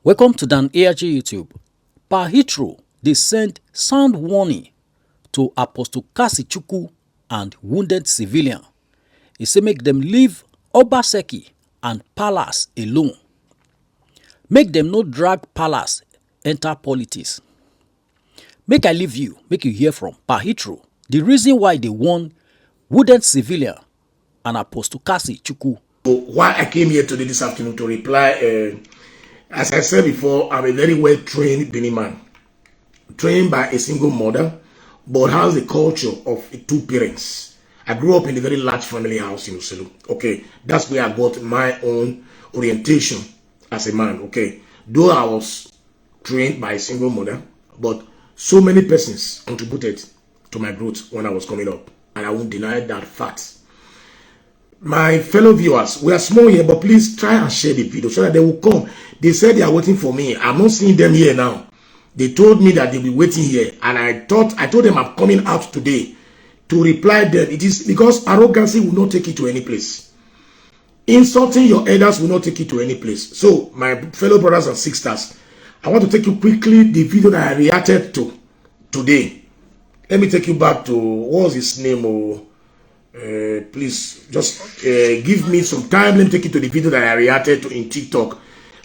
Welcome to Dan ARG YouTube. Per Heathrow, they send sound warning to Apostle Chuku and wounded civilian. He say make them leave Obaseki and Palace alone. Make them no drag Palace enter politics. Make I leave you, make you hear from Per Heathrow the reason why they warn wounded civilian and Apostle Chuku. Why I came here today this afternoon to reply, as I said before, I'm a very well trained Benin man, trained by a single mother, but has the culture of two parents. I grew up in a very large family house in Uselu. Okay, that's where I got my own orientation as a man. Okay, though I was trained by a single mother, but so many persons contributed to my growth when I was coming up, and I won't deny that fact. My fellow viewers, we are small here, but please try and share the video so that they will come. They said they are waiting for me. I'm not seeing them here now. They told me that they'll be waiting here, and I told them I'm coming out today to reply them. It is because arrogancy will not take you to any place. Insulting your elders will not take you to any place. So, my fellow brothers and sisters, I want to take you quickly the video that I reacted to today. Let me take you back to, what was his name? Please just give me some time. Let me take you to the video that I reacted to in TikTok,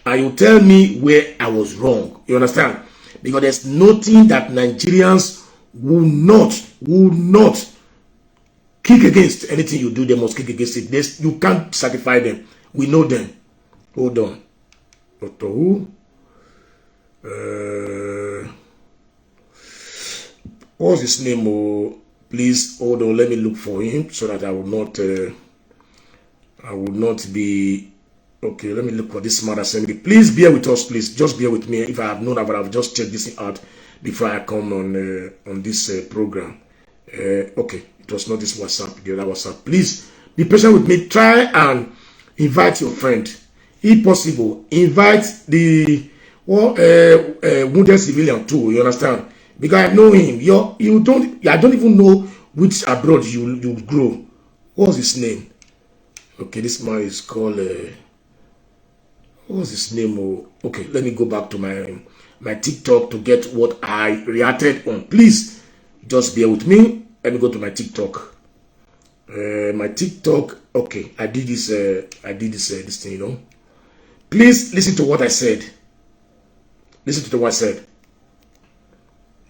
and you tell me where I was wrong. You understand? Because there's nothing that Nigerians will not kick against. Anything you do, they must kick against it. You can't satisfy them. We know them. Hold on. Dr. Who? What's his name? Please hold on. Let me look for him so that I will not be okay. Let me look for this smart assembly. Please bear with us. Please just bear with me. If I have known about, I've just checked this out before I come on this program. Okay, it was not this WhatsApp, the other WhatsApp. Please be patient with me. Try and invite your friend, if possible. Invite the wounded civilian too. You understand? Because I know him. I don't even know which abroad you grow. What's his name? Okay, this man is called what's his name? Okay, let me go back to my TikTok to get what I reacted on. Please just bear with me. Let me go to my TikTok. My TikTok. Okay, I did this thing, you know. Please listen to what I said. Listen to what I said.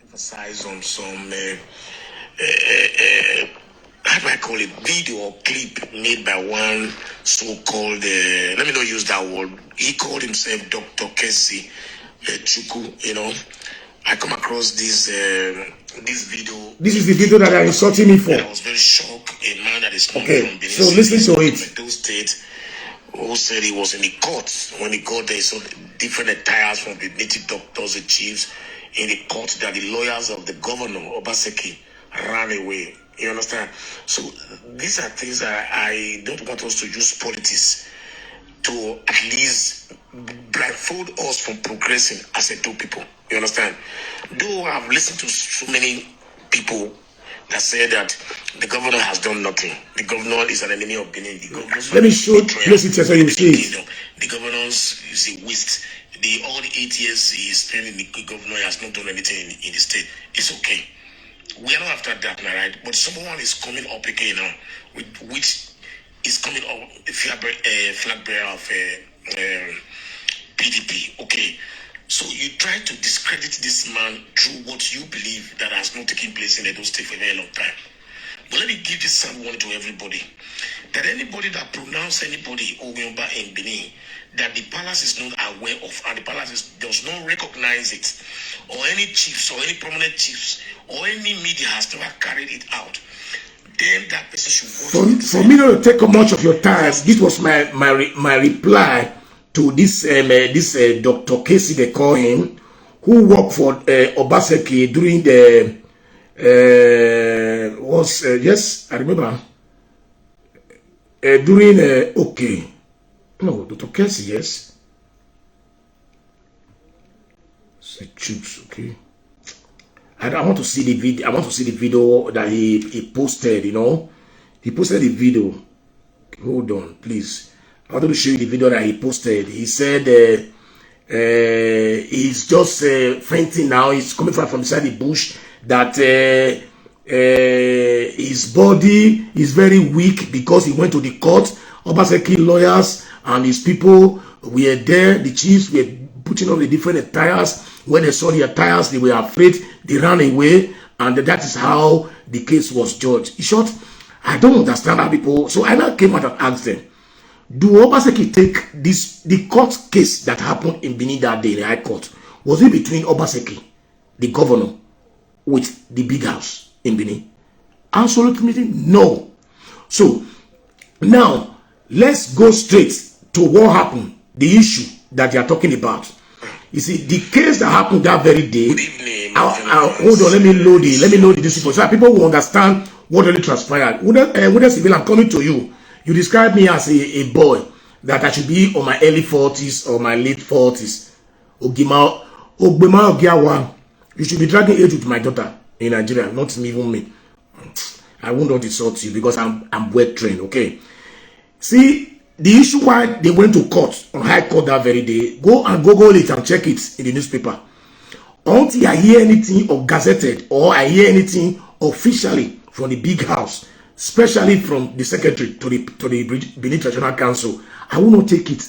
Emphasize on some how do I call it, video or clip made by one so-called let me not use that word. He called himself Dr. Kesi Chuku. You know, I come across this video. This is the video that are insulting me for. I was very shocked. A man that is okay, from Benin, so listen to it. Those states who said he was in the court. When he got there, he saw different attires from the native doctors and chiefs in the court that the lawyers of the governor, Obaseki, ran away. You understand? So these are things that I don't want us to use politics to at least blindfold us from progressing as a two people. You understand? Though I've listened to so many people that say that the governor has done nothing. The governor is an enemy of Benin. Let me show you so you see. The governor's is a waste. All the 8 years he spent in the governor has not done anything in the state. It's okay. We are not after that now, right? But someone is coming up again now, which is coming up a flag bearer of PDP. Okay. So you try to discredit this man through what you believe that has not taken place in Edo State for a very long time. But let me give this sound warning to everybody. That anybody that pronounce anybody Oghian Oba in Benin, that the palace is not aware of, and the palace does not recognize it, or any chiefs or any prominent chiefs or any media has never carried it out, then that person should watch. For me not to take much of your time, this was my reply to this Dr. Casey, they call him, who worked for Obaseki during the yes, I remember during okay. No, Dr. Casey, yes. Say chips, okay. I want to see the video. I want to see the video that he posted. You know, he posted the video. Hold on, please. I want to show you the video that he posted. He said he's just fainting now. He's coming from inside the bush. That his body is very weak because he went to the court. Obaseki lawyers and his people were there. The chiefs were putting on the different attires. When they saw the attires, they were afraid. They ran away, and that is how the case was judged. In short, I don't understand how people. So I now came out and asked them, do Obaseki take the court case that happened in Benin that day in the High Court? Was it between Obaseki, the governor, with the big house in Benin? Absolutely no. So now let's go straight to what happened, the issue that they are talking about. You see, the case that happened that very day. Good evening. Hold on, let me load this for so that people will understand what really transpired. With Civil, I'm coming to you. You describe me as a boy that I should be on my early 40s or my late 40s. Ogbema Oghian, you should be dragging age with my daughter in Nigeria, not even me. I won't want to insult you because I'm well trained, okay? See, the issue why they went to court, on High Court that very day, go and Google it and check it in the newspaper. Until I hear anything or gazetted or I hear anything officially from the big house, especially from the secretary to the Benin Traditional Council, I will not take it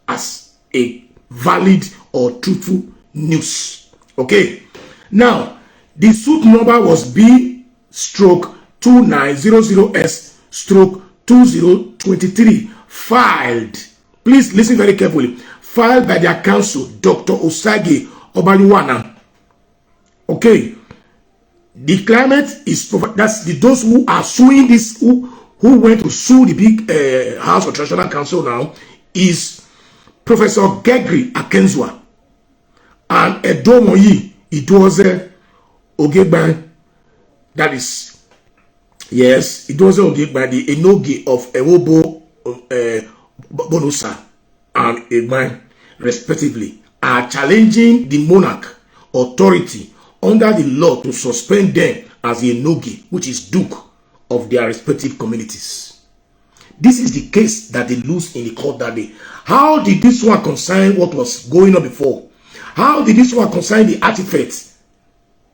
as a valid or truthful news. Okay? Now, the suit number was B/2900S/2023, filed. Please listen very carefully. Filed by their counsel, Dr. Obaseki Oghian. Okay. The claimant is those who are suing this, who went to sue the big House of Traditional Council now, is Professor Gregory Akenzwa and Edomoyi Idose Oghian. That is, yes, Idose Oghian, the Enogi of Ewobo Bonusa and Egban, respectively, are challenging the monarch authority under the law to suspend them as a Enogi, which is Duke of their respective communities. This is the case that they lose in the court that day. How did this one concern what was going on before? How did this one concern the artifacts,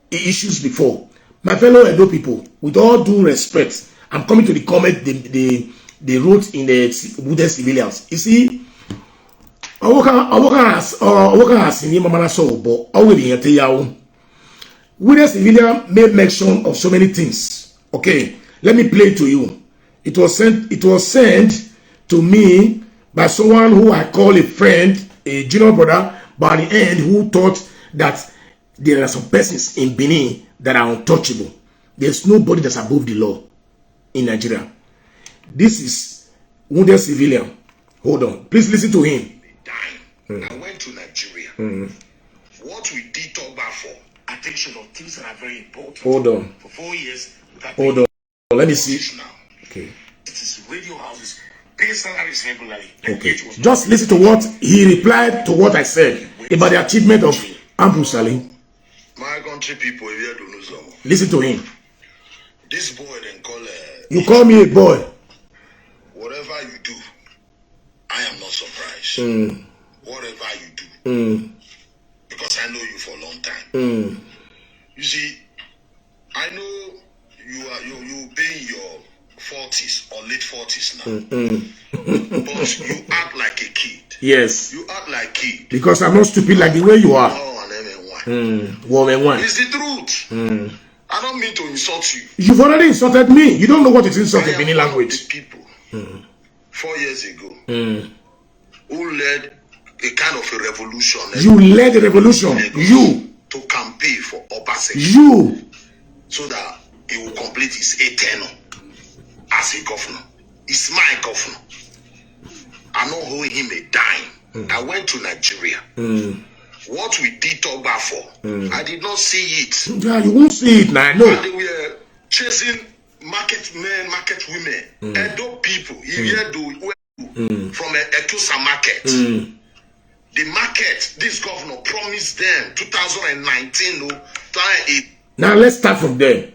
the issues before? My fellow Edo people, with all due respect, I'm coming to the comment they wrote in the Wooden Civilians. You see, Wooden Civilian made mention of so many things. Okay, let me play it to you. It was sent to me by someone who I call a friend, a junior brother, but at the end who thought that there are some persons in Benin that are untouchable. There's nobody that's above the law in Nigeria. This is Wooden Civilian. Hold on. Please listen to him. I went to Nigeria. What we did talk about for attention of things that are very important. Hold on. For 4 years. Hold on. Let me see. Now. Okay. It is radio houses. Pay salaries regularly. Okay. Just listen to what he replied to what I said about the achievement of Ambu Salim. My country people here don't know some. Listen to him. This boy then call you call me a boy. Whatever you do, I am not surprised. Whatever you do. Because I know you for a long time. You see, I know you paying your 40s or late 40s now. But you act like a kid. Yes. You act like a kid. Because I'm not stupid like the way you are. It's the truth. I don't mean to insult you. You've already insulted me. You don't know what it is insult in Benin language. People 4 years ago who led a kind of a revolution. You led a revolution. You. To campaign for Obaseki. You. So that he will complete his 8th tenure as a governor. It's my governor. I'm not owing him a dime. I went to Nigeria. What we did talk about for, I did not see it. Yeah, you won't see it now. No. And they were chasing market men, market women, Edo people, from a Ekusa market. The market, this governor promised them 2019. Now let's start from there.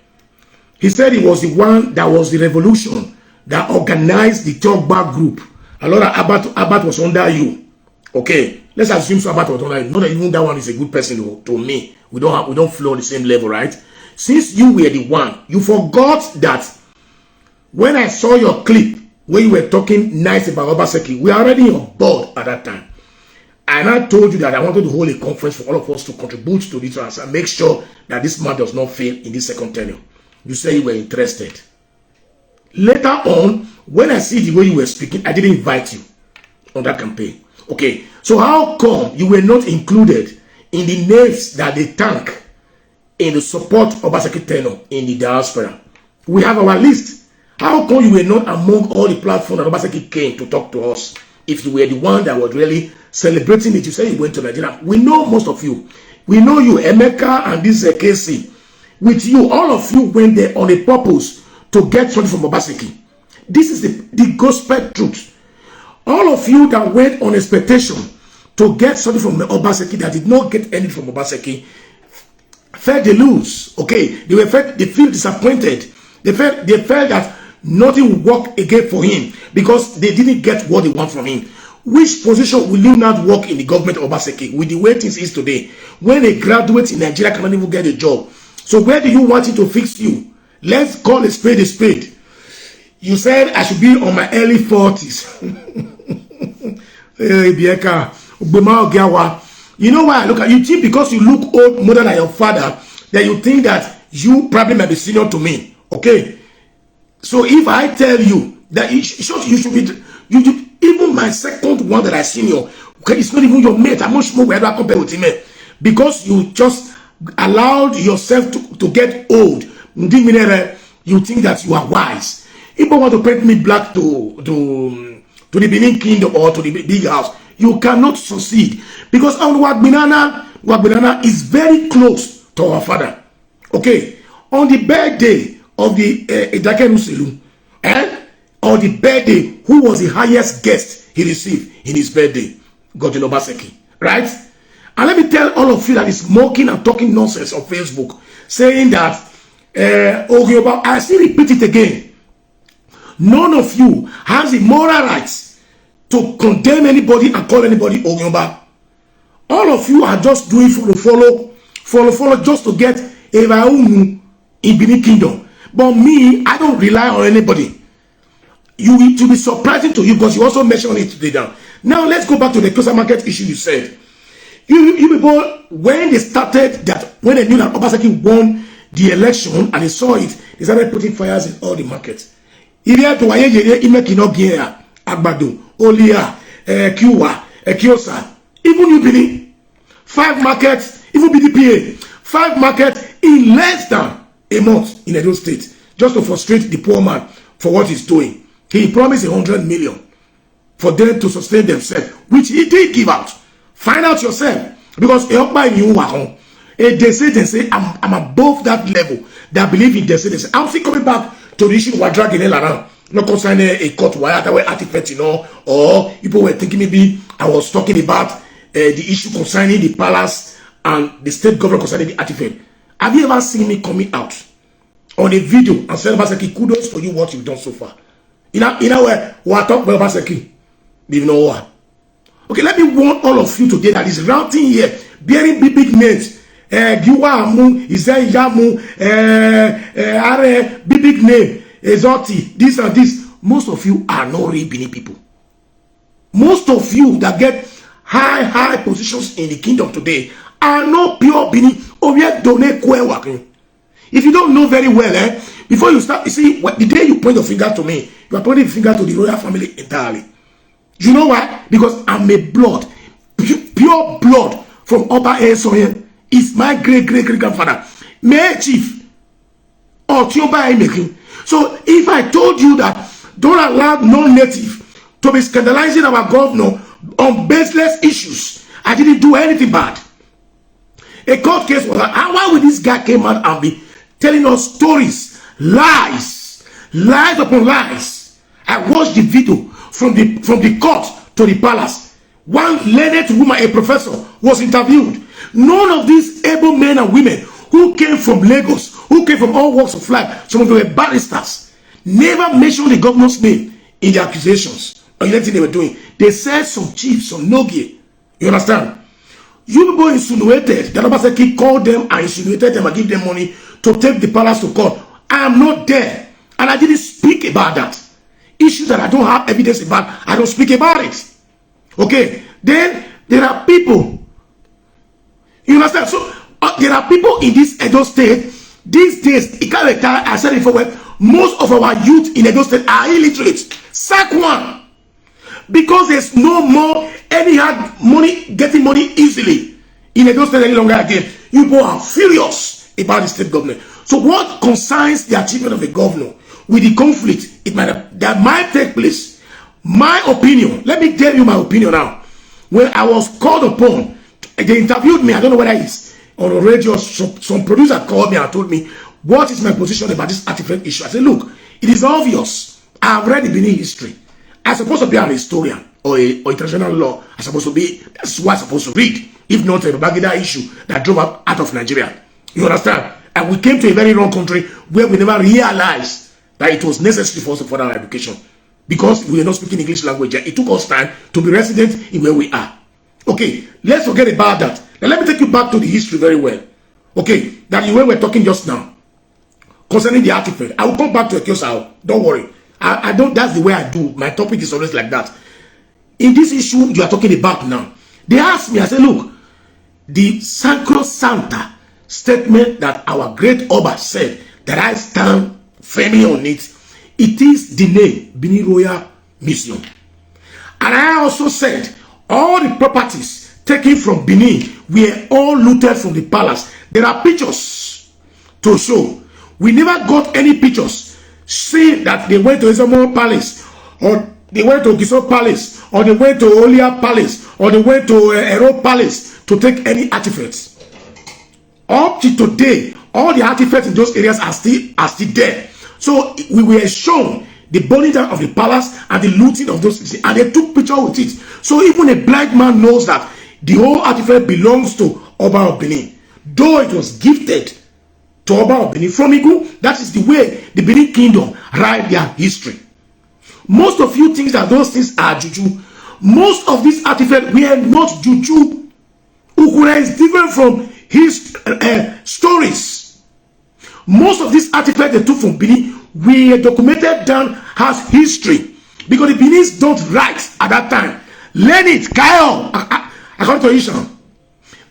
He said he was the one that was the revolution that organized the Togba group. A lot of Abat was under you. Okay. Let's assume Sabat was online. Not that even that one is a good person to me. We don't flow on the same level, right? Since you were the one, you forgot that when I saw your clip where you were talking nice about Obaseki, we were already on board at that time. And I told you that I wanted to hold a conference for all of us to contribute to this and make sure that this man does not fail in this second tenure. You said you were interested. Later on, when I see the way you were speaking, I didn't invite you on that campaign. Okay, so how come you were not included in the names that they thank in the support of Obaseki tenure in the diaspora? We have our list. How come you were not among all the platforms that Obaseki came to talk to us? If you were the one that was really celebrating it, you say you went to Nigeria. We know most of you. We know you, Emeka and this KC. With you, all of you went there on a purpose to get something from Obaseki. This is the gospel truth. All of you that went on expectation to get something from Obaseki that did not get anything from Obaseki felt they lose. Okay, they feel disappointed. They felt that nothing would work again for him because they didn't get what they want from him. Which position will you not work in the government of Obaseki with the way things is today? When a graduate in Nigeria cannot even get a job. So where do you want it to fix you? Let's call a spade a spade. You said I should be on my early 40s. You know why I look at you? Think because you look old, more than your father, that you think that you probably might be senior to me. Okay? So if I tell you that you should be, even my second one that I senior, okay, it's not even your mate. I'm much more whether I compare with him, because you just allowed yourself to get old. You think that you are wise. If I want to paint me black to the Benin kingdom or to the big house, you cannot succeed because our Wagbinana is very close to our father. Okay, on the birthday of the Edake Nuselu, on the birthday, who was the highest guest he received in his birthday? Godwin Obaseki, right? And let me tell all of you that is mocking and talking nonsense on Facebook, saying that Oghian Oba, I still repeat it again. None of you has the moral rights to condemn anybody and call anybody Oghian Oba. All of you are just doing follow just to get a Raunu in Benin Kingdom. But me, I don't rely on anybody. It will be surprising to you because you also mentioned it today now. Now let's go back to the closer market issue you said. You people, when they started that, when they knew that Obaseki won the election and they saw it, they started putting fires in all the markets. Even you believe 5 markets, even BDPA, 5 markets in less than a month in Edo State, just to frustrate the poor man for what he's doing. He promised 100 million for them to sustain themselves, which he did give out. Find out yourself, because they say I'm above that level that believe in they say. I'm still coming back to the issue we're dragging around. Not concerning a court wire that were artifact, or people were thinking maybe I was talking about the issue concerning the palace and the state government concerning the artifact. Have you ever seen me coming out on a video and say, Obaseki, kudos for you what you've done so far? You know where we are talking about Obaseki. You know what? Okay, let me warn all of you today that is routing here, bearing big names. Giwamu, Izayamu, Are, big name, Ezoti, this and this. Most of you are not really Benin people. Most of you that get high positions in the kingdom today are not pure Benin. If you don't know very well, before you start, you see, the day you point your finger to me, you are pointing the finger to the royal family entirely. You know why? Because I'm a blood, pure blood from Oba Esoyen. Is my great grandfather, Mayor Chief, or Tioba making. So if I told you that don't allow non-native to be scandalizing our governor on baseless issues, I didn't do anything bad. A court case was like, why would this guy came out and be telling us stories, lies upon lies? I watched the video from the court to the palace. One learned woman, a professor, was interviewed. None of these able men and women who came from Lagos, who came from all walks of life, some of them were barristers, never mentioned the governor's name in the accusations or anything they were doing. They said some chiefs, some Nogie, You understand? You people insinuated that Obaseki called them and insinuated them and give them money to take the palace to court. I am not there. And I didn't speak about that. Issue that I don't have evidence about, I don't speak about it. Okay? Then there are people. You understand? So there are people in this Edo State. These days, I said it before, most of our youth in Edo State are illiterate. Sack one. Because there's no more any hard money, getting money easily in Edo State any longer again. You people are furious about the state government. So what concerns the achievement of the governor with the conflict that might take place? My opinion, let me tell you my opinion now. When I was called upon, they interviewed me, I don't know whether it's on the radio, some producer called me and told me, what is my position about this artifact issue? I said, look, it is obvious. I've read the Benin history. I'm supposed to be an historian or international law. I'm supposed to be, that's what I'm supposed to read. If not a Baghdad issue that drove up out of Nigeria. You understand? And we came to a very wrong country where we never realized that it was necessary for us to further our education. Because we were not speaking English language. It took us time to be resident in where we are. Okay, let's forget about that. Now let me take you back to the history very well. Okay, that where we're talking just now. Concerning the artifact. I will come back to Ekiosa. Don't worry. I don't, that's the way I do. My topic is always like that. In this issue you are talking about now, they asked me, I said, look, the Sacrosancta statement that our great Oba said, that I stand firmly on it, it is the name Benin Royal Museum. And I also said, all the properties taken from Benin were all looted from the palace. There are pictures to show. We never got any pictures saying that they went to Isomo Palace, or they went to Giso Palace, or they went to Olia Palace, or they went to Ero Palace to take any artifacts. Up to today, all the artifacts in those areas are still there. So we were shown the burning down of the palace and the looting of those things, and they took picture with it. So even a blind man knows that the whole artifact belongs to Oba of Benin, though it was gifted to Oba of Benin from Igu. That is the way the Benin kingdom write their history. Most of you think that those things are juju. Most of these artifacts were not juju. Ukura is different from his stories. Most of these artifacts they took from Benin were documented down as history, because the Beninese don't write at that time. Learn it, Kyle. According to Ishan,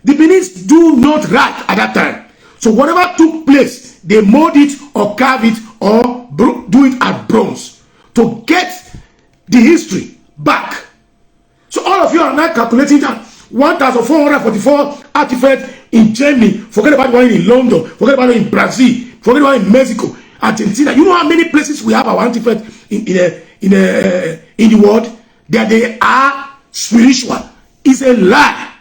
the Beninese do not write at that time. So whatever took place, they mold it or carve it or do it at bronze to get the history back. So all of you are now calculating that 1,444 artifacts in Germany. Forget about one in London. Forget about it in Brazil. Forget about it in Mexico, Argentina. You know how many places we have our artifacts in the world? That they are spiritual. It's a lie.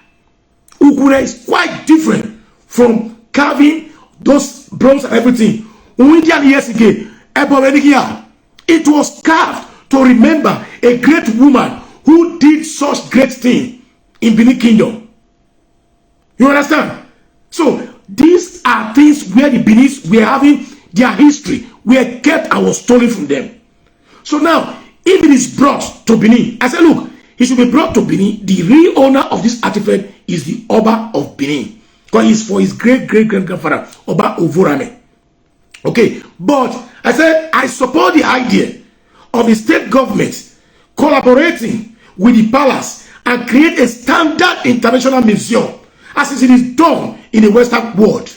Ukura is quite different from carving those bronze and everything. Years ago, it was carved to remember a great woman who did such great thing in Benin Kingdom. You understand? So these are things where the Beninese were having their history, were kept and was stolen from them. So now, if it is brought to Benin, I said, look, it should be brought to Benin. The real owner of this artifact is the Oba of Benin, because it's for his great-great-grandfather, Oba Ovorame. Okay, but I said I support the idea of the state government collaborating with the palace and create a standard international museum, as it is done in the Western world.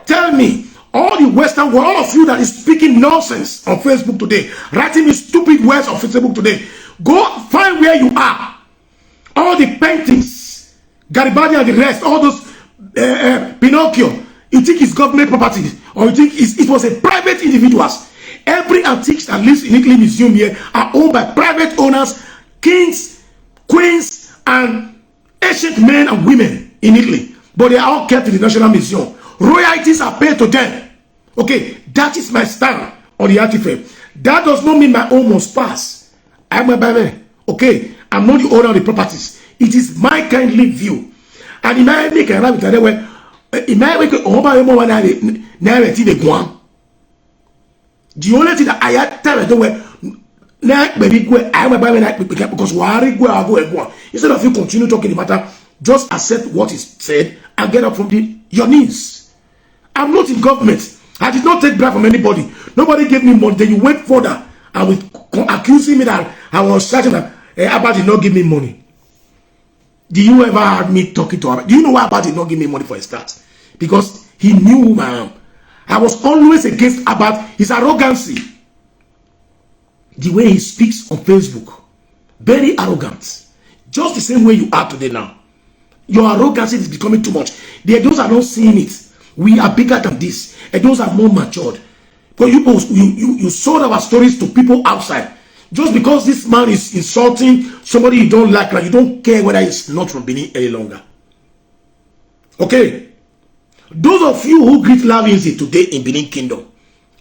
Tell me, all the Western world, all of you that is speaking nonsense on Facebook today, writing me stupid words on Facebook today, go find where you are. All the paintings, Garibaldi and the rest, all those Pinocchio, you think it's government property, or you think it was a private individuals. Every antiques that lives in Italy museum here are owned by private owners, kings, queens, and ancient men and women in Italy. But they are all kept in the National Museum. Royalties are paid to them. Okay, that is my stand on the artifact. That does not mean my own must pass. I'm a baby. Okay, I'm not the owner of the properties. It is my kindly view. And in my make a rabbit, in my way, the only thing that I had tell you, because instead of you continue talking the matter, just accept what is said and get up from your knees. I'm not in government. I did not take bribe from anybody. Nobody gave me money. Then you went further and with accusing me that I was certain that Abba did not give me money. Do you ever heard me talking to Abba? Do you know why Abba did not give me money for a start? Because he knew who I am. I was always against Abba, his arrogancy. The way he speaks on Facebook, very arrogant. Just the same way you are today now. Your arrogance is becoming too much. Those are not seeing it. We are bigger than this, and those are more matured. But you sold our stories to people outside. Just because this man is insulting somebody you don't like you don't care whether it's not from Benin any longer. Okay? Those of you who greet Lavinzi today in Benin Kingdom,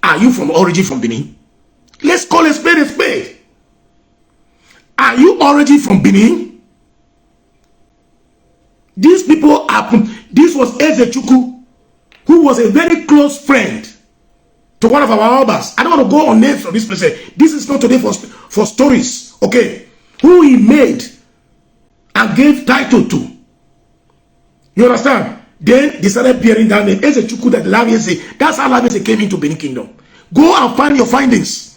are you from origin from Benin? Let's call a spade a spade. Are you origin from Benin? These people this was Ezechukwu, who was a very close friend to one of our Obas. I don't want to go on names from this place. This is not today for stories. Okay? Who he made and gave title to. You understand? Then they started bearing that name. Ezechukwu that Lavinzi. That's how Lavinzi came into Benin Kingdom. Go and find your findings.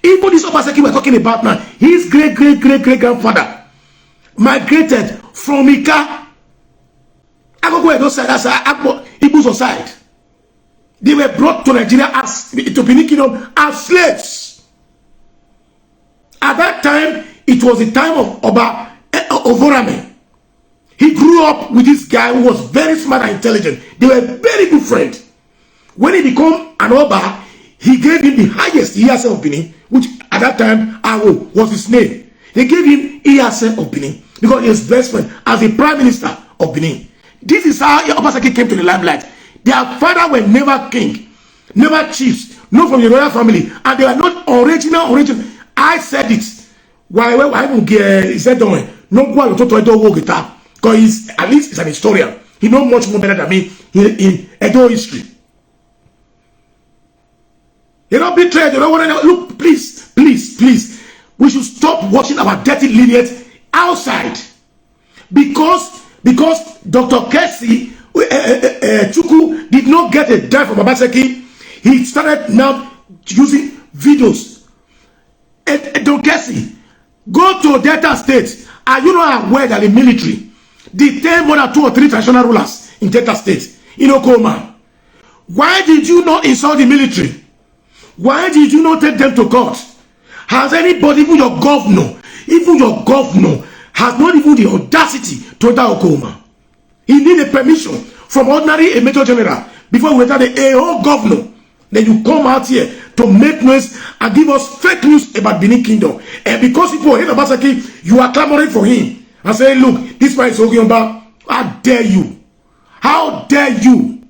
Even this Obaseki we're talking about now, his great-great-great-great-grandfather migrated from Ika. Agogo side, that's Ibu's side. They were brought to Nigeria to Benin Kingdom as slaves. At that time, it was the time of Oba Ovorame. He grew up with this guy who was very smart and intelligent. They were very good friends. When he became an Oba, he gave him the highest Iyase of Benin, which at that time Awo was his name. They gave him Iyase of Benin because he was best friend as the prime minister of Benin. This is how Obaseki came to the limelight. Their father were never king, never chiefs, not from the royal family, and they were not original. I said it. Why he said no go to guitar because at least he's an historian. He knows much more better than me in Edo history. You don't betray. You don't want to look. Please. We should stop watching our dirty lineage outside, because Dr. Kesi Chukwu did not get a dime from Obaseki. He started now using videos. Dr. Kesi, go to Delta State. Are you not aware that the military detained more than 2 or 3 traditional rulers in Delta State in Okoma? Why did you not insult the military? Why did you not take them to court? Has anybody, even your governor, has not even the audacity to enter Okoma? He needs a permission from a major general before we enter a whole governor. Then you come out here to make noise and give us fake news about Benin Kingdom. And because people hate Obaseki, you are clamoring for him and saying, look, this man is Oghian Oba. How dare you? How dare you?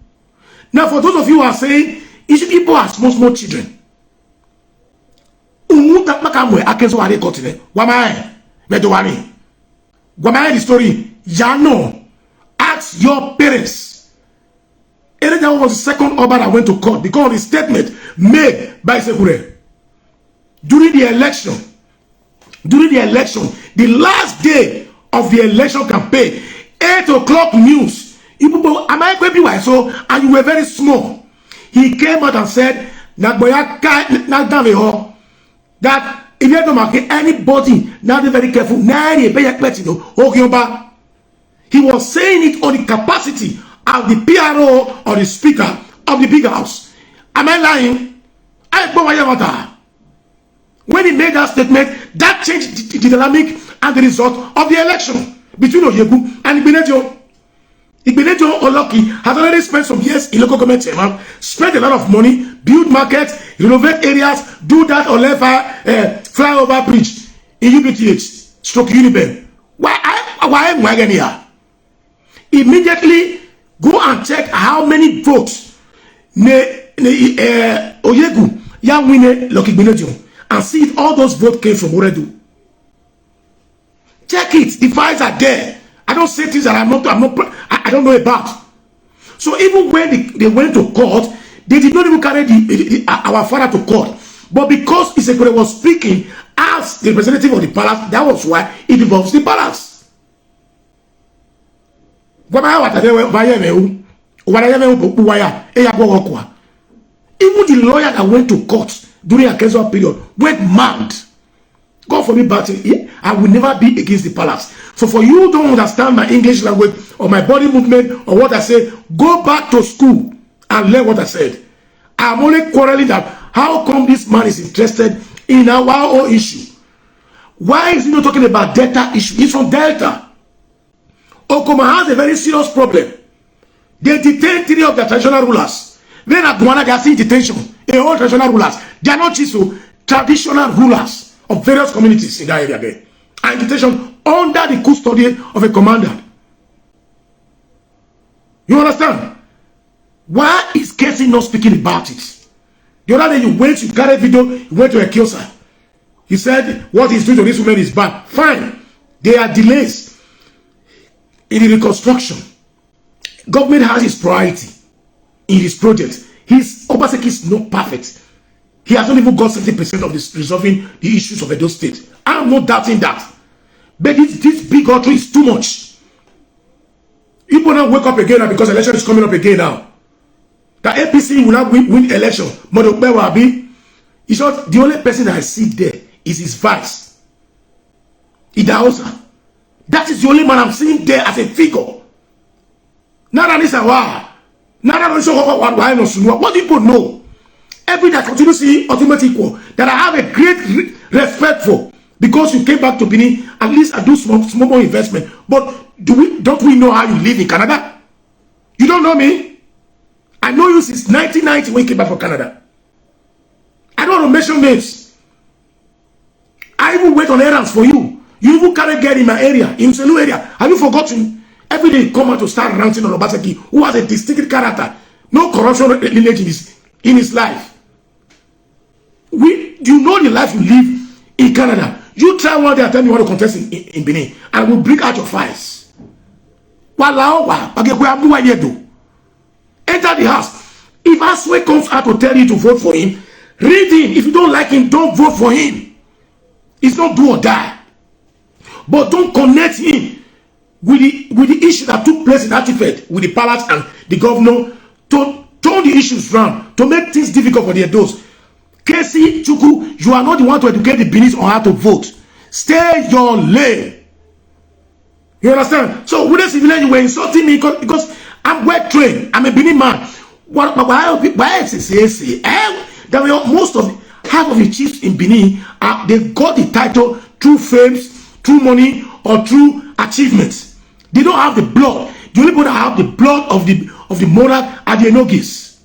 Now, for those of you who are saying, these people are small children. The story. Yano, ask your parents. That was the second Oba that went to court because of the statement made by Sekure during the election. The last day of the election campaign, 8 o'clock news. Am I going to be so? And you were very small. He came out and said, that if you don't market anybody, now be very careful. He was saying it on the capacity of the PRO or the speaker of the big house. Am I lying? When he made that statement, that changed the dynamic and the result of the election between Oyegu and Igbenedion. Igbenedion Oloki has already spent some years in local government, spent a lot of money, build markets, renovate areas, do that or flyover bridge in UBTH, stroke Uniben. Why am I here? Immediately go and check how many votes Oyegu Yawine Loki Igbenedion, and see if all those votes came from Oredu. Check it. The files are there. I don't say things that I don't know about. So even when they went to court, they did not even carry our father to court. But because Isekure was speaking as the representative of the palace, that was why it involves the palace. Even the lawyer that went to court during a casual period went mad. God forbid, but I will never be against the palace. So for you don't understand my English language or my body movement or what I say, go back to school and learn what I said. I'm only quarreling that how come this man is interested in our own issue? Why is he not talking about Delta issue? He's from Delta. Okoma has a very serious problem. They detain 3 of the traditional rulers. Then at Gwana, they are still detention. All traditional rulers. They are not just traditional rulers of various communities in that area there. And detention under the custody of a commander. You understand? Why is Casey not speaking about it? The other day you carried video, you went to a Kiosa. He said what he's doing to this woman is bad. Fine. There are delays in the reconstruction. Government has his priority in his project. His Obaseki is not perfect. He has not even got 70% of this resolving the issues of Edo State. I'm not doubting that. But this bigotry is too much. People now wake up again because election is coming up again now. The APC will not win election. It's not the only person that I see there is his vice. Idaosa. That is the only man I'm seeing there as a figure. What do people know? Every that continues to see ultimate equal that I have a great respect for because you came back to Benin, at least I do small more investment. But don't we know how you live in Canada? You don't know me? I know you since 1990 when you came back from Canada. I don't want to mention names. I even wait on errands for you. You even can't get in my area, in Selu area. Have you forgotten? Every day you come out to start ranting on Obaseki, who has a distinct character, no corruption lineage in his life. You know the life you live in Canada. You try one day and tell me you want to contest in Benin, and I will bring out your files. Enter the house. If Aswe comes out to tell you to vote for him, read him. If you don't like him, don't vote for him. It's not do or die. But don't connect him with the issue that took place in Artifact with the palace and the governor to turn the issues round, to make things difficult for the Edos. Casey Chuku, you are not the one to educate the Benin on how to vote. Stay your lane. You understand? So with the civilian, you were insulting me because I'm well trained. I'm a Benin man. Why say that most of half of the chiefs in Benin they got the title through fame, through money, or through achievements. They don't have the blood. The only people that have the blood of the monarch are the Enogis.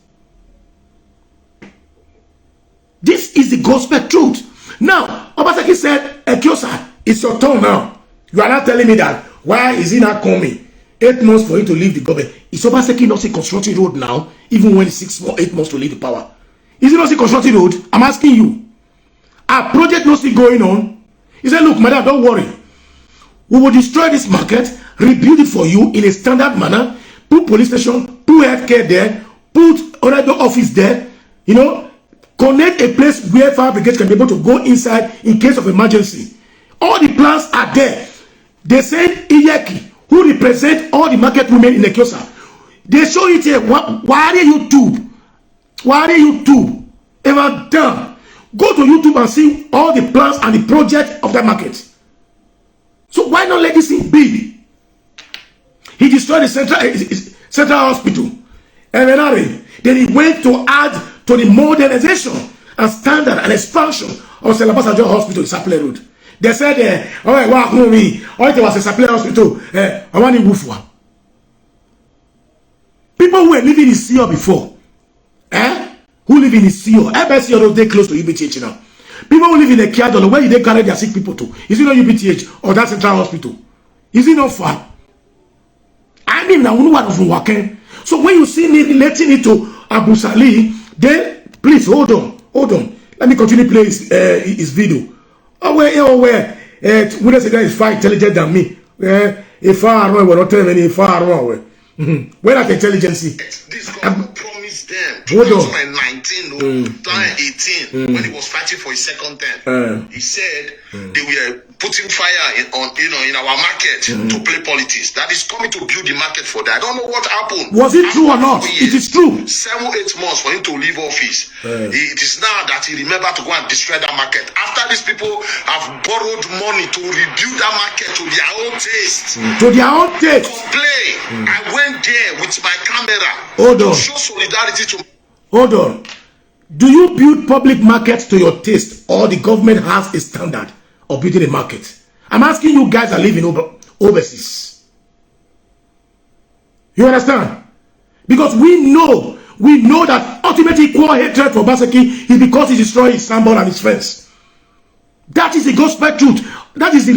This is the gospel truth. Now, Obaseki said, Ekiosa, it's your turn now. You are not telling me that. Why is he not coming? 8 months for him to leave the government. Is Obaseki not see constructing road now, even when it's 8 months to leave the power? Is he not see constructing road? I'm asking you. Our project not still going on. He said, look, madam, don't worry. We will destroy this market, rebuild it for you in a standard manner, put police station, put healthcare there, put another office there, connect a place where fire brigade can be able to go inside in case of emergency. All the plans are there. They said Iyeki, who represent all the market women in the Kiosa. They show it here. Why are YouTube? Why are YouTube ever done? Go to YouTube and see all the plans and the project of that market. So why not let this thing be? He destroyed the central hospital. Then he went to add to the modernization and standard and expansion of Selabasajo Hospital in Sapele Road. They said, it was a Sapele Hospital. I want to move for. People who were living in Sio before, who live in Sio, FSCO, they close to UBTH now. People who live in the Kiadolo, where they carry their sick people to? Is it not UBTH or that central hospital? Is it not far? I mean, I wouldn't want to work. So when you see me relating it to Abu Salih, then please hold on. Let me continue play his video. Where the guy is far intelligent than me. If far wrong, we're not telling any far wrong. Where that intelligence? This God promised promised them Hold on. 2019 or 2018 when he was fighting for his second term. He said they were putting fire in our market to play politics. That is coming to build the market for that. I don't know what happened. Was it true or not? It is true. 7-8 months for him to leave office. It is now that he remembered to go and destroy that market. After these people have borrowed money to rebuild that market to their own taste. To their own taste. Complain. I went there with my camera. Hold on. To show solidarity to. Hold on. Do you build public markets to your taste, or the government has a standard of building a market? I'm asking you guys that live in overseas. You understand? Because we know that ultimate equal hatred for Obaseki is because he destroyed his symbol and his friends. That is the gospel truth. That is the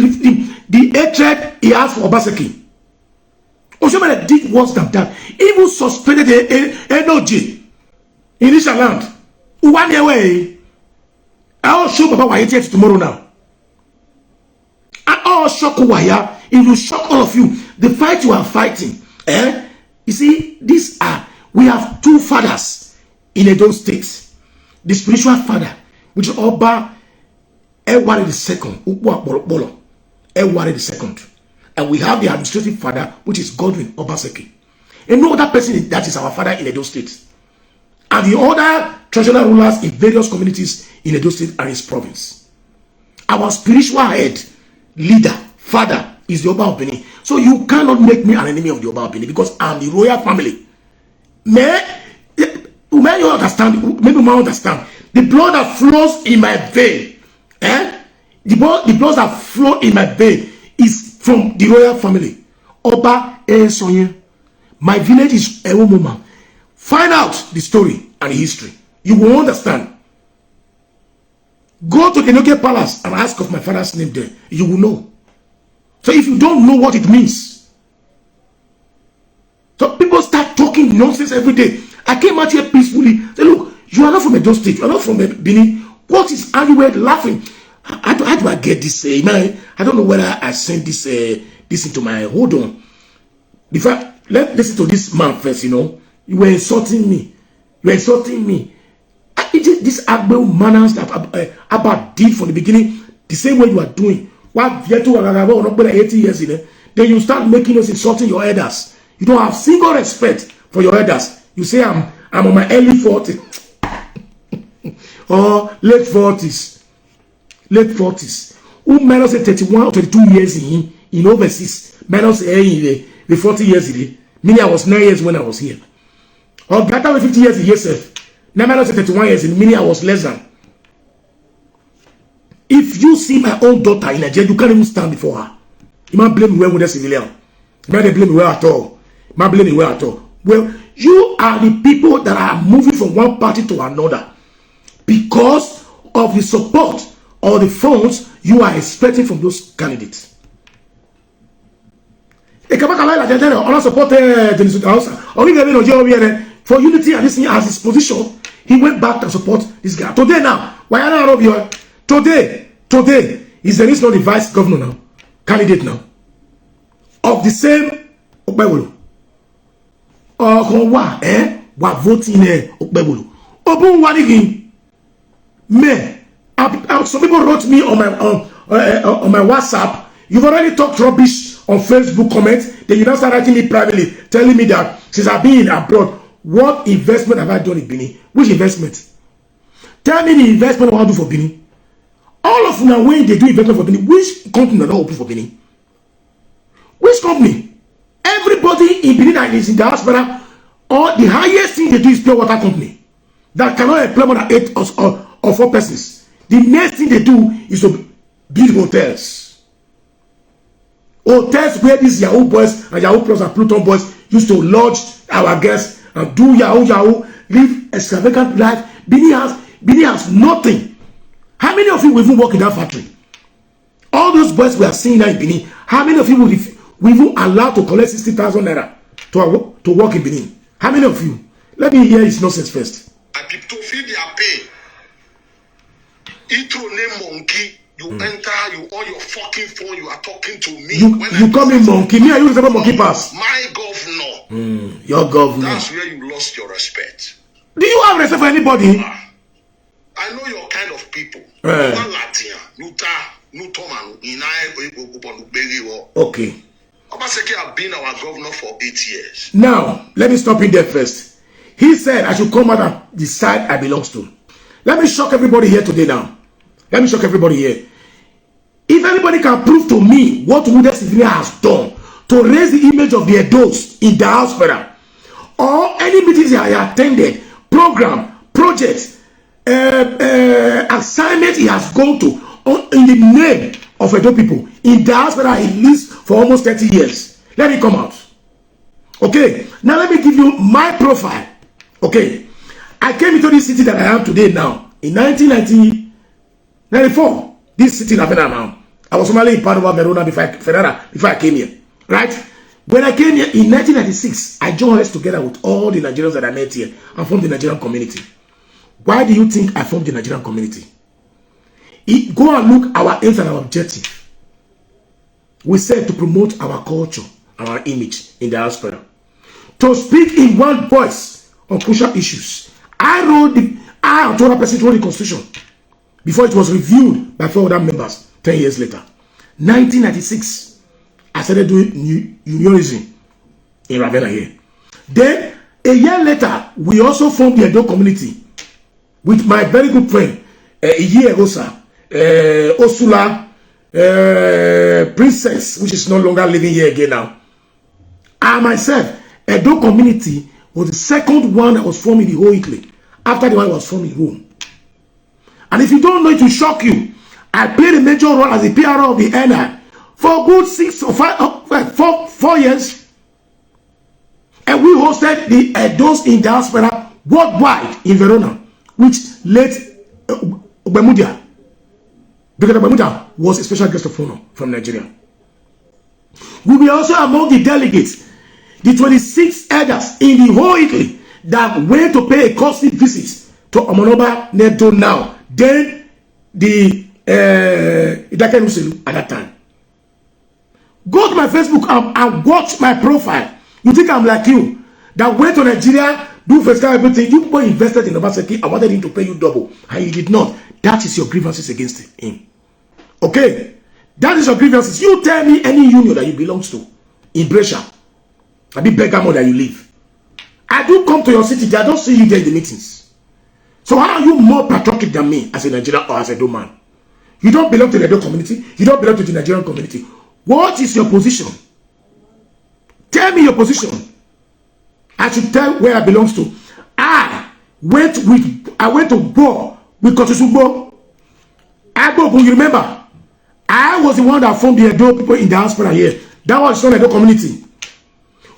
hatred he has for Obaseki. Oshomele did worse than that. Even suspended NOJ in this land. 1 year away. I'll show Baba why it tomorrow now. I'll shock Waya. It will shock all of you. The fight you are fighting. You see, we have two fathers in Edo State. The spiritual father, which is Oba Ewari II. Ewari II. And we have the administrative father, which is Godwin Obaseki. And no other person that is our father in Edo State. And the other traditional rulers in various communities in Edo State and his province. Our spiritual head, leader, father is the Oba of Benin. So you cannot make me an enemy of the Oba of Benin because I'm the royal family. May you understand? Maybe you might understand. The blood that flows in my vein, the blood that flows in my vein is from the royal family. Oba Sonye. My village is Ewomoma. Find out the story and the history. You will understand. Go to the Enoke Palace and ask of my father's name there. You will know. So if you don't know what it means. So people start talking nonsense every day. I came out here peacefully. Say, look, you are not from Edo State. You are not from Benin. What is everywhere laughing? How do I get this? I don't know whether I sent this into my. Hold on. Before, let's listen to this man first. You were insulting me. You were insulting me. This Agbo manners that Abba did from the beginning, the same way you are doing. What 80 years in then you start making us insulting your elders. You don't have single respect for your elders. You say I'm on my early 40s or late 40s. Late 40s. Who minus 31 or 22 years in overseas? Minus the 40 years in. Meaning I was 9 years when I was here. Or better than 50 years in yourself. Now minus 31 years in. Meaning I was less than. If you see my own daughter in Nigeria, you can't even stand before her. You might blame me well with a civilian. You might blame me well at all. You might blame me well at all. Well, you are the people that are moving from one party to another because of the support or the funds you are expecting from those candidates. For unity and this thing as his position, he went back to support this guy. Today now, today is there is not the vice governor now, candidate now, of the same Okpebolo. Wa voting Okpebolo. Obun Wanigi. Me. Some people wrote me on my WhatsApp. You've already talked rubbish on Facebook comments. Then you now start writing me privately, telling me that since I've been abroad, what investment have I done in Benin? Which investment? Tell me the investment I want to do for Benin. All of now when they do investment for Benin, which company are not open for Benin? Which company? Everybody in Benin that is in diaspora, or the highest thing they do is pure water company that cannot employ more than 8 or 4 persons. The next thing they do is to build hotels. Hotels where these Yahoo boys and Yahoo Plus and Pluton boys used to lodge our guests and do Yahoo, live extravagant life. Benin has nothing. How many of you will even work in that factory? All those boys we are seeing now in Benin, how many of you will even allow to collect 60,000 naira to work in Benin? How many of you? Let me hear his nonsense first. To feed their pay. Intro name monkey. You enter, you on your fucking phone, you are talking to me. You call me monkey. Me, I use the monkey pass. My governor. Your governor. That's where you lost your respect. Do you have respect for anybody? I know your kind of people. Okay. Obaseki have been our governor for 8 years. Now, let me stop in there first. He said I should come out and the side I belong to. Let me shock everybody here today now. Let me shock everybody here. If anybody can prove to me what Wounded Civilian has done to raise the image of the Edos in diaspora, or any meetings he attended, program, projects, assignment he has gone to in the name of Edo people in diaspora he lives for almost 30 years. Let me come out. Okay, now let me give you my profile. Okay, I came into this city that I am today now in 1994. This city that I am. I was formerly in Padova, Verona before I came here. Right? When I came here in 1996, I joined us together with all the Nigerians that I met here and formed the Nigerian community. Why do you think I formed the Nigerian community? Go and look our aims and our objective. We said to promote our culture, our image in the diaspora. To speak in one voice on crucial issues. I wrote the Constitution before it was reviewed by 4 other members 10 years later. 1996, I started doing unionism in Ravenna here. Then, a year later, we also formed the Edo community with my very good friend, a year ago, sir, Osula Princess, which is no longer living here again now. I myself, Edo community was the second one that was formed in the whole Italy, after the one that was formed in Rome. And if you don't know, it will shock you. I played a major role as the PRO of the NI for a good 4 years. And we hosted the Edos in diaspora worldwide in Verona, which late Obemudia, because Obemudia was a special guest of honor from Nigeria. We were also among the delegates, the 26 elders in the whole Italy that went to pay a costly visit to Omonoba Nedo now, then the Idake Muselu at that time. Go to my Facebook and watch my profile. You think I'm like you that went to Nigeria, do first time everything. You people invested in Obaseki and wanted him to pay you double, and you did not. That is your grievances against him. Okay, that is your grievances. You tell me any union that you belong to in Brescia, I be Bergamo that you live. I do come to your city. I don't see you there in the meetings. So how are you more patriotic than me as a Nigerian or as a Edo man? You don't belong to the Edo community. You don't belong to the Nigerian community. What is your position? Tell me your position. I should tell where I belong to. I went to war with Kotusugbo. You remember? I was the one that formed the Edo people in diaspora here. That was the Edo community.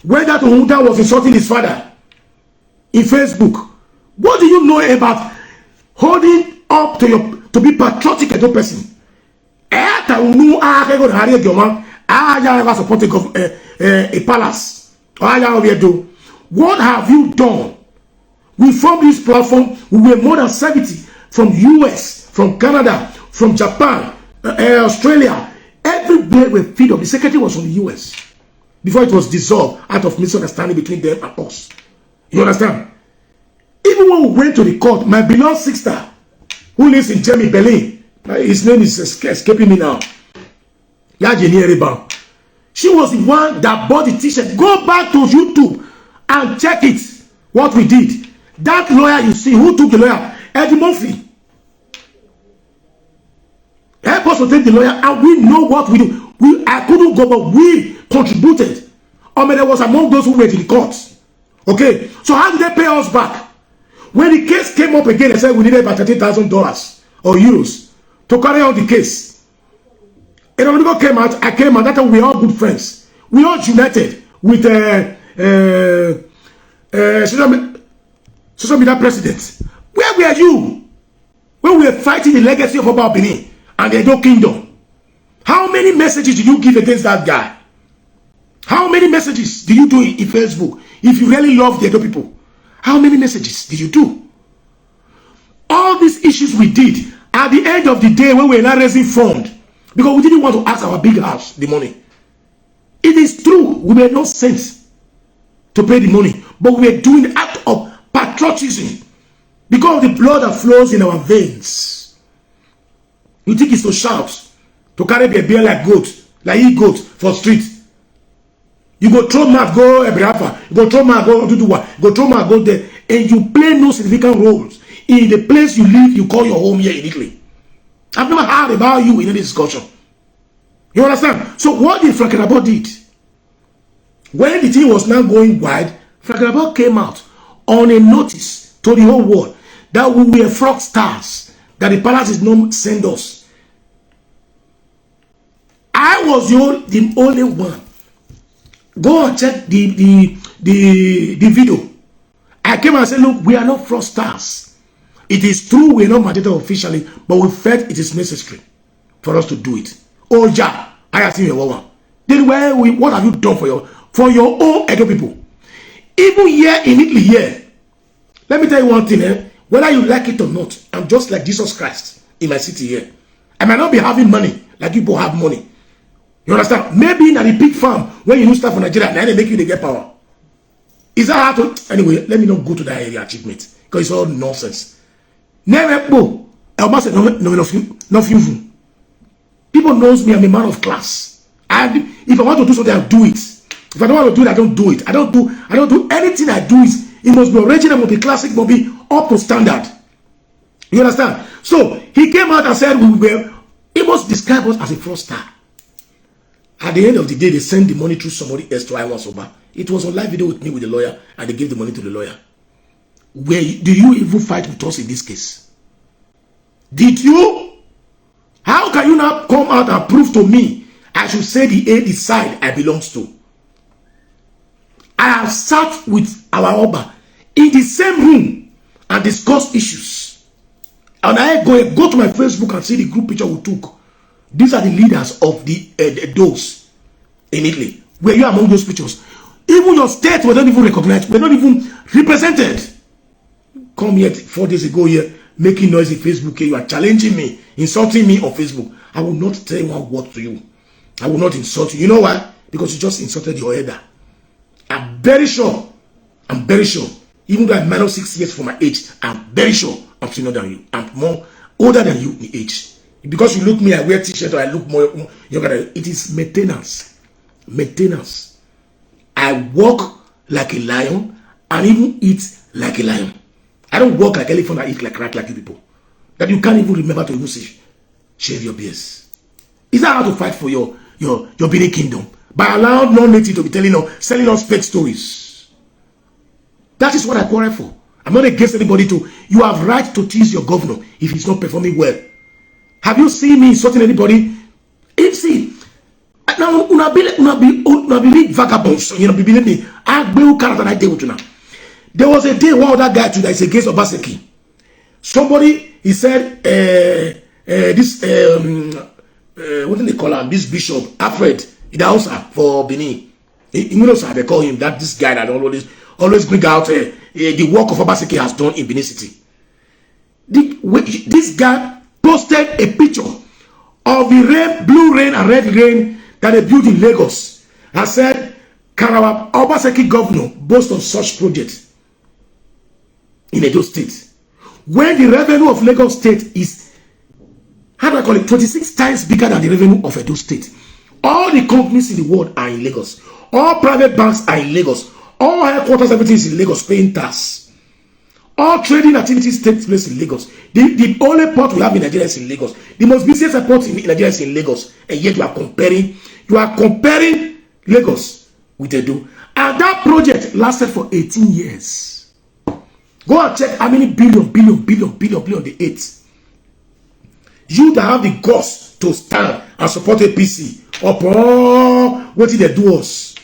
When that Ohuta was insulting his father in Facebook. What do you know about holding up to be patriotic Edo person? I support a palace. What have you done? We formed this platform. We were more than 70 from US, from Canada, from Japan, Australia. Everywhere we feed up. The secretary was from the US before it was dissolved out of misunderstanding between them and us. You understand? Even when we went to the court, my beloved sister, who lives in Germany, Berlin, his name is escaping me now. She was the one that bought the t-shirt. Go back to YouTube and check it. What we did. That lawyer you see, who took the lawyer? Eddie Murphy. Help us to take the lawyer, and we know what we do. I couldn't go, but we contributed. I mean, I was among those who were in the courts. Okay, so how did they pay us back? When the case came up again, they said we needed about $30,000 or euros to carry out the case. And when I came out, that time we were all good friends. We all united with social media president. Where were you when we were fighting the legacy of Oba Benin and the Edo Kingdom? How many messages did you give against that guy? How many messages did you do in Facebook? If you really love the Edo people, how many messages did you do? All these issues we did at the end of the day when we were not raising funds because we didn't want to ask our big house the money. It is true, we were not sent to pay the money, but we were doing the act of patriotism Because of the blood that flows in our veins. You think it's to shout, to carry a beer like goat, like he goat for street. You go throw mouth, go Ebrapa, you go throw mouth, go do what, go throw mouth, go there, and you play no significant roles in the place you live, you call your home here in Italy. I've never heard about you in any discussion. You understand? So what did Frankenabot did? When the thing was now going wide, Frankenabot came out on a notice to the whole world that we were frog stars, that the palace is not send us. I was the only one. Go and check the video. I came and said, look, we are not fraudsters. It is true we are not mandated officially, but we felt it is necessary for us to do it. Oh yeah, I have seen your one. Then what have you done for your own Edo people? Even here in Italy, here, let me tell you one thing, whether you like it or not, I'm just like Jesus Christ in my city here. I might not be having money like people have money. You understand? Maybe in the pig farm, when you do stuff for Nigeria, now they make you they get power. Is that how to? Anyway, let me not go to that area achievement because it's all nonsense. Never go. People knows me. I'm a man of class. And if I want to do something, I'll do it. If I don't want to do it, I don't do it. I don't do anything I do. It must be original, must be classic, must be up to standard. You understand? So he came out and said he must describe us as a fraudster. At the end of the day, they send the money through somebody else to Oghian Oba. It was on live video with me with the lawyer, and they gave the money to the lawyer. Do you even fight with us in this case? Did you? How can you now come out and prove to me I should say the side I belongs to? I have sat with our Oba in the same room and discussed issues. And I go to my Facebook and see the group picture we took. These are the leaders of those in Italy. Were you among those pictures? Even your state were not even recognized, were not even represented. Come here 4 days ago here, making noise in Facebook. You are challenging me, insulting me on Facebook. I will not tell one word to you. I will not insult you. You know why? Because you just insulted your elder. I'm very sure. Even though I'm minus 6 years from my age, I'm very sure I'm senior than you. I'm more older than you in age. Because you look me, I wear t-shirt or I look more younger. It is maintenance. Maintenance. I walk like a lion and even eat like a lion. I don't walk like elephant, I eat like rat like you people. That you can't even remember to even say, shave your beards. Is that how to fight for your Benin kingdom? By allowing non-native to be selling us fake stories. That is what I quarrel for. I'm not against anybody to. You have right to tease your governor if he's not performing well. Have you seen me insulting anybody? See, now una be vagabonds. You know, believe me. There was a day one other guy that is against Obaseki. Somebody he said this what do they call him? This bishop Alfred Idausa for Benin. You know, they call him that this guy that always bring out the work of Obaseki has done in Benin City. This guy posted a picture of the blue rain and red rain that they built in Lagos and said, can our Obaseki governor boast of such projects in Edo State? When the revenue of Lagos State is, how do I call it, 26 times bigger than the revenue of Edo State. All the companies in the world are in Lagos. All private banks are in Lagos. All headquarters, everything is in Lagos, paying tax. All trading activities take place in Lagos. The only port we have in Nigeria is in Lagos. The most busiest airport in Nigeria is in Lagos. And yet you are comparing Lagos with Edo. And that project lasted for 18 years. Go and check how many billion they ate. You that have the guts to stand and support APC or what did they do us?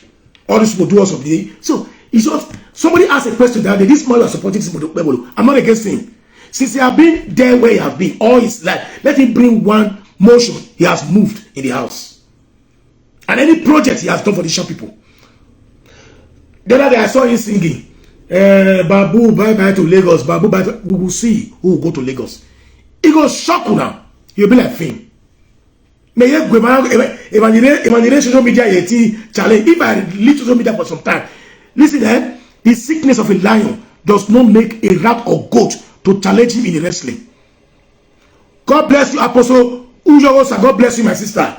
All these people do us of the day. So it's just somebody asked a question that this man was supporting this. I'm not against him. Since he has been there where he has been all his life, let him bring one motion he has moved in the house. And any project he has done for the shop people. The other day I saw him singing, Babu, bye bye to Lagos. Babu, bye. We will see who will go to Lagos. He goes shock now. He'll be like Fame. If I leave social media for some time, listen, the sickness of a lion does not make a rat or goat to challenge him in the wrestling. God bless you, Apostle Ujowosa. God bless you, my sister.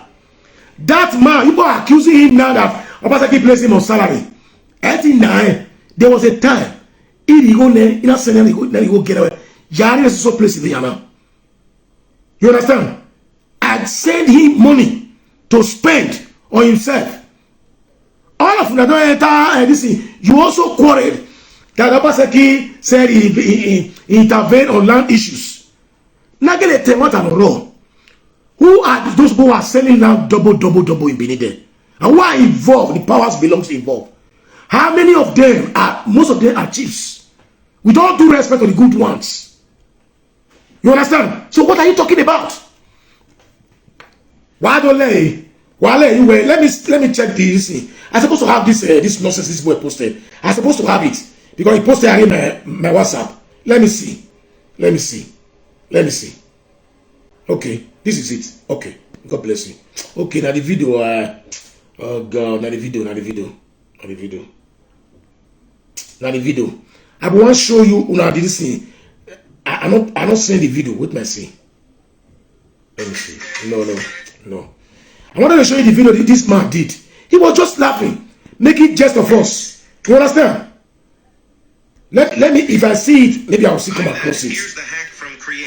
That man, people are accusing him now that Obaseki placed him on salary. There was a time he go there, he go get away. Yari is so placed in the now. You understand? I send him money to spend on himself. All of them don't enter this thing. You also quarreled that Obaseki said he intervened on land issues. Now get a what and raw. Who are those who are selling now double in Benin? And who are involved? The powers belongs involved. How many of them are? Most of them are chiefs. We don't do respect to the good ones. You understand? So what are you talking about? Why don't let me check this. I'm supposed to have this nonsense this boy posted. I'm supposed to have it because he posted in my WhatsApp. Let me see. Okay, this is it. Okay, God bless you. Okay, now the video. Oh God, now the video. I want to show you. Now this thing. I'm not seeing the video. Wait, me see. Let me see. No. I wanted to show you the video that this man did. He was just laughing, making jest of us. You understand? Let me, if I see it, maybe I'll see come across it.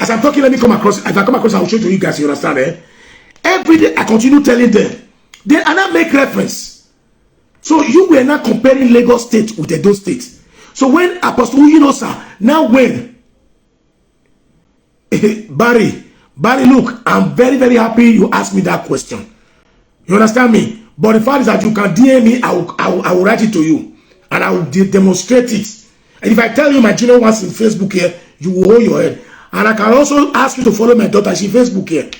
As I'm talking, let me come across it. If I come across it, I'll show it to you guys. You understand? Every day I continue telling them. They are not make reference. So you were not comparing Lagos State with Edo State. So when Apostle Uyosa, now when Barry, look, I'm very, very happy you asked me that question. You understand me? But the fact is that you can DM me, I will write it to you. And I will demonstrate it. And if I tell you my junior ones in Facebook here, you will hold your head. And I can also ask you to follow my daughter. She's Facebook here.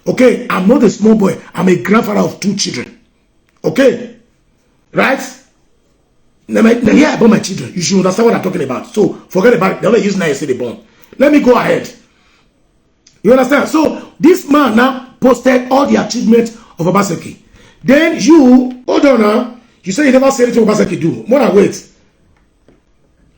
Okay? I'm not a small boy. I'm a grandfather of 2 children. Okay? Right? Now here about my children. You should understand what I'm talking about. So forget about it. They only use now yesterday born. Let me go ahead. You understand? So this man now posted all the achievements of Obaseki. Then you, hold on now. You say you never said anything Obaseki do. More than wait.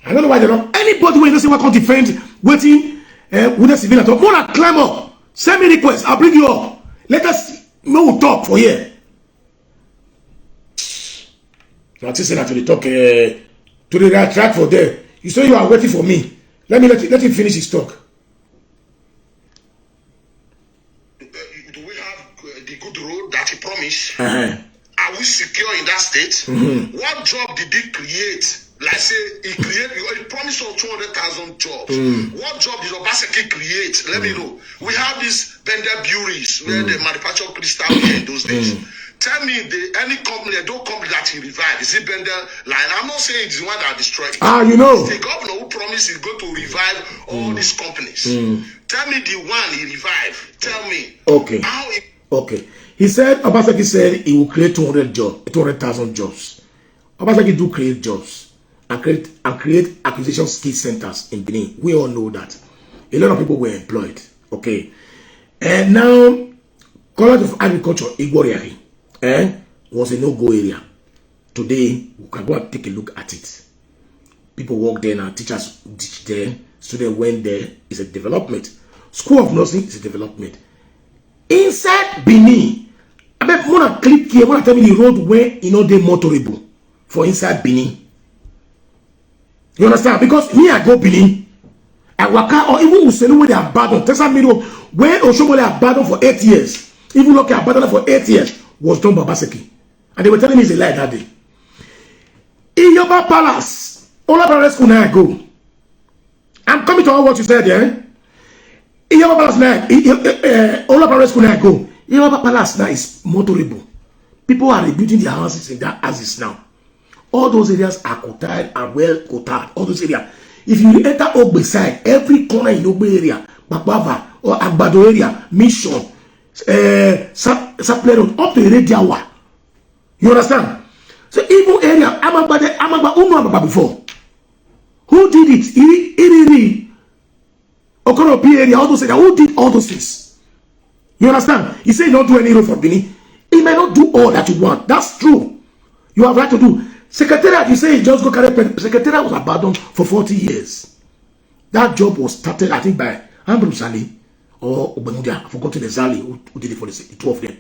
I don't know why they don't. Anybody when you say what can defend waiting with a civilian talk. More than climb up. Send me request. I'll bring you up. Let us we'll talk for here. Now say that to the talk to the right track for there. You say you are waiting for me. Let him finish his talk. Do we have the good road that he promised? Are we secure in that state? What job did he create? Like say he promised us 200,000 jobs. What job did Obaseki create? Let me know. We have these Bender breweries where they manufacture crystal in those days. Tell me any company that he revived. Is it Bender line? I'm not saying it's the one that destroyed it. You know. It's the governor who promised he's going to revive all these companies. Tell me the one he revived. Tell me. Okay. Okay. He said, Obaseki said he will create 200,000 jobs. Obaseki do create jobs and create acquisition skill centers in Benin. We all know that. A lot of people were employed. Okay. And now, College of Agriculture, Igoriari, was a no-go area. Today, we can go and take a look at it. People work there now, teachers teach there, students went there. It's a development. School of Nursing is a development. Inside Benin, I bet more than click here, more tell me the road where you know they motorable for inside Benin. You understand? Because me, I go Benin, I work out, or even Uselu where they are abandoned. Texas Middle, where Oshomole abandoned for 8 years, even Loki abandoned for 8 years, was done by Obaseki. And they were telling me it's a lie that day. In Yoba Palace, all of the school now I go. I'm coming to all what you said there. In Yoba Palace now, all of the school now I go. In Yoba Palace now is motorable. People are rebuilding their houses in that houses now. All those areas are coated and well coated. All those areas. If you enter Ogbe side, every corner in Ogbe area, Bakbava or Agbado area, Mission, Sapler up to Rediawa. You understand? So even area, Amagba before. Who did it? Iriri, Okoropi area, all those areas. Who did all those things? You understand? He said not do any road for Benin. He may not do all that you want. That's true. You have right to do. Secretariat, you say you just go carry Secretariat was abandoned for 40 years. That job was started, I think, by Ambrose Ali or Obemudia. I've forgotten exactly who did it for the two of them.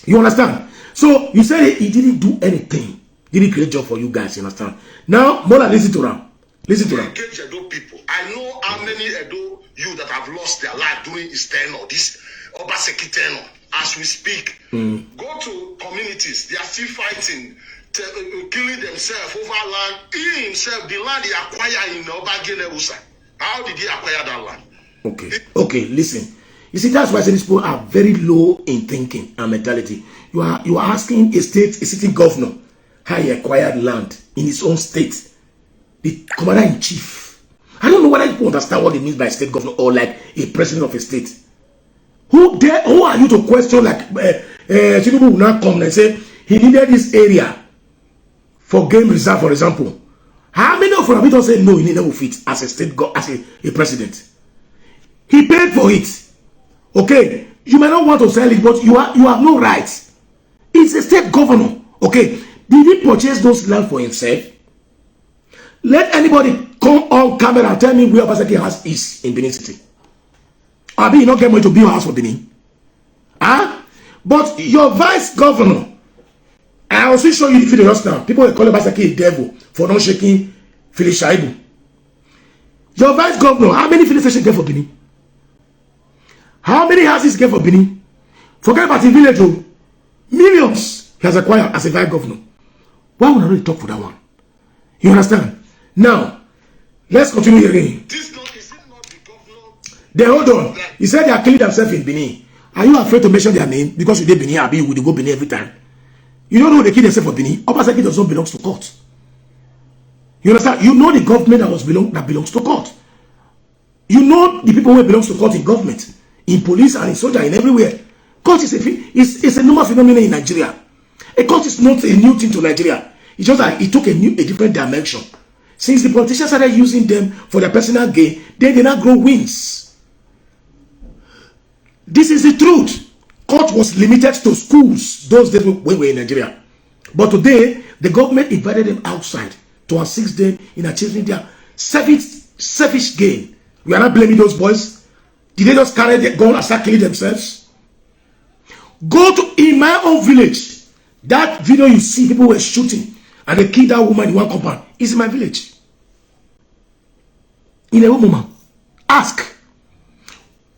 You understand? So you said he didn't do anything. He didn't create a job for you guys, you understand? Now, Mola, listen to them. Listen to them. Engage Edo people. I know how many Edo you that have lost their life during his tenure, this Obaseki tenure, as we speak. Go to communities, they are still fighting, killing themselves over land. He himself, the land he acquired in Obagenerusa. How did he acquire that land? Okay, listen. You see, that's why these people are very low in thinking and mentality. You are asking a sitting governor how he acquired land in his own state. The commander-in-chief. I don't know whether people understand what it means by state governor or like a president of a state. Who are you to question like Tinubu will not come and say he needed this area for game reserve, for example. How many of our people say no, he needed fit as a state as a president? He paid for it. Okay, you may not want to sell it, but you have no rights. It's a state governor. Okay, did he purchase those land for himself? Let anybody come on camera and tell me where Obaseki House is in Benin City. I mean, you not get money to build a house for Benin. Huh? But your vice governor, I also show you the video just now. People will call Obaseki a devil for not shaking Phyllis Shaibu. Your vice governor, how many filling stations get for Benin? How many houses get for Benin? Forget about the village. Millions he has acquired as a vice governor. Why would I really talk for that one? You understand? Now, let's continue again. This not, is it not the governor? Then hold on. He said they are killing themselves in Benin. Are you afraid to mention their name because you did Benin? Abi, you would go Benin every time. You don't know they kill themselves for Benin. Obaseki does not belong to court. You understand? You know the government that belongs to court. You know the people who belongs to court in government, in police and in soldier, in everywhere. Court is a normal phenomenon in Nigeria. A court is not a new thing to Nigeria. It's just that it took a different dimension. Since the politicians started using them for their personal gain, they did not grow wings. This is the truth. Court was limited to schools those days when we were in Nigeria. But today, the government invited them outside to assist them in achieving their selfish gain. We are not blaming those boys. Did they just carry their gun and start killing themselves? Go to in my own village. That video you see, people were shooting and they killed that woman in one compound. It's in my village. In a woman. Ask.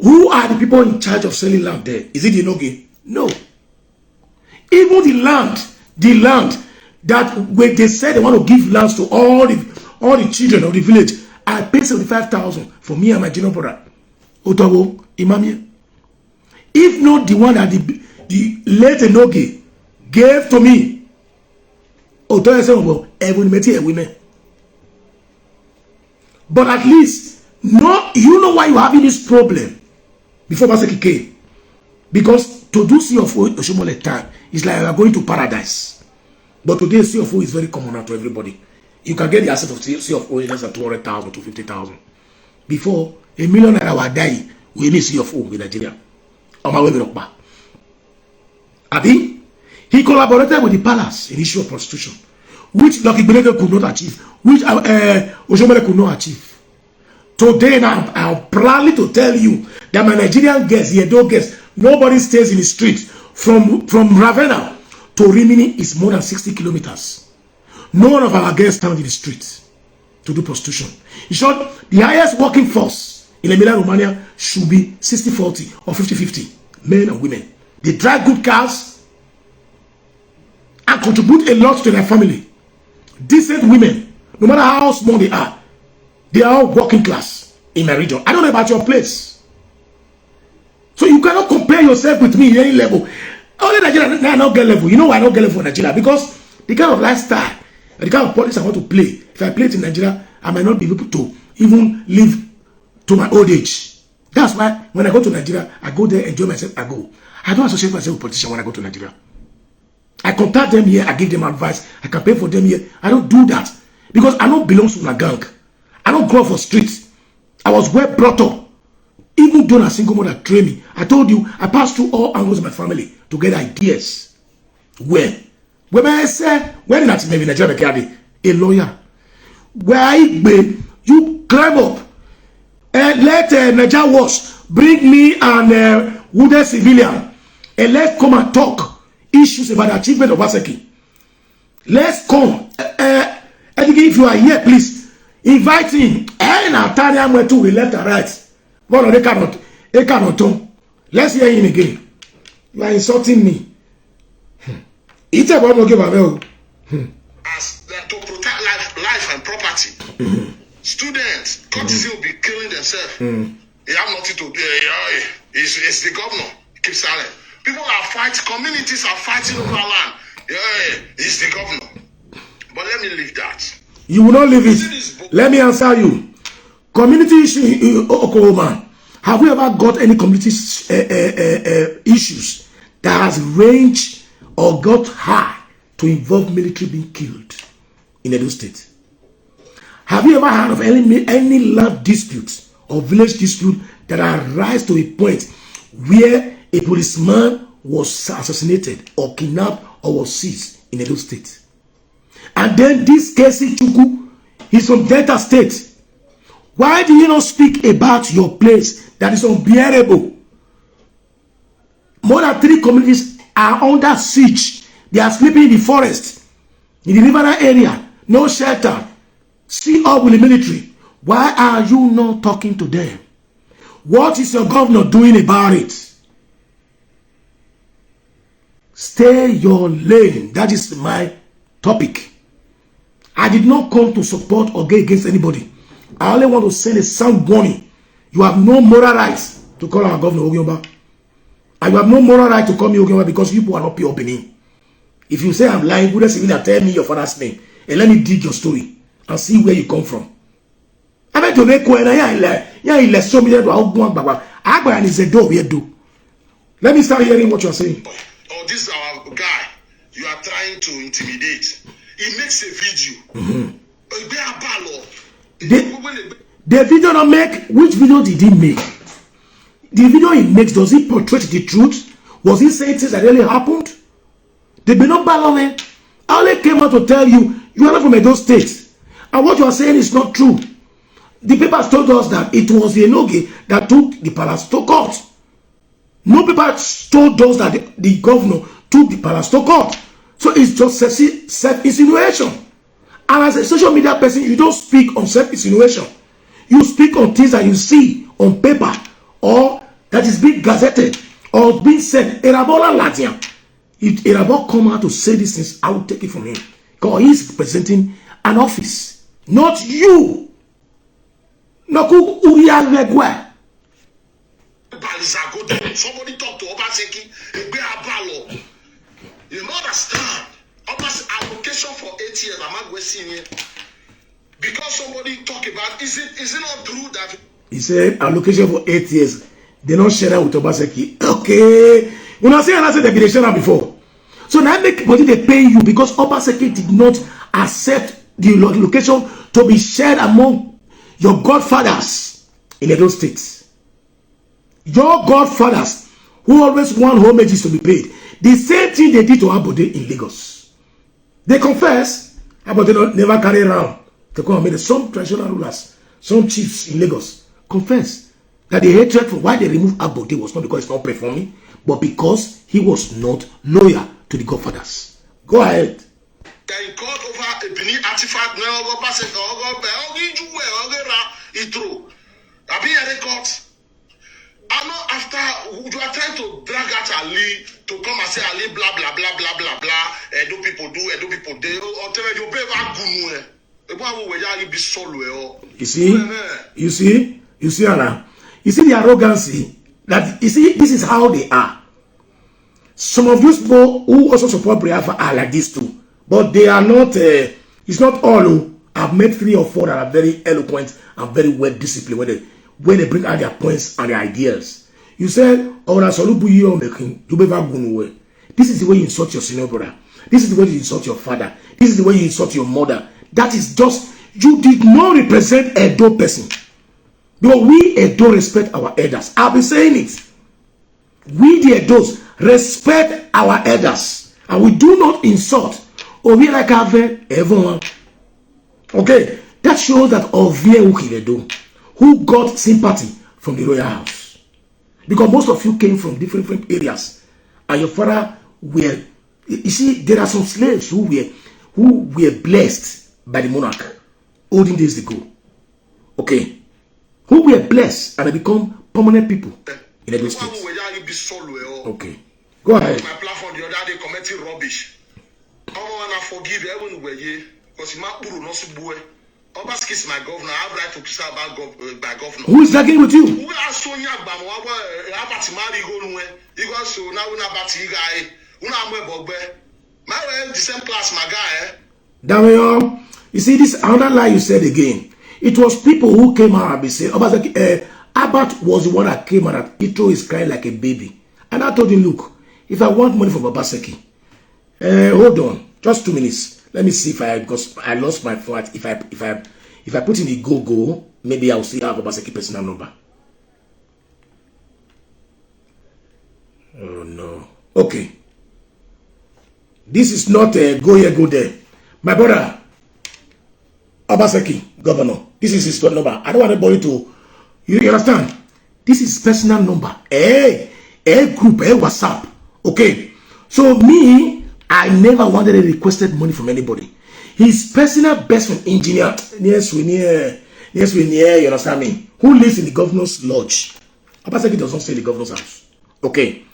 Who are the people in charge of selling land there? Is it the Nogi? No. Even the land that when they said they want to give lands to all the children of the village, I paid 75,000 for me and my junior brother. Otawo, Imamie. If not the one that the late Nogi gave to me, Otawo said, well, everyone met here women. But at least, you know why you're having this problem before Obaseki came. Because to do CFO Oshomole time is like you are going to paradise. But today CFO is very common now to everybody. You can get the asset of CFO in less than 200,000 to 50,000. Before, $1 million will die, we need CFO in Nigeria. On my way to Abi, he collaborated with the palace in the issue of prostitution, which Lucky Beneke could not achieve, which Oshomole could not achieve. Today now, I'm proudly to tell you that my Nigerian guests, Yedo guests, nobody stays in the street. From Ravenna to Rimini is more than 60 kilometers. None of our guests stand in the street to do prostitution. In short, the highest working force in Emilia Romagna should be 60-40 or 50-50, men and women. They drive good cars and contribute a lot to their family. Decent women, no matter how small they are all working class in my region. I don't know about your place. So you cannot compare yourself with me in any level. Only Nigeria, I don't get level. You know why I don't get level in Nigeria? Because the kind of lifestyle, the kind of politics I want to play, if I play it in Nigeria, I might not be able to even live to my old age. That's why when I go to Nigeria, I go there, enjoy myself, I go. I don't associate myself with politicians when I go to Nigeria. I contact them here, I give them advice, I campaign for them here. I don't do that because I don't belong to a gang. I don't grow up for streets. I was well brought up. Even though a single mother trained me, I told you, I passed through all angles of my family to get ideas. When I say, when in Nigeria, a lawyer, where you climb up and let Naija Wars bring me and wounded civilian and let's come and talk issues about the achievement of Obaseki. Let's come. If you are here, please invite him. And Atarian went to we left and right. But they cannot talk. Let's hear him again. You are insulting me. It's about no give a As to protect life and property. Students, courtesy will be killing themselves. They have nothing to do. It's the governor. Keep silent. People are fighting. Communities are fighting over land. It's the governor. But let me leave that. You will not leave it. Let me answer you. Community issue in Oklahoma. Have we ever got any community issues that has ranged or got high to involve military being killed in Edo State? Have you ever heard of any land dispute or village dispute that arise to a point where a policeman was assassinated or kidnapped or was seized in Edo State? And then this Kesi Chuku is from Delta State. Why do you not speak about your place that is unbearable? More than 3 communities are under siege. They are sleeping in the forest, in the river area, no shelter, see up with the military. Why are you not talking to them? What is your governor doing about it? Stay your lane. That is my topic. I did not come to support or go against anybody. I only want to send a sound warning. You have no moral rights to call our governor Oghian Oba. And you have no moral right to call me Oghian Oba because you people are not pure Benin. If you say I'm lying, good civilian, tell me your father's name and let me dig your story and see where you come from. I bet to make when I show me that Agba is a door we do. Let me start hearing what you are saying. Oh, this is our guy. You are trying to intimidate. He makes a video. The video not make. Which video did he make? The video he makes, does he portray the truth? Was he saying things that really happened? They be not ballowing. I only came out to tell you, you are not from Edo State. And what you are saying is not true. The papers told us that it was the Enoge that took the palace to court. No paper told us that the governor took the palace to court. So it's just self-insinuation. And as a social media person, you don't speak on self-insinuation. You speak on things that you see on paper or that is being gazetted or being said. Erabola Latian. If Erabo come out to say these things, I will take it from him. Because he's representing an office. Not you. Noku Uriah Legwe. Somebody talk to Obaseki. You understand? Almost allocation for 8 years. I'm not going senior. Because somebody talk about, is it not true that he said allocation for 8 years? They don't share that with Obaseki. Okay. When I say they did share that before. So now make body they pay you because Obaseki did not accept the location to be shared among your godfathers in Edo State. Your godfathers who always want homages to be paid. The same thing they did to Abode in Lagos. They confess, but they don't never carry around. They come and make some traditional rulers, some chiefs in Lagos confess that the hatred for why they removed Abode was not because it's not performing, but because he was not loyal to the godfathers. Go ahead. They called over a Benin artifact. I know after you are trying to drag out Ali to come and say Ali blah blah blah blah blah blah. Do people do? Do people do? You see, Anna. You see the arrogancy that you see. This is how they are. Some of these people who also support Biafra are like this too, but they are not. It's not all who I've met 3 or 4 that are very eloquent and very well disciplined when they bring out their points and their ideas. You said, "Oh, that's all you making. You better go nowhere." This is the way you insult your senior brother. This is the way you insult your father. This is the way you insult your mother. That is just, you did not represent a Edo person. But we Edo respect our elders. I've been saying it. We the Edos respect our elders. And we do not insult. Or we like have everyone. Okay. That shows that Ovie Ukiledo, who got sympathy from the royal house. Because most of you came from different areas. And your father were, you see, there are some slaves who were blessed by the monarch olden days ago. Okay. Who were blessed and they become permanent people in Edo State. Okay. Go ahead. My platform the other day commenting rubbish. I want to forgive everyone where you because my puru no subue. Obaseki is my governor. I have right to say about my governor. Who is arguing with you? Who are so young? But I want to marry go nowhere. You go so now we na party guy. We na mwe bogbe. My way the same class my guy. Damian, you see this another lie you said again. It was people who came out and said Obaseki, Abat was the one that came out and Petro is crying like a baby. And I told him, look, if I want money from Obaseki, hold on, just 2 minutes. Let me see if because I lost my phone. If I put in the go, maybe I'll still have Obaseki personal number. Oh no. Okay. This is not a go here, go there. My brother, Obaseki, governor. This is his phone number. I don't want anybody to. You understand? This is personal number. Group, WhatsApp. Okay. So me, I never wanted a requested money from anybody. His personal best friend, engineer, yes, we near, you understand me? Who lives in the governor's lodge? Obaseki does not stay in the governor's house. Okay.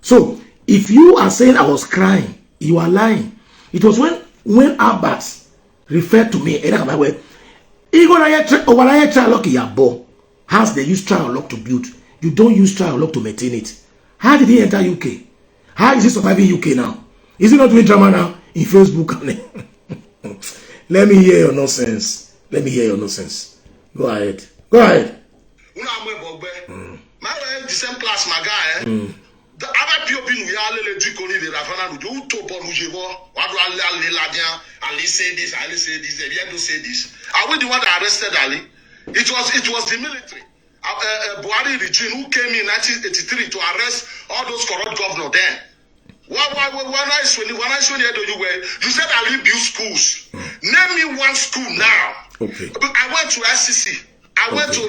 So if you are saying I was crying, you are lying. It was when Abbas referred to me, house they use trial lock to build. You don't use trial lock to maintain it. How did he enter UK? How is he surviving UK now? Is he not doing drama now in Facebook? Let me hear your nonsense. Let me hear your nonsense. Go ahead. Go ahead. My the same class, my guy. The other people in the Duconi, the Rafana, who told Bonujevo, what do Ali say this, Ali say this, they have to say this. Are we the one that arrested Ali? It was the military. Buhari regime who came in 1983 to arrest all those corrupt governors then. When I saw you said Ali build schools. Name me one school now. Okay. I went to SCC. I went to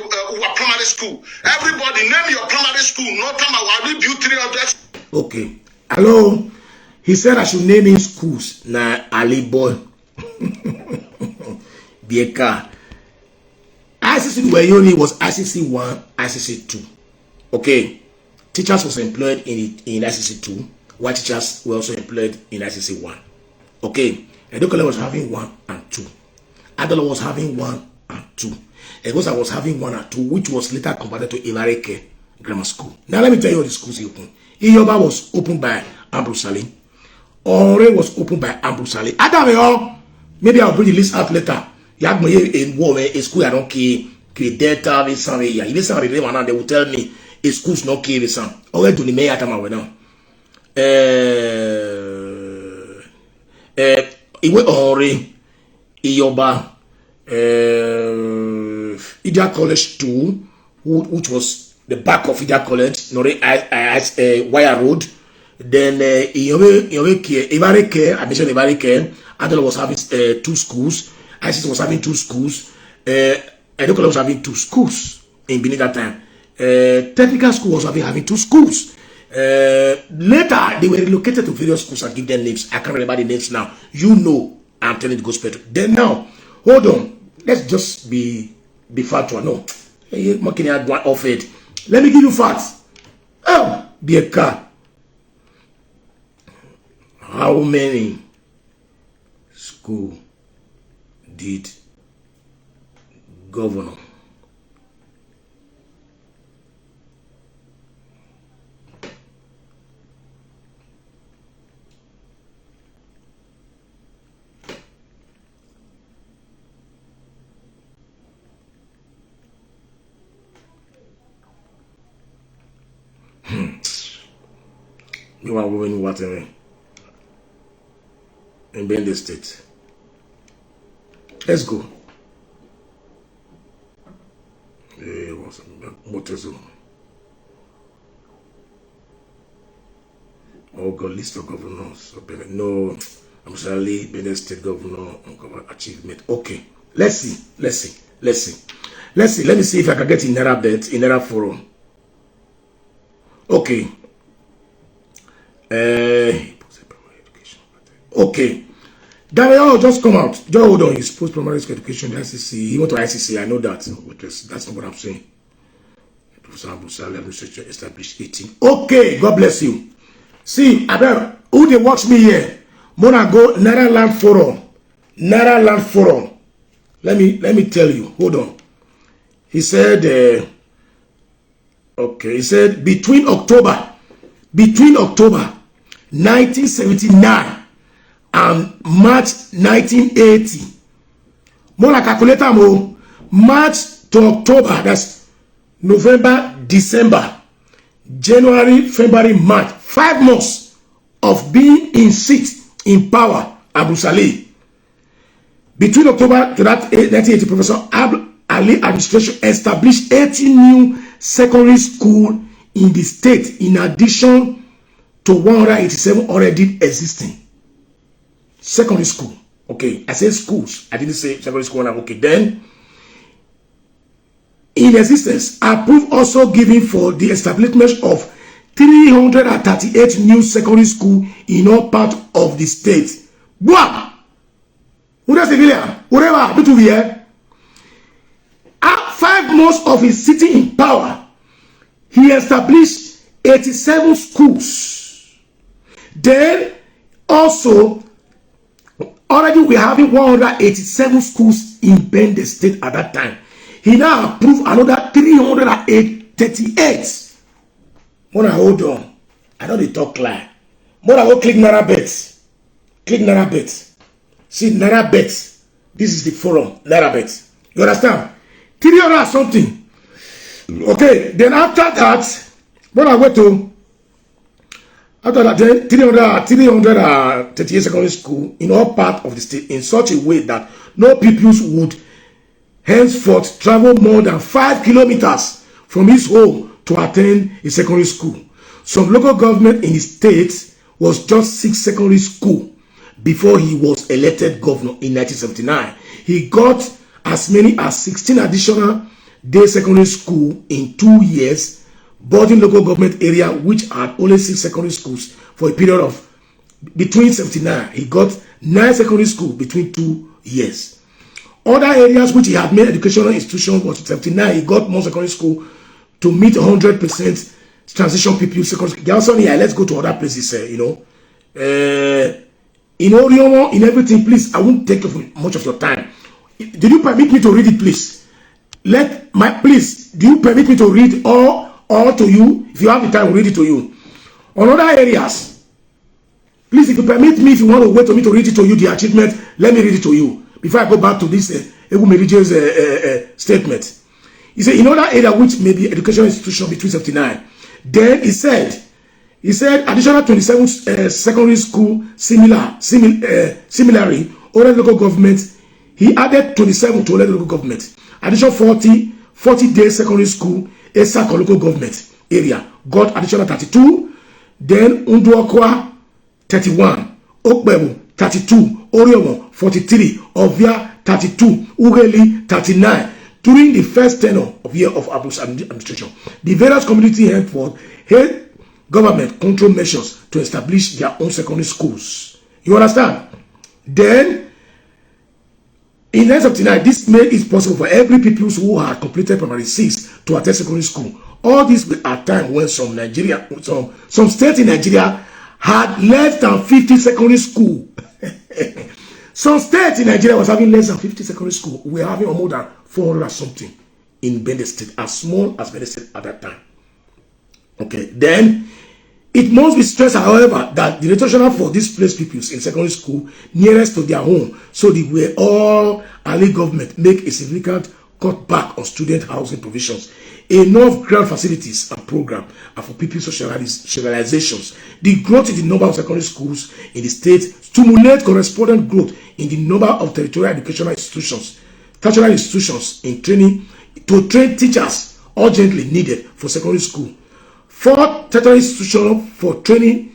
primary school. Everybody name your primary school. No time I will build 300. Okay. Hello. He said I should name him schools. Nah, Ali boy. Bieka. ICC Weyoni was ICC 1, ICC 2. Okay. Teachers was employed in ICC 2. White teachers were also employed in ICC 1. Okay. Edokole was having 1 and 2. Adola was having 1 and 2. Egosa was having 1 and 2, which was later converted to Ilareke Grammar School. Now let me tell you all the schools he opened. Iyoba was opened by Ambrose Sali. Ore was opened by Ambrose Sali. Maybe I'll bring the list out later. A school I don't care. Delta, they will tell me a school's not care. Already to the mayor at my now. Iwe Ore, Iyoba, Ida College 2, which was the back of Ida College, Wire Road. Then Ibareke, I mentioned Ibareke. Adela was having 2 schools. ICC was having 2 schools. Edokole was having 2 schools in Benin that time. Technical school was having 2 schools. Later, they were relocated to various schools and give them names. I can't remember the names now. You know, I'm telling the gospel. Then now, hold on. Let's just be factual. No. Let me give you facts. Oh, be a car. How many school did governor you are going whatever in Benin State? Let's go. Oh God, list of governors. No, I'm sorry, Benin State governor achievement. Okay, Let's see. Let me see if I can get in Naira bet, in Naira forum. Okay. Okay. Daniel just come out. Just hold on. He's post-primary education, the ICC. He went to ICC. I know that. That's not what I'm saying. Established 18. Okay, God bless you. See, Abel, who they watch me here? Mona go Naira Land Forum. Naira Land Forum. Let me tell you. Hold on. He said, okay, he said between October 1979 and March 1980. Mona calculator mo. March to October, that's November, December, January, February, March. 5 months of being in seat in power, Abu Saleh. Between October to that 1980, Professor Ali administration established 80 new secondary schools in the state, in addition to 187 already existing. Secondary school. Okay, I said schools. I didn't say secondary school. Okay, then in existence, approved also given for the establishment of 338 new secondary schools in all parts of the state. Wow! Whatever, do here. At 5 months of his sitting in power, he established 87 schools. Then also, already we are having 187 schools in Benin State at that time. He now approved another 338. Mona, hold on. I know they talk lie. Mona, go click Naira bet. Click Naira bet. See Naira bet. This is the forum. Naira bet. You understand? 300 something. Okay. Then after that, Mona went to. After that, then 338 secondary school in all parts of the state in such a way that no pupils would henceforth travel more than 5 kilometers from his home to attend a secondary school. Some local government in the state was just 6 secondary schools before he was elected governor in 1979. He got as many as 16 additional day secondary school in 2 years, boarding local government area which had only 6 secondary schools for a period of between 79. He got 9 secondary schools between 2 years. Other areas which he had made educational institutions was 79. He got more secondary school to meet 100% transition people secondary school. Also, yeah, let's go to other places. In Orion, in everything, please. I won't take much of your time. Did you permit me to read it, please? Please. Do you permit me to read all to you? If you have the time, I'll read it to you. On other areas, please, if you permit me, if you want to wait for me to read it to you, the achievement, let me read it to you. Before I go back to this Ebu statement. He said, in other area which may be educational institution between 79. Then he said additional 27 secondary school similarly, other local government. He added 27 to other local government. Additional 40 day secondary school, Esako local government area got additional 32. Then Unduokwa 31, Okbebu 32. Oriomo 43, Ovia 32, Ugeli 39. During the first tenure of year of Abu's administration, the various community henceforth held government control measures to establish their own secondary schools. You understand? Then, in 1979, this made it possible for every pupils who had completed primary 6 to attend secondary school. All this at time when some states in Nigeria had less than 50 secondary school. Some states in Nigeria was having less than 50 secondary school. We are having more than 400 or something in Benin State, as small as Benin State at that time. Okay, then it must be stressed, however, that the rational for displaced pupils in secondary school nearest to their home, so they were all early government make a significant cutback on student housing provisions, enough ground facilities and program, and for people socializations. The growth in the number of secondary schools in the state stimulate correspondent growth in the number of territorial educational institutions, tertiary institutions in training to train teachers urgently needed for secondary school. 4 tertiary institutions for training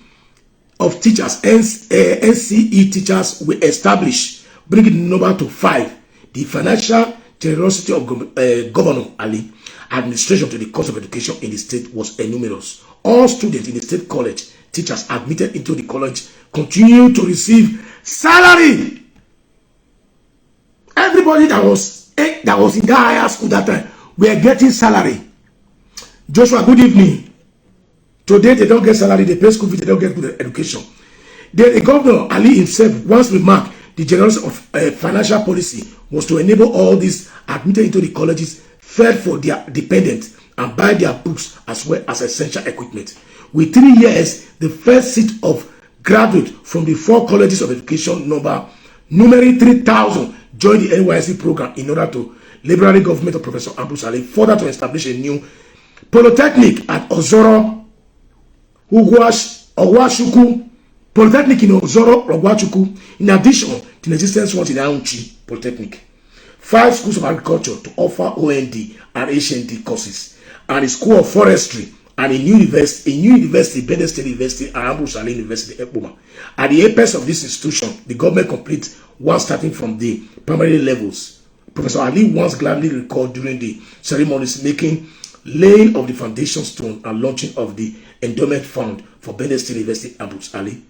of teachers, NCE teachers, were established, bringing the number to 5. The financial generosity of Governor Ali administration to the cost of education in the state was enormous. All students in the state college, teachers admitted into the college, continue to receive salary. Everybody that was in that higher school that time were getting salary. Joshua, good evening. Today they don't get salary, they pay school fees, they don't get good education. The Governor Ali himself once remarked the generosity of financial policy was to enable all these admitted into the colleges fed for their dependents and buy their books as well as essential equipment. With 3 years, the first seat of graduate from the 4 colleges of education numerically 3,000 joined the NYSC program in order to liberate the government of Professor Ambrose Ali further to establish a new polytechnic at Ozoro Ogwashuku Polytechnic in Ozoro Ogwashuku, in addition to the existence ones in Aunchi Polytechnic. 5 schools of agriculture to offer OND and HND courses, and a school of forestry, and a new university, Benin State University and Ambrose Ali University, Ekpoma. At the apex of this institution, the government complete one starting from the primary levels. Professor Ali once gladly recalled during the ceremonies laying of the foundation stone and launching of the endowment fund for Benin State University, Ambrose Ali.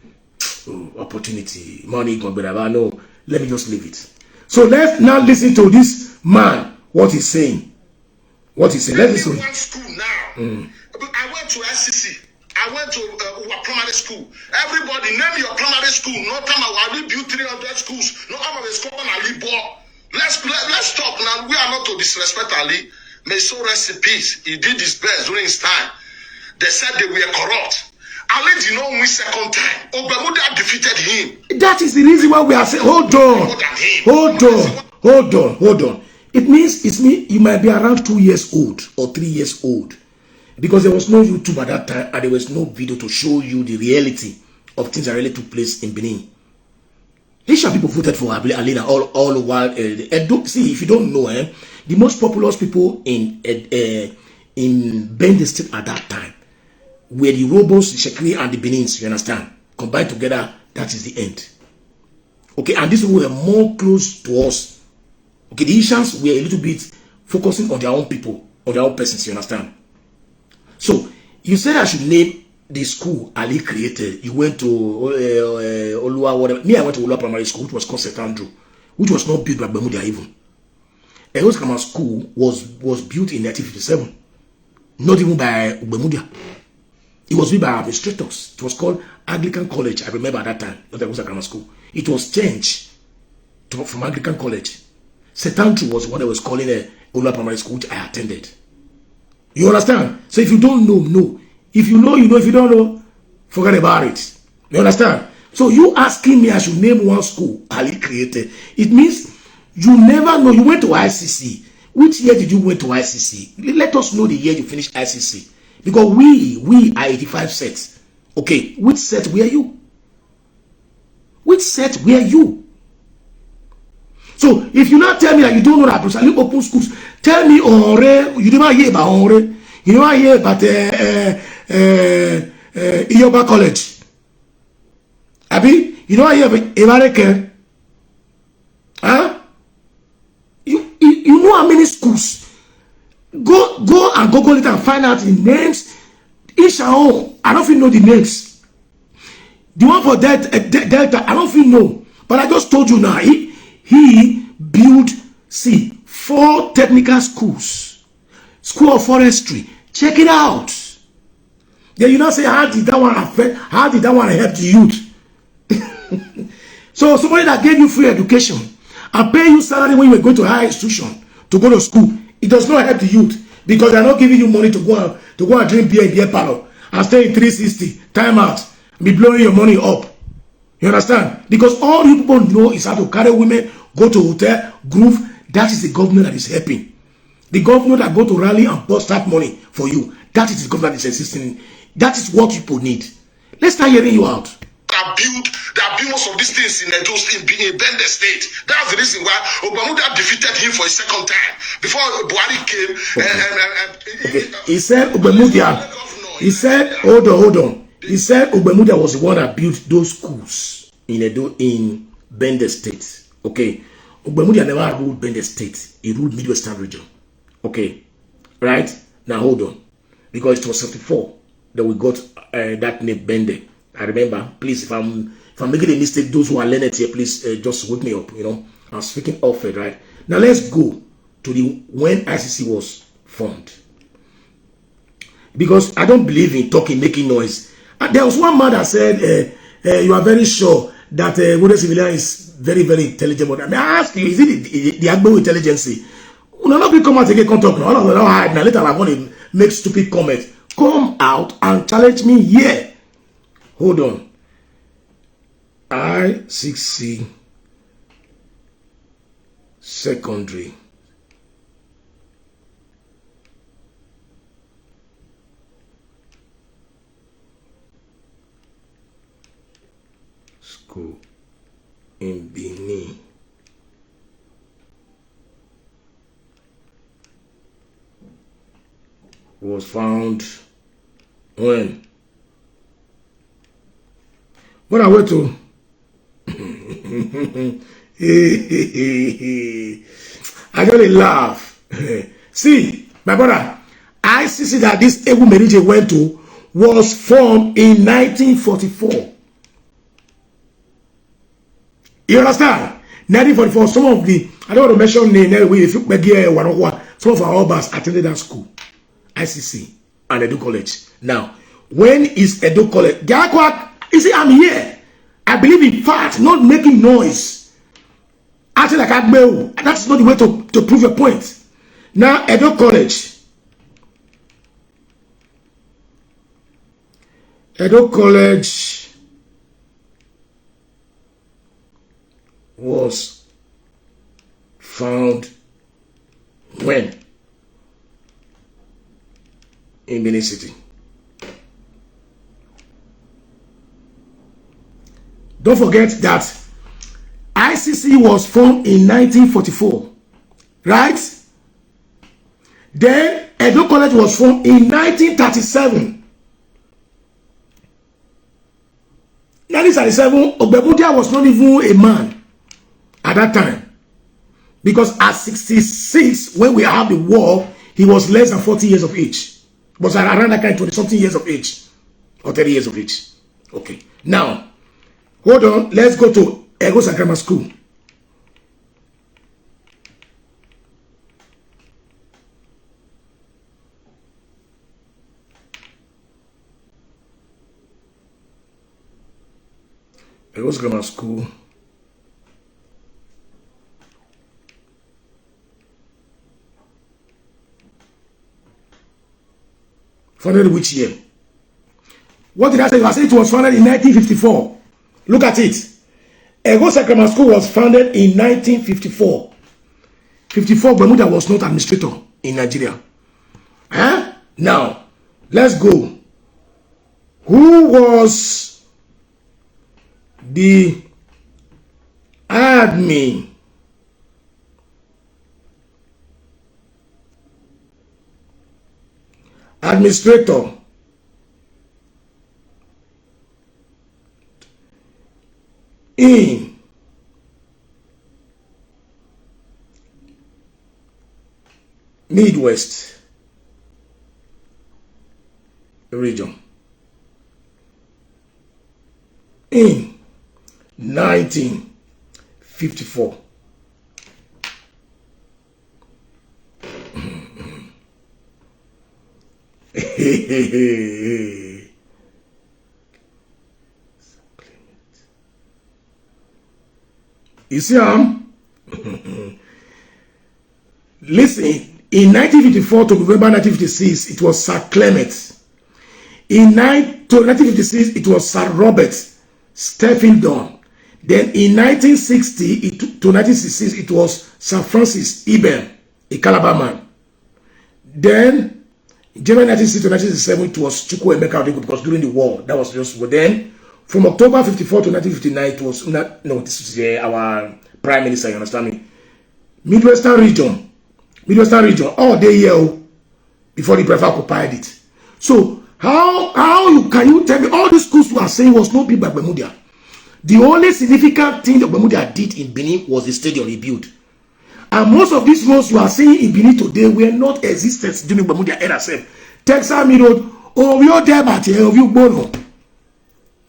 Oh, opportunity, money, no, let me just leave it. So let's now listen to this man, what he's saying. Let's listen. One school now. I went to SCC. I went to primary school. Everybody name your primary school. No time I will build 300 schools. No time I will score on Ali ball. Let's stop now. We are not to disrespect Ali. May so rest in peace. He did his best during his time. They said they were corrupt. Ali did not win second time. Obamudia defeated him. That is the reason why we are saying, hold on. It means you might be around 2 years old or 3 years old, because there was no YouTube at that time and there was no video to show you the reality of things that really took place in Benin. Asian people voted for Ali all while. See, if you don't know, the most populous people in Benin State at that time were the Robos, the Shekri, and the Benins. You understand? Combined together, that is the end. Okay, and these people were more close to us. Okay, the Asians were a little bit focusing on their own people, on their own persons. You understand? So you said I should name the school Ali created. You went to Olua, whatever. Me, I went to Olua Primary School, which was called St. Andrew, which was not built by Bermuda even. Ehoskama School was built in 1957, not even by Bermuda. It was built by administrators. It was called Anglican College. I remember at that time, not Ehoskama Grammar School. It was changed from Anglican College. St. Andrew was what I was calling a Olua Primary School, which I attended. You understand? So if you don't know, no. If you know, you know. If you don't know, forget about it. You understand? So you asking me I should name one school Ali created. It means you never know. You went to ICC. Which year did you went to ICC? Let us know the year you finished ICC. Because we are 85 sets. Okay, which set were you? Which set were you? So if you not tell me that you don't know that Bruce Ali open schools, tell me you never hear about Onre. You never hear about Iyoba College. Abi, you never hear about Evareke. Huh? You know how many schools? Go and Google it and find out the names. Each and all, I don't even know the names. The one for Delta, I don't even know. But I just told you now, he built, 4 technical schools. School of forestry. Check it out. Then you now say, how did that one help the youth? So somebody that gave you free education and pay you salary when you were going to a higher institution to go to school, it does not help the youth, because they are not giving you money to go and drink beer in beer parlor and stay in 360 time out and be blowing your money up. You understand? Because all you people know is how to carry women, go to hotel, groove. That is the government that is helping. The government that go to rally and bust that money for you. That is the government that is existing. That is what people need. Let's start hearing you out. That build most of these things in Benin State. That's the reason why Obamudia defeated him for a second time. Before Buhari came, okay. He said Obamudia. He said, hold on. He said Obamudia was the one that built those schools in Benin State. Okay. Ogbemudia never ruled Benin State. He ruled Midwestern region. Okay, right? Now hold on. Because it was 74 that we got that name Bende. I remember. Please, if I'm making a mistake, those who are learned here, please just wake me up. You know, I'm speaking off it, right? Now let's go to the when ICC was formed. Because I don't believe in talking, making noise. And there was one man that said, you are very sure that Wode civilian is very, very intelligent. But I mean, I ask you, is it the Agbo intelligence? No, not come out again, come talk. No, no, hide. Now later I'm going to make stupid comments. Come out and challenge me here. Hold on. ICC secondary. School in Benin. Was found when I went to I really laugh. See, my brother, ICC that this Ewu Merije went to was formed in 1944. You understand? 1944, some of the, I don't want to mention name, some of our Obas attended that school. ICC and Edo College. Now, when is Edo College? You see, I'm here. I believe in fact, not making noise. Acting like Agbo. That's not the way to prove your point. Now, Edo College. Edo College was found when? In Benin City. Don't forget that ICC was formed in 1944, right? Then Edo College was formed in 1937. 1937, Ogbemudia was not even a man at that time. Because at 66, when we had the war, he was less than 40 years of age. But around that kind of 20-something years of age. Or 30 years of age. Okay. Now, hold on. Let's go to Egosa Grammar School. Egosa Grammar School. Founded which year? What did I say? I said it was founded in 1954. Look at it. Egosa Grammar School was founded in 1954. 54, Bermuda was not administrator in Nigeria. Huh? Now, let's go. Who was the admin? Administrator in Midwest region in 1954. You see, listen, in 1954 to November 1956, it was Sir Clement. In 1956, it was Sir Robert Stephendon. Then in 1960 to 1966, it was Sir Francis Ibem, a Calabar man. Then in January 1960 to 1967, it was Chukwu Emeka Odegwu, because during the war, that was just. But then from October 54 to 1959, it was this is our prime minister. You understand me? Midwestern region, all day here before the Biafra occupied it. So how can you tell me all these schools you are saying was not built by Bermuda? The only significant thing that Ogbemudia did in Benin was the stadium he built. And most of these roads you are seeing in Benin today were not existent during Ogbemudia era self. Texas Road, Ovio Debate, Ovio Bono.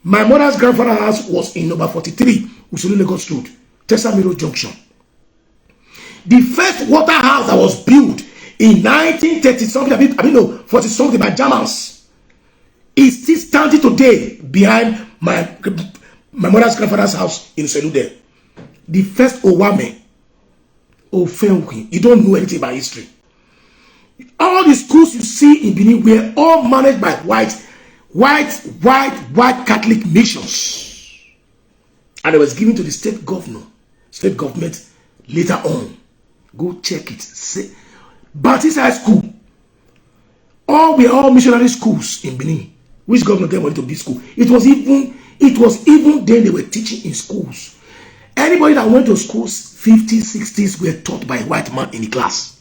My mother's grandfather's house was in number 43, Usulu Lagos Road, Texas Road Junction. The first water house that was built in 1930 something, 40 something by Germans is still standing today behind my mother's grandfather's house in Selude. The first Owame, Ofenwi. You don't know anything about history. All the schools you see in Benin were all managed by white Catholic missions. And it was given to the state government later on. Go check it. Say, Baptist High School. All were all missionary schools in Benin. Which government then went to this school? It was even then they were teaching in schools. Anybody that went to schools, 50s, 60s, were taught by a white man in the class.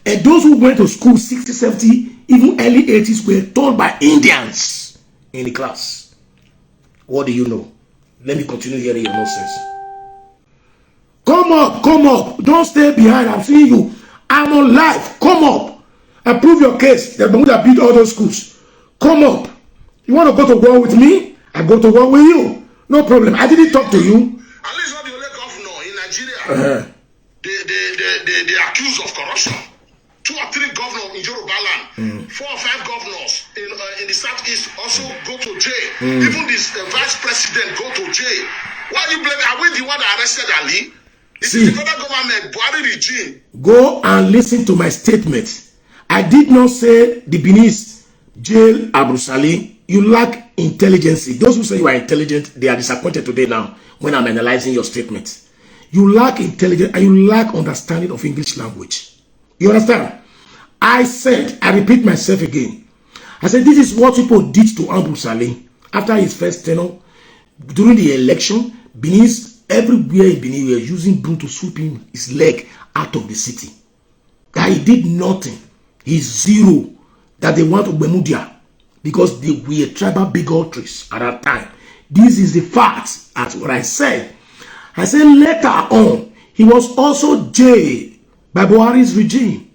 And those who went to school, 60, 70, even early 80s, were taught by Indians in the class. What do you know? Let me continue hearing your nonsense. Come up. Don't stay behind. I'm seeing you. I'm on live. Come up and prove your case that Bermuda beat all those schools. Come up. You want to go to war with me? I go to war with you. No problem. I didn't talk to you. At least not the only governor in Nigeria. They accused of corruption. 2 or 3 governors in Yoruba land, 4 or 5 governors in the southeast also go to jail. Even this vice president go to jail. Why you blame? Are we the one that arrested Ali? This is the federal government, Buhari regime. Go and listen to my statement. I did not say the Beninese jail Abu Salih. You lack intelligence. Those who say you are intelligent, they are disappointed today now when I'm analyzing your statement. You lack intelligence and you lack understanding of English language. You understand? I said, I repeat myself again. I said, this is what people did to Abu Salih after his first tenure. During the election, Benin's everywhere in Benin were using broom to sweep his leg out of the city. That he did nothing. He's zero. That they want Ogbemudia because they were tribal bigotries at that time. This is the fact. That's what I said. I said later on, he was also jailed by Buhari's regime.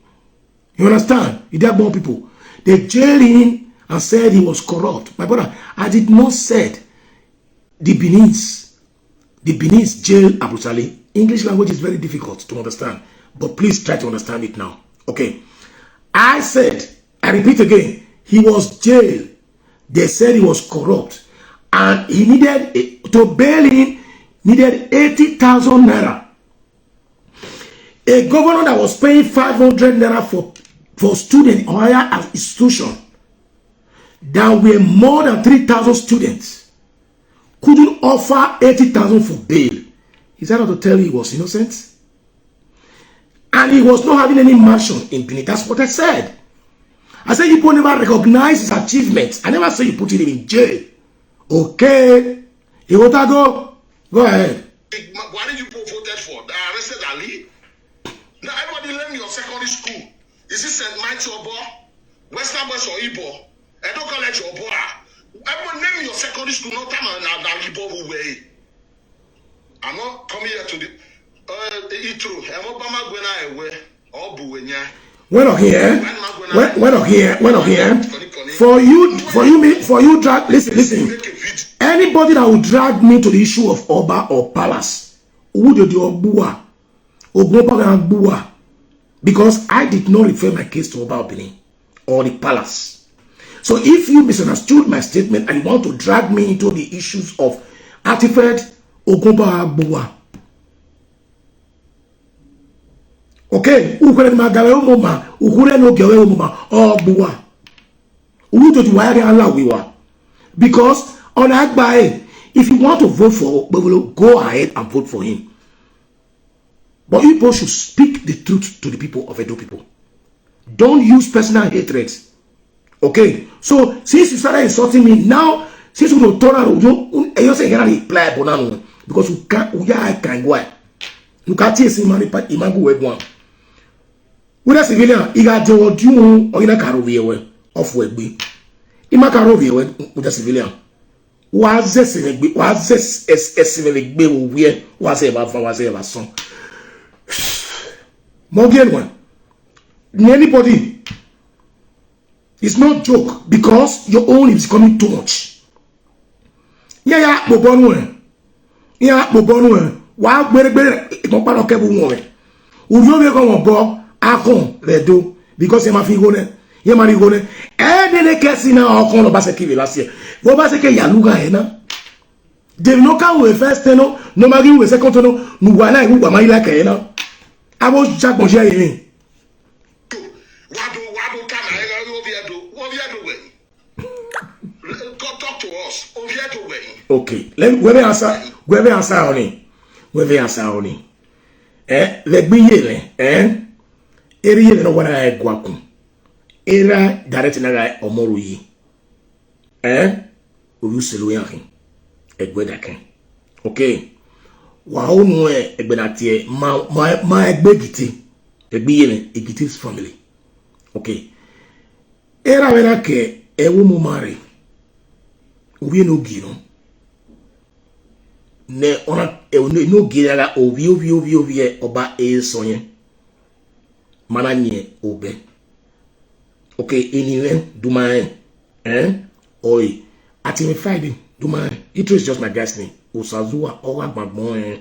You understand? He did more people. They jailed him and said he was corrupt. My brother, I did not say the Beninese jail Abu Salih. English language is very difficult to understand. But please try to understand it now. Okay. I said, I repeat again, he was jailed. They said he was corrupt. And he needed, to bail him, needed 80,000 naira. A governor that was paying 500 naira for student or higher institution, there were more than 3,000 students, couldn't offer 80,000 for bail. Is that not to tell you he was innocent? And he was not having any mansion in Benin. That's what I said. I said you never recognize his achievements. I never say you put him in jail. Okay. You want to go? Go ahead. Why did you voted for? They arrested Ali. Now everybody learn your secondary school. Is it St. Michael Oba, Western West or Igbo? Edo College or Boa? Everyone name your secondary school. No time now Igbo way. I'm not coming here to the Itro. I'm Obama Gwena away or Buenya. We're not here. We're not here. For you drag. Listen. Anybody that will drag me to the issue of Oba or Palace, who do the Obua? Because I did not refer my case to Oba Benin or the palace. So if you misunderstood my statement and you want to drag me into the issues of artifact Ogomba Bua, okay, because on Agbae, if you want to vote for Bobolo, go ahead and vote for him. But people should speak the truth to the people of Edo people. Don't use personal hatred. Okay? So, since you started insulting me, now, since you don't turn around, you say, reply, because you can't go. You can't see money, but you can't go. With a civilian, you got to do or in a car over here, off way. You make a with a civilian. was this estimate we was ever song. Morgan one. Anybody, it's not joke because your own is becoming too much. Yeah, Bobonwe. Yeah, Bobonwe. Why, better, don't part of cable woman. Would you make on board? Akon, redo, because you must go there. You must go there. And then they can see now Akon Obaseki last year. Obaseki Yaluga Hena. They no can we first no matter we second no, no one like who am I like Hena. I was Jack Bonja in. Talk to us. Okay, let me answer. Where we answer only. Where we answer only. Let me hear. Area no wana ya gwaku. Era direct na ga omoru yi. Oyuselu yankin. Egbe dakin. Okay. Wa onu egbe na tie ma egbe giti. Egbe yele egiti's family. Okay. Era wena ke ewu mu mari. Obi no gino. Ne ona no gira obi oba sonye. Mana nye obe. Okay, anyway, do my oi. At me Friday, do my it was just my guest name. Usazua owa gbagbo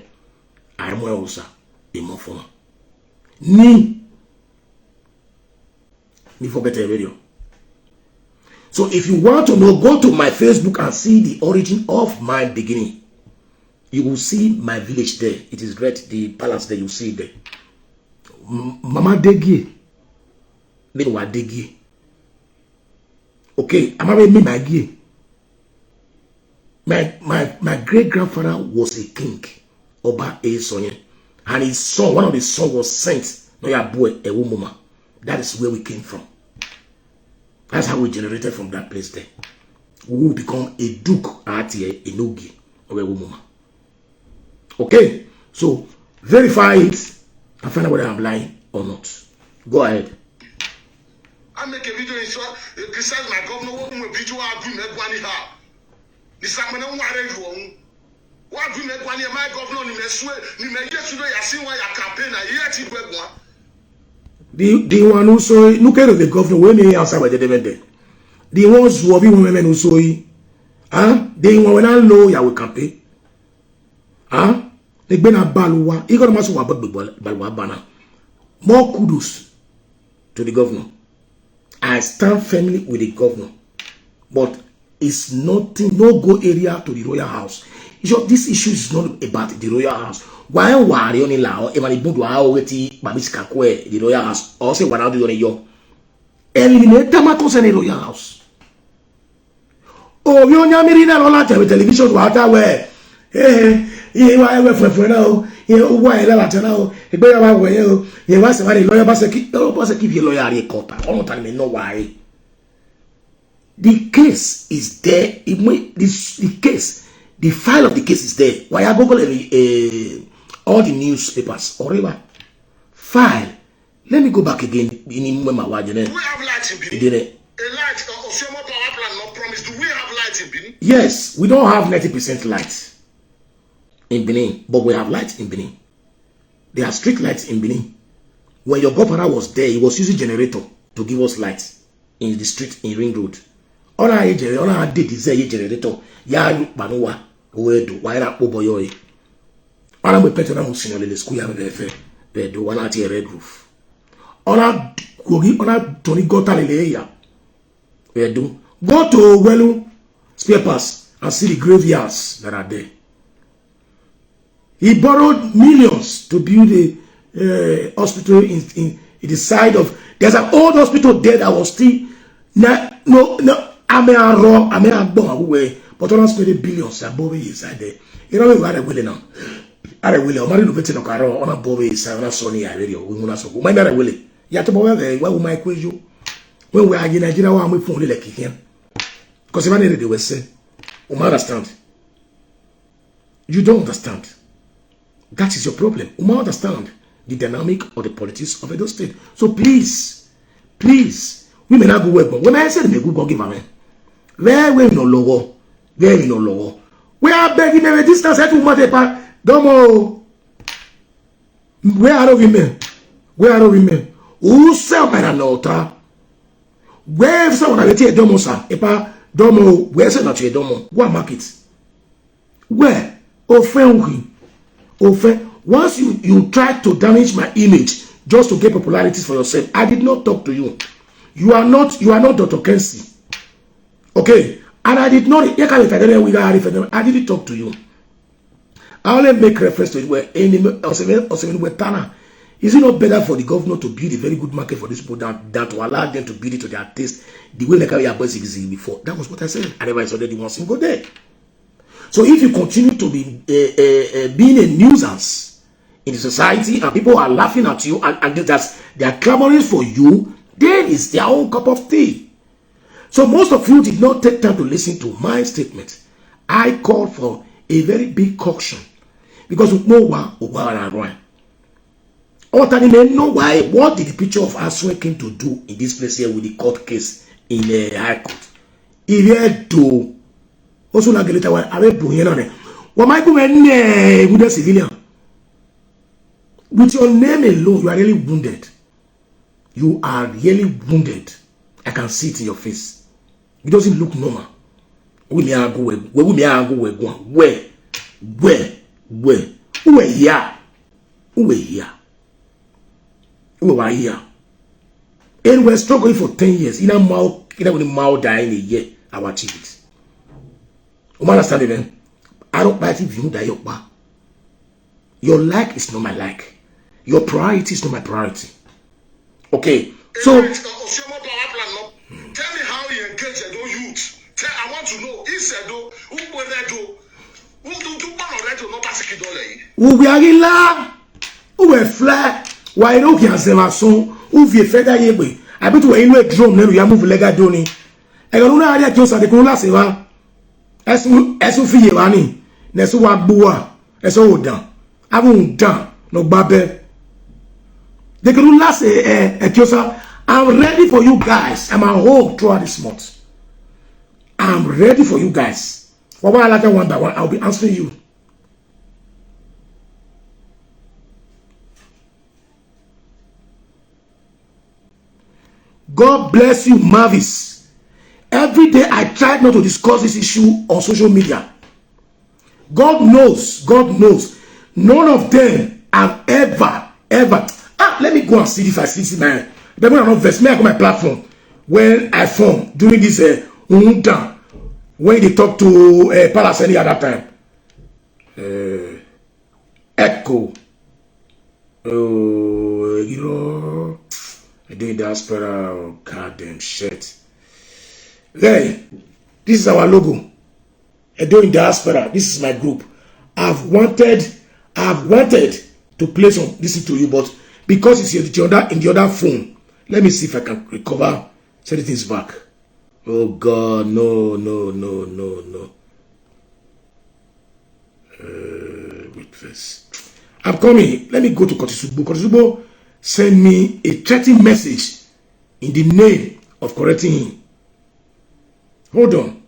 I'm well osa emofo. Ni forget a video. So if you want to know, go to my Facebook and see the origin of my beginning. You will see my village there. It is great. The palace there, you see there. Mama Degi. Meanwhile, Degi. Okay, I'm having me my gear. My great grandfather was a king, Oba Sonye, and his son, one of his sons was sent. No, your boy, a woman. That is where we came from. That's how we generated from that place there. We will become a duke at a nogi of a woman. Okay, so verify it and find out whether I'm lying or not. Go ahead. I make a video and criticize my governor. What will video I do make one here? This is what do make one here? My governor, you may swear, you may get to know you see why your campaign are here to work one. The one who saw look at the governor when he answer by the devil. The ones who have been women who saw it, they when I know you will campaign. They been a balua. He got a massive balua banner. More kudos to the governor. I stand firmly with the governor, but it's nothing, no go area to the royal house. This issue is not about the royal house. Why worry only lao? Emani budu aweti babisika kwe the royal house. Or say wana do yo. Eliminate tamatos in the royal house. Oh, you nyamiri na lola television wata we. Ye wa for now. Ye wa ila la now. Egbe wa we yo. Ye wa se wa the lawyer Obaseki be lawyer re court. All time me no why. The case is there. The case, the file of the case is there. Why I Google all the newspapers or whatever file. Let me go back again. Do we have lights in Benin? A light of some power plant not promised. Do we have lights in Benin? Yes, we don't have 90% lights in Benin, but we have lights in Benin. There are street lights in Benin. When your governor was there, he was using generator to give us lights in the street in Ring Road. All I did is a generator. Ya banuwa wedo why na boboyo. All I'm better than Musino in the school have a do one at a red roof. All I Tony Gota Leia. We do go to Welu spare parts and see the graveyards that are there. He borrowed millions to build a hospital in the side of. There's an old hospital there that was still no. I may have wrong. I may have gone away, but I don't spend billions above inside there. You know we are willing now. Are willing? I'm not looking to car on above inside. I'm not sorry. I really we want to go. My mother willing. You have to go there. Why would my question? When we are in Nigeria, why am I phone like him? Because if I need they will say, "You understand? You don't understand." That is your problem. You understand the dynamic or the politics of Edo State. So please, we may not go work. When I said me go give amen, where we no logo, Very no law. We are begging a distance at Umatepa. Domo. Where are women? Where are women? Who sell by an altar? Where someone I tell Domo, sir? Epa, Domo, where's it not your Domo? What market? Where? Offend. Once you try to damage my image just to get popularity for yourself, I did not talk to you. You are not Dr. Kensi. Okay? And I did not, I didn't talk to you. I only make reference to it where any Tana. Is it not better for the governor to build a very good market for these people than to allow them to build it to their taste the way like we are before? That was what I said. I never saw that one single day. So if you continue to be being a nuisance in the society and people are laughing at you and they are clamoring for you, then it's their own cup of tea. So most of you did not take time to listen to my statement. I called for a very big caution because no one will know why. What did the picture of Aswe came to do in this place here with the court case in the High Court? If you do, also like later, I will do here. What might go with a civilian? With your name alone, you are really wounded. You are really wounded. I can see it in your face. It doesn't look normal. Where? Who were here? Who were here? Who were here? And we're struggling for 10 years. In a mouth dying a year, our achieve it. You understand it? I don't like if you die your back. Your like is not my like. Your priority is not my priority. Okay, so tell me how you engage the youth. I want to know. He said, who will they do? Who do one or that not pass it? Who we are in la? Who were fly? Why don't you answer my son? Who we feather ye? I bet you ain't a drum, then we are moving like a donny. I don't know how they just at the Kula Seva. As you feel money, that's what Bua, as all done. I won't done, no babe. They can last a Kyosa. I'm ready for you guys. I'm at home throughout this month. I'm ready for you guys. One by one, I'll be answering you. God bless you, Mavis. Every day I tried not to discuss this issue on social media. God knows. None of them have ever. Let me go and see if I see my. They're going to not vest me on my platform when I form during this when they talk to Palace any other time. Echo. Doing diaspora. Oh, goddamn shit. Hey, this is our logo. Doing diaspora. This is my group. I've wanted to play some listen to you, but because it's in the other phone, let me see if I can recover. Send things back. Oh God, no. Wait first. I'm coming. Let me go to Kotisubo. Kotisubo send me a threatening message in the name of correcting him. Hold on.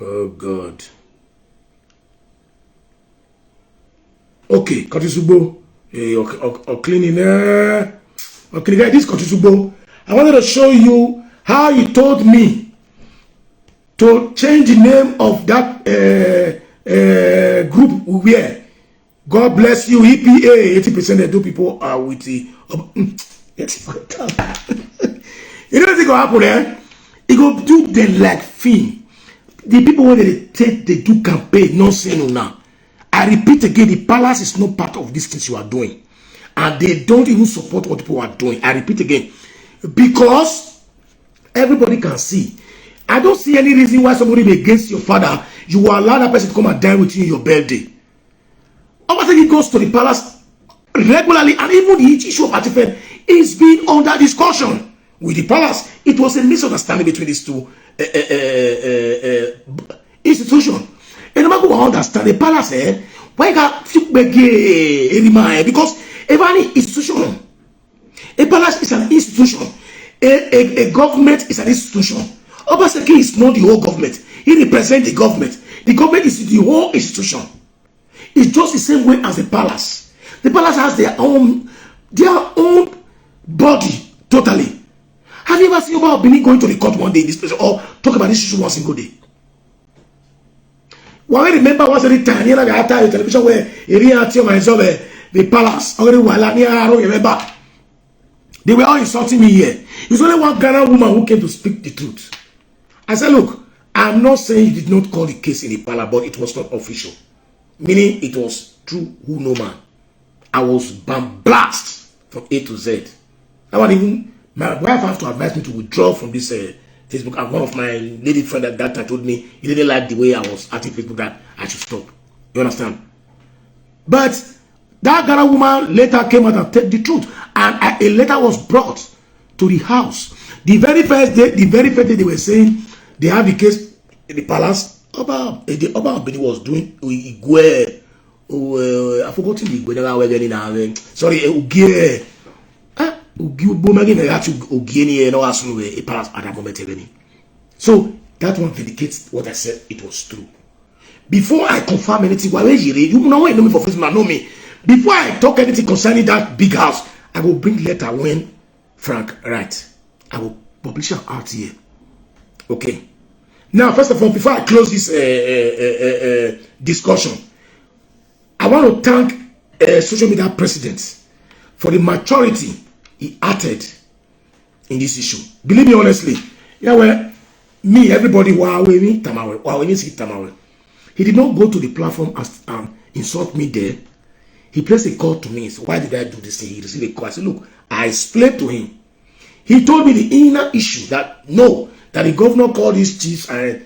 Oh God. Okay, Kotisubo. Cleaning. Okay, this Kotisubo. I wanted to show you how you told me to change the name of that group we wear. God bless you, EPA. 80% of those people are with the. You know what's going to happen there? It go do them like thing. The people when they do campaign, not saying now. I repeat again, the palace is not part of these things you are doing. And they don't even support what people are doing. I repeat again. Because everybody can see. I don't see any reason why somebody be against your father, you will allow that person to come and dine with you in your birthday. Obaseki goes to the palace regularly, and even the issue of artifact is being under discussion with the palace. It was a misunderstanding between these two institutions. And no matter what understand the palace, why got because every institution, a palace is an institution. A government is an institution. Obaseki is not the whole government. He represents the government. The government is the whole institution. It's just the same way as the palace. The palace has their own body totally. Have you ever seen about Benin going to the court one day in this place or talk about this issue one single day? Well, I remember once every time you know the television where the palace remember they were all insulting me here. There's only one Ghana woman who came to speak the truth. I said, look, I'm not saying you did not call the case in the palace, but it was not official. Meaning it was true who no man. I was blast from A to Z. Now even my wife has to advise me to withdraw from this Facebook, and one of my lady friend at that time told me he didn't like the way I was acting Facebook, that I should stop. You understand? But that Ghana woman later came out and told the truth, and a letter was brought to the house. The very first day they were saying they have the case in the palace. Oba of Benin was doing Igwe. I forgot the Igwe. Sorry, Ugie. So that one vindicates what I said. It was true. Before I confirm anything, you know me for Facebook, know me. Before I talk anything concerning that big house, I will bring letter when Frank write. I will publish it out here. Okay. Now, first of all, before I close this discussion, I want to thank social media president for the maturity he acted in this issue. Believe me honestly, yeah, well, me, everybody, he did not go to the platform and insult me there. He placed a call to me. So why did I do this thing? He received a call. I said, look, I explained to him. He told me the inner issue that the governor called these chiefs and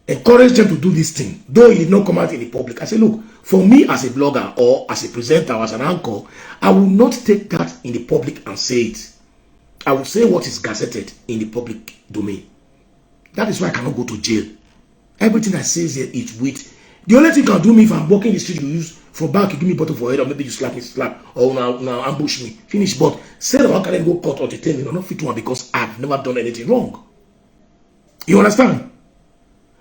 encouraged them to do this thing, though he did not come out in the public. I said, look, for me as a blogger or as a presenter or as an anchor, I will not take that in the public and say it. I will say what is gazetted in the public domain. That is why I cannot go to jail. Everything I say here is with. The only thing you can do me if I'm walking the street, you use for back, you give me bottle for head, or maybe you slap me, or now ambush me. Finish. But say that how can I go court or detain me? Not fit one because I've never done anything wrong. You understand?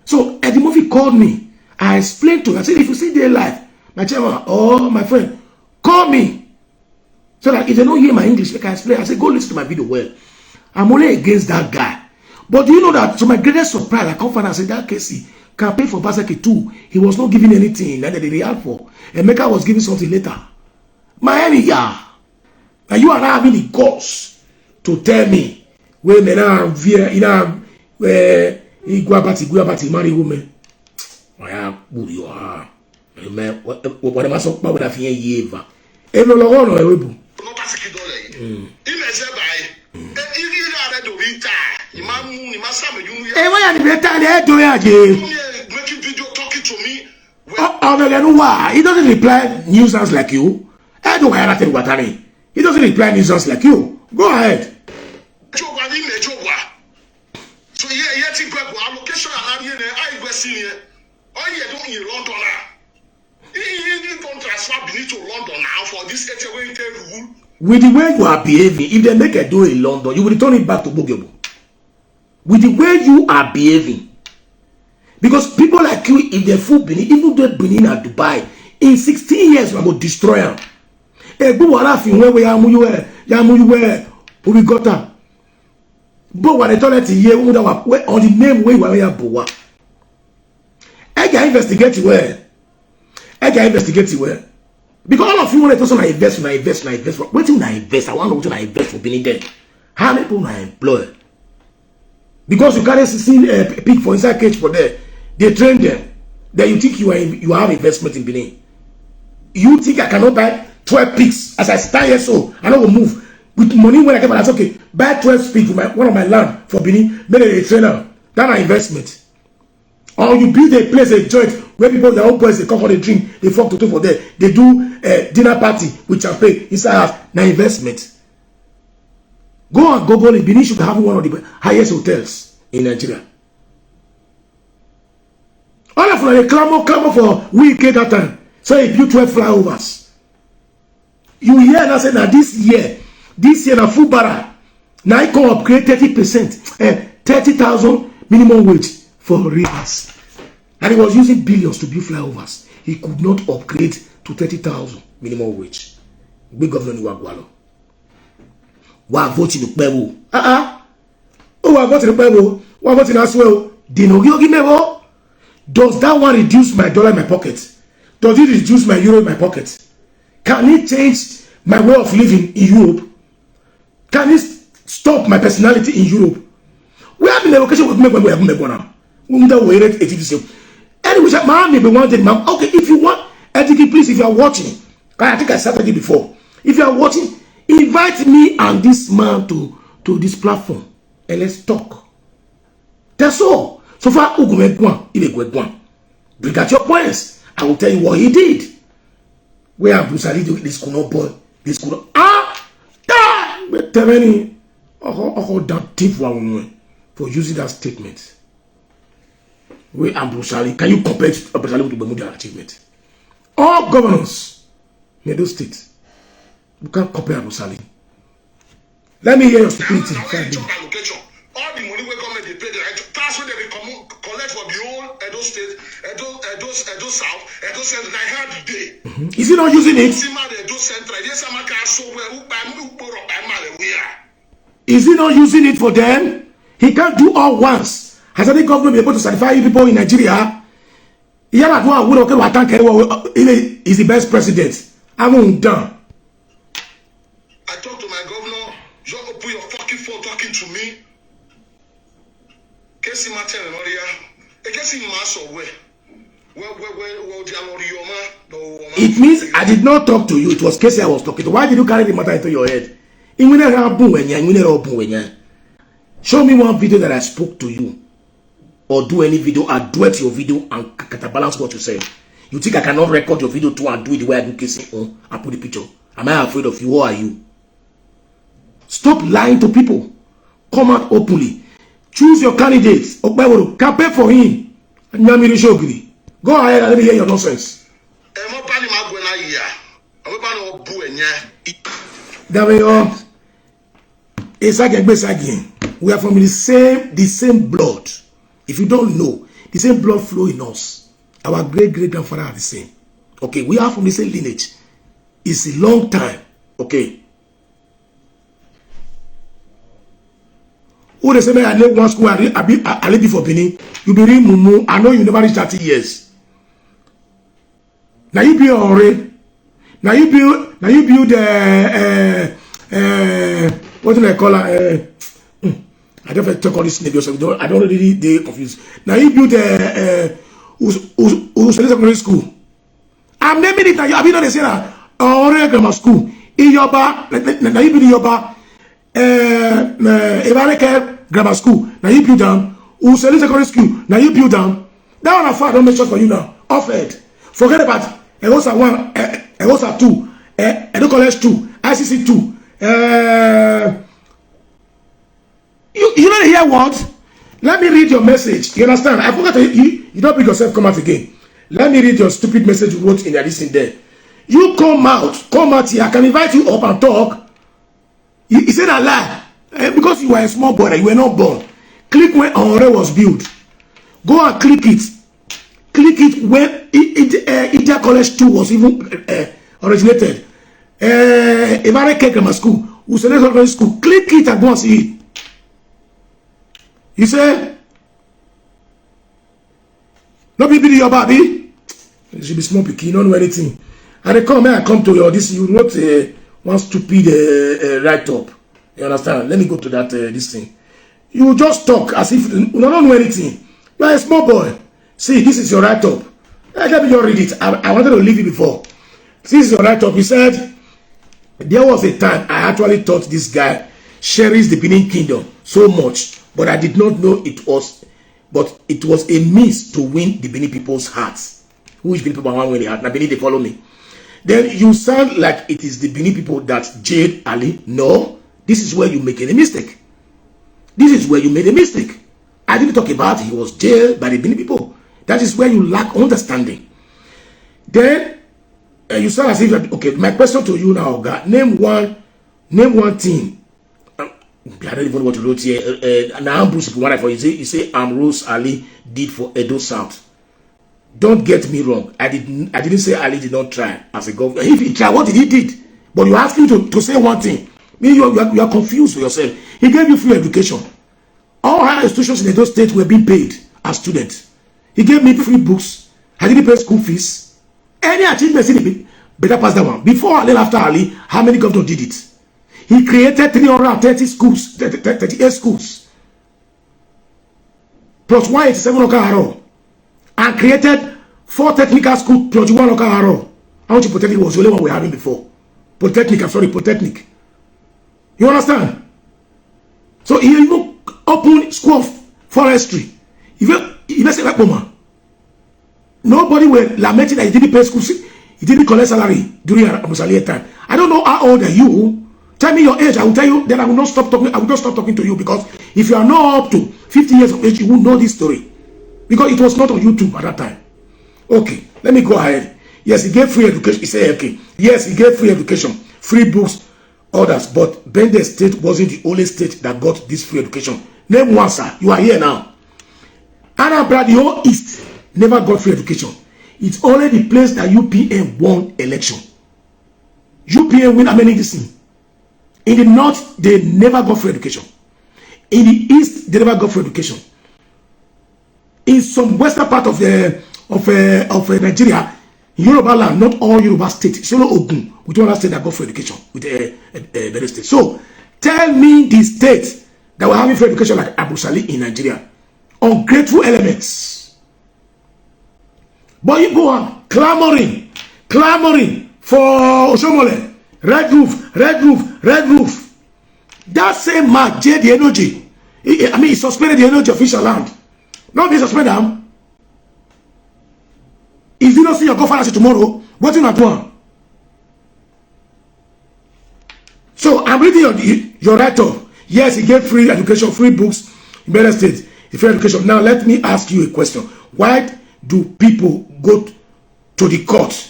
So Eddie Murphy called me. I explained to him. I said, if you see their life, my chairman or my friend, call me. So that if they don't hear my English, they can explain. I said, go listen to my video well. I'm only against that guy. But do you know that to my greatest surprise, I come find and said that Casey can pay for Obaseki too. He was not giving anything that they had for. And Mecca was giving something later. Miami, yeah. And you are now having the guts to tell me when men are via where he go about marry women. You are. What am I so bad with a few years? Every long on he doesn't reply nuisance like you. He doesn't reply nuisance like you. Go ahead. So yeah, think location in London. You don't transfer Benin to London now for this rule. With the way you are behaving, if they make a deal in London, you will return it back to Bogebo. With the way you are behaving. Because people like you, if they fool Benin, even though Benin and Dubai, in 16 years, we are going to destroy them. We got them. But when they turn it here, on the name way we are Boa. I can investigate where. Because all of you want to also invest. What do I invest? I want to invest for Benin then. How many people I employ? Because you can't see a pig for inside cage for there. They train them. Then you think you have investment in Benin. You think I cannot buy 12 pigs as I stand here so I don't move. With money when I get, I say, okay, buy 12 pigs for one of my land for Benin, make a trainer. That's an investment. Or you build a place, a joint where people, their own boys, they come for the drink, they fuck to for there. They do a dinner party with champagne inside house. Now investment. Go and Google it. Benin should be having one of the highest hotels in Nigeria. All of them clamor for weekend that time. So he built 12 flyovers. You hear and I say, now this year na Fubara, Now I can upgrade 30%, 30,000 minimum wage for rivers. And he was using billions to build flyovers. He could not upgrade to 30,000 minimum wage. Big government Wagwalo. Wa voting Pebo. Oh, wa voting Pebo. Wa voting as well. Does that one reduce my dollar in my pocket? Does it reduce my euro in my pocket? Can it change my way of living in Europe? Can it stop my personality in Europe? We have been in a location with me when we have made one. Anyway, man, maybe wanted, ma'am. Okay, if you want, Ediki, please, if you are watching, I think I started it before. If you are watching, invite me and this man to this platform and let's talk. That's all. So far, bring out your points. I will tell you what he did. Where I'm Bruce this could not boy, this could not. But tell me, that tip for using that statement. Where I'm Bruce, can you compare Bruce with Bermuda achievement? All governors in those states, you can't compare Bruce. Let me hear your stupidity. All the money we government they pay, that's what they collect for the whole Edo State, Edo South, Edo Central. I heard today. Is he not using it? Is he not using it for them? He can't do all once. Has any government been able to satisfy you people in Nigeria? He's the best president. I'm done. I talked to my governor. You have to put your fucking phone talking to me. It means I did not talk to you. It was Casey I was talking to. Why did you carry the matter into your head? Show me one video that I spoke to you. Or do any video, I duet your video and balance what you say. You think I cannot record your video too and do it the way I do Casey and put the picture? Am I afraid of you? Who are you? Stop lying to people. Come out openly. Choose your candidates. Campaign for him. Go ahead and let me hear your nonsense. We are from the same blood. If you don't know, the same blood flow in us. Our great grandfather are the same. Okay, we are from the same lineage. It's a long time. Okay. Who they say I live one school, I live before Benin. You be real mumu. I know you never reach 30 years. Now you be already. Now you build what do I call her? I don't have to call this name because I don't really get confused. Now you build secondary school. I'm naming it now. I mean, they say that already grammar school. In Yoba, now you build Yoba. Evareke grammar school. Now you build them. Useli secondary school. Now you build them. That one I don't make sure for you now. Offered. Forget about Egosa 1, Egosa 2, Edo College 2, ICC 2. You don't hear what? Let me read your message. You understand? I forgot you don't pick yourself, come out again. Let me read your stupid message you wrote in your listen there. You come out here. I can invite you up and talk. He said a lie. Because you were a small boy, you were not born. Click when Honore was built. Go and click it. Click it when India College 2 was even originated. Evareke Grammar School, Usele Secondary School. Click it and go and see it. You say, no be the your baby. You should be small picky, you don't know anything. And they come here, I come to your this. You wrote one stupid write-up. You understand? Let me go to that this thing. You just talk as if you don't know anything. You are a small boy. See, this is your write-up. Let me just read it. I wanted to leave it before. This is your write-up. He said, there was a time I actually thought this guy cherished the Benin Kingdom so much, but I did not know it was a means to win the Benin people's hearts. Who is Benin people want to win the heart? Now Benin, they follow me. Then you sound like it is the Benin people that jailed Ali. No, this is where you make a mistake. This is where you made a mistake. I didn't talk about he was jailed by the Benin people. That is where you lack understanding. Then you sound as if okay. My question to you now, God, name one thing. I don't even know what you wrote here. Now Bruce you say Ambrose Ali did for Edo South. Don't get me wrong. I didn't say Ali did not try as a governor. If he tried, what did he did? But you ask him to say one thing. You are confused with yourself. He gave you free education. All higher institutions in Edo State were being paid as students. He gave me free books. I didn't pay school fees. Any achievements in the better pass that one. Before Ali, after Ali, how many governors did it? He created 330 schools, 38 schools, plus 187 local haro, and created 4 technical schools plus 1 local haro. How much Polytechnic was the only one we were having before? Polytechnic. You understand? So he even opened school of forestry. Even say like woman, nobody will lamenting that he didn't pay school. He didn't collect salary during Musali's time. I don't know how old are you. Tell me your age. I will tell you. Then I will not stop talking. I will not stop talking to you, because if you are not up to 50 years of age, you will know this story, because it was not on YouTube at that time. Okay, let me go ahead. Yes, he gave free education. He said, okay. Yes, he gave free education, free books, others. But Benin State wasn't the only state that got this free education. Name one, sir. You are here now. Anambra, the whole East, never got free education. It's only the place that UPN won election. UPN win how many this thing? In the North, they never got free education. In the East, they never got free education. In some western part of Nigeria, Yoruba land, not all Yoruba states, it's only Ogun, with one state that got free education, with Benin State. So, tell me the state that were having free education like Abusali in Nigeria. Ungrateful elements. But you go on clamoring for Oshomole. Red roof. That same man, J the energy. He suspended the energy official land. Not be suspended him. If you don't see your governor tomorrow, what you not doing? So I'm reading your write-up. Yes, he gave free education, free books in Benin State. Free education. Now let me ask you a question. Why do people go to the court?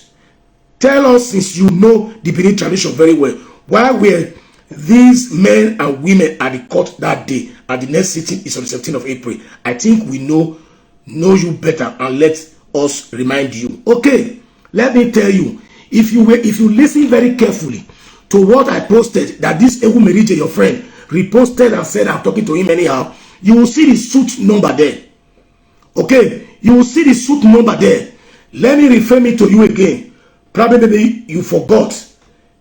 Tell us, since you know the Benin tradition very well, why were these men and women at the court that day, and the next sitting is on the 17th of April? I think we know you better, and let us remind you. Okay, let me tell you, if you listen very carefully to what I posted, that this Ewu Merije, your friend, reposted and said I'm talking to him anyhow, you will see the suit number there. Okay, you will see the suit number there. Let me refer me to you again. Probably maybe you forgot.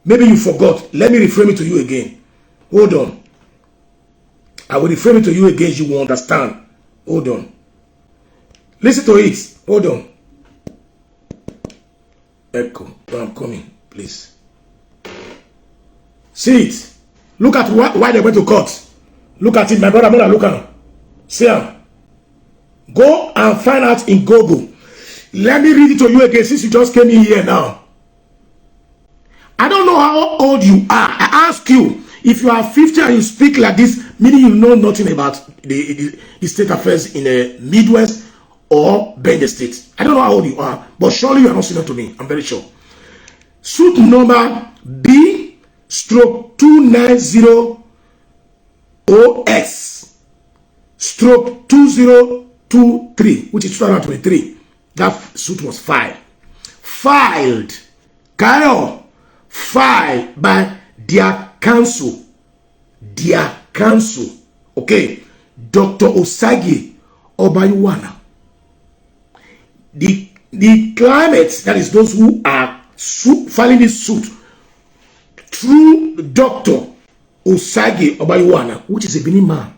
Let me reframe it to you again. Hold on. I will reframe it to you again. You will understand. Hold on. Listen to it. Hold on. Echo. I'm coming, please. See it. Look at why they went to court. Look at it, my brother. Look at it. See it. Go and find out in Google. Let me read it to you again, since you just came in here now. I don't know how old you are. I ask you, if you are 50 and you speak like this, meaning you know nothing about the state affairs in the Midwest or Benin State. I don't know how old you are, but surely you are not senior to me. I'm very sure. Suit number B/290OX/2023, which is 2023. That suit was filed. Filed by their counsel. Okay. Dr. Obaseki Oghian. The claimants, that is those who are filing this suit, through Dr. Obaseki Oghian, which is a Benin man.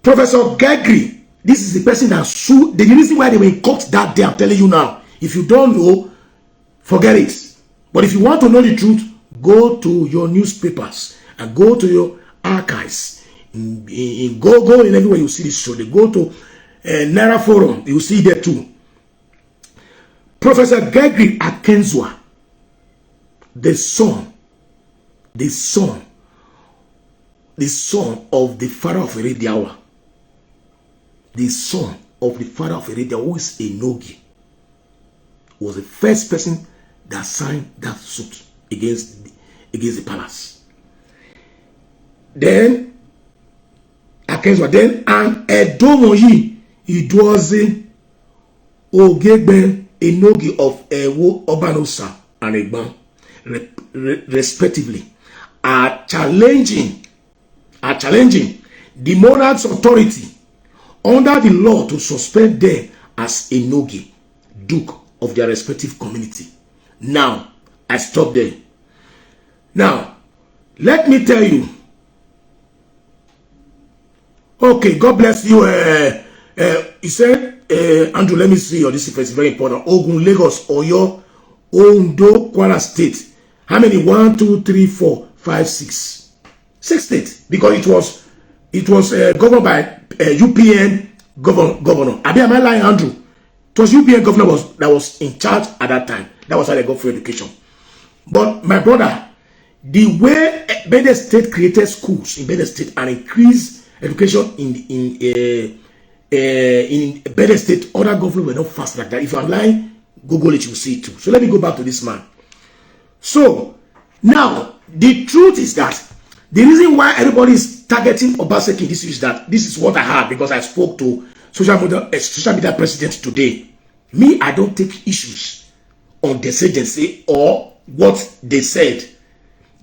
Professor Gregory, this is the person that sued. The reason why they were in court that day, I'm telling you now. If you don't know, forget it. But if you want to know the truth, go to your newspapers and go to your archives. Go in everywhere you see this show. They go to Naira Forum, you see there too. Professor Gregory Akenzua, the son of the father of Erediawa, the son of the father of Erediawa, who is a Nogi, was the first person that signed that suit against against the palace. Then, then, and Edomoyi, Iduozi, Ogegben, Enogi of Ewo, Obanosa, and Egban, respectively, are challenging the monarch's authority under the law to suspend them as Enogi, Duke of their respective community. Now, I stop there. Now, let me tell you. Okay, God bless you. He said, Andrew, let me see your this is very important. Ogun, Lagos, Oyo, Ondo, Kwara State. How many? 1, 2, 3, 4, 5, 6. 6 states. Because it was governed by UPN governor. Am I lying, Andrew? It was UPN governor that was in charge at that time. That was how they got free education. But my brother, the way Benin State created schools in Benin State and increased education in Benin State, other government were not fast like that. If I'm lying, Google it, you'll see it too. So let me go back to this man. So now the truth is that the reason why everybody is targeting Obaseki this is that this is what I heard because I spoke to social media president today. Me, I don't take issues on the say or what they said.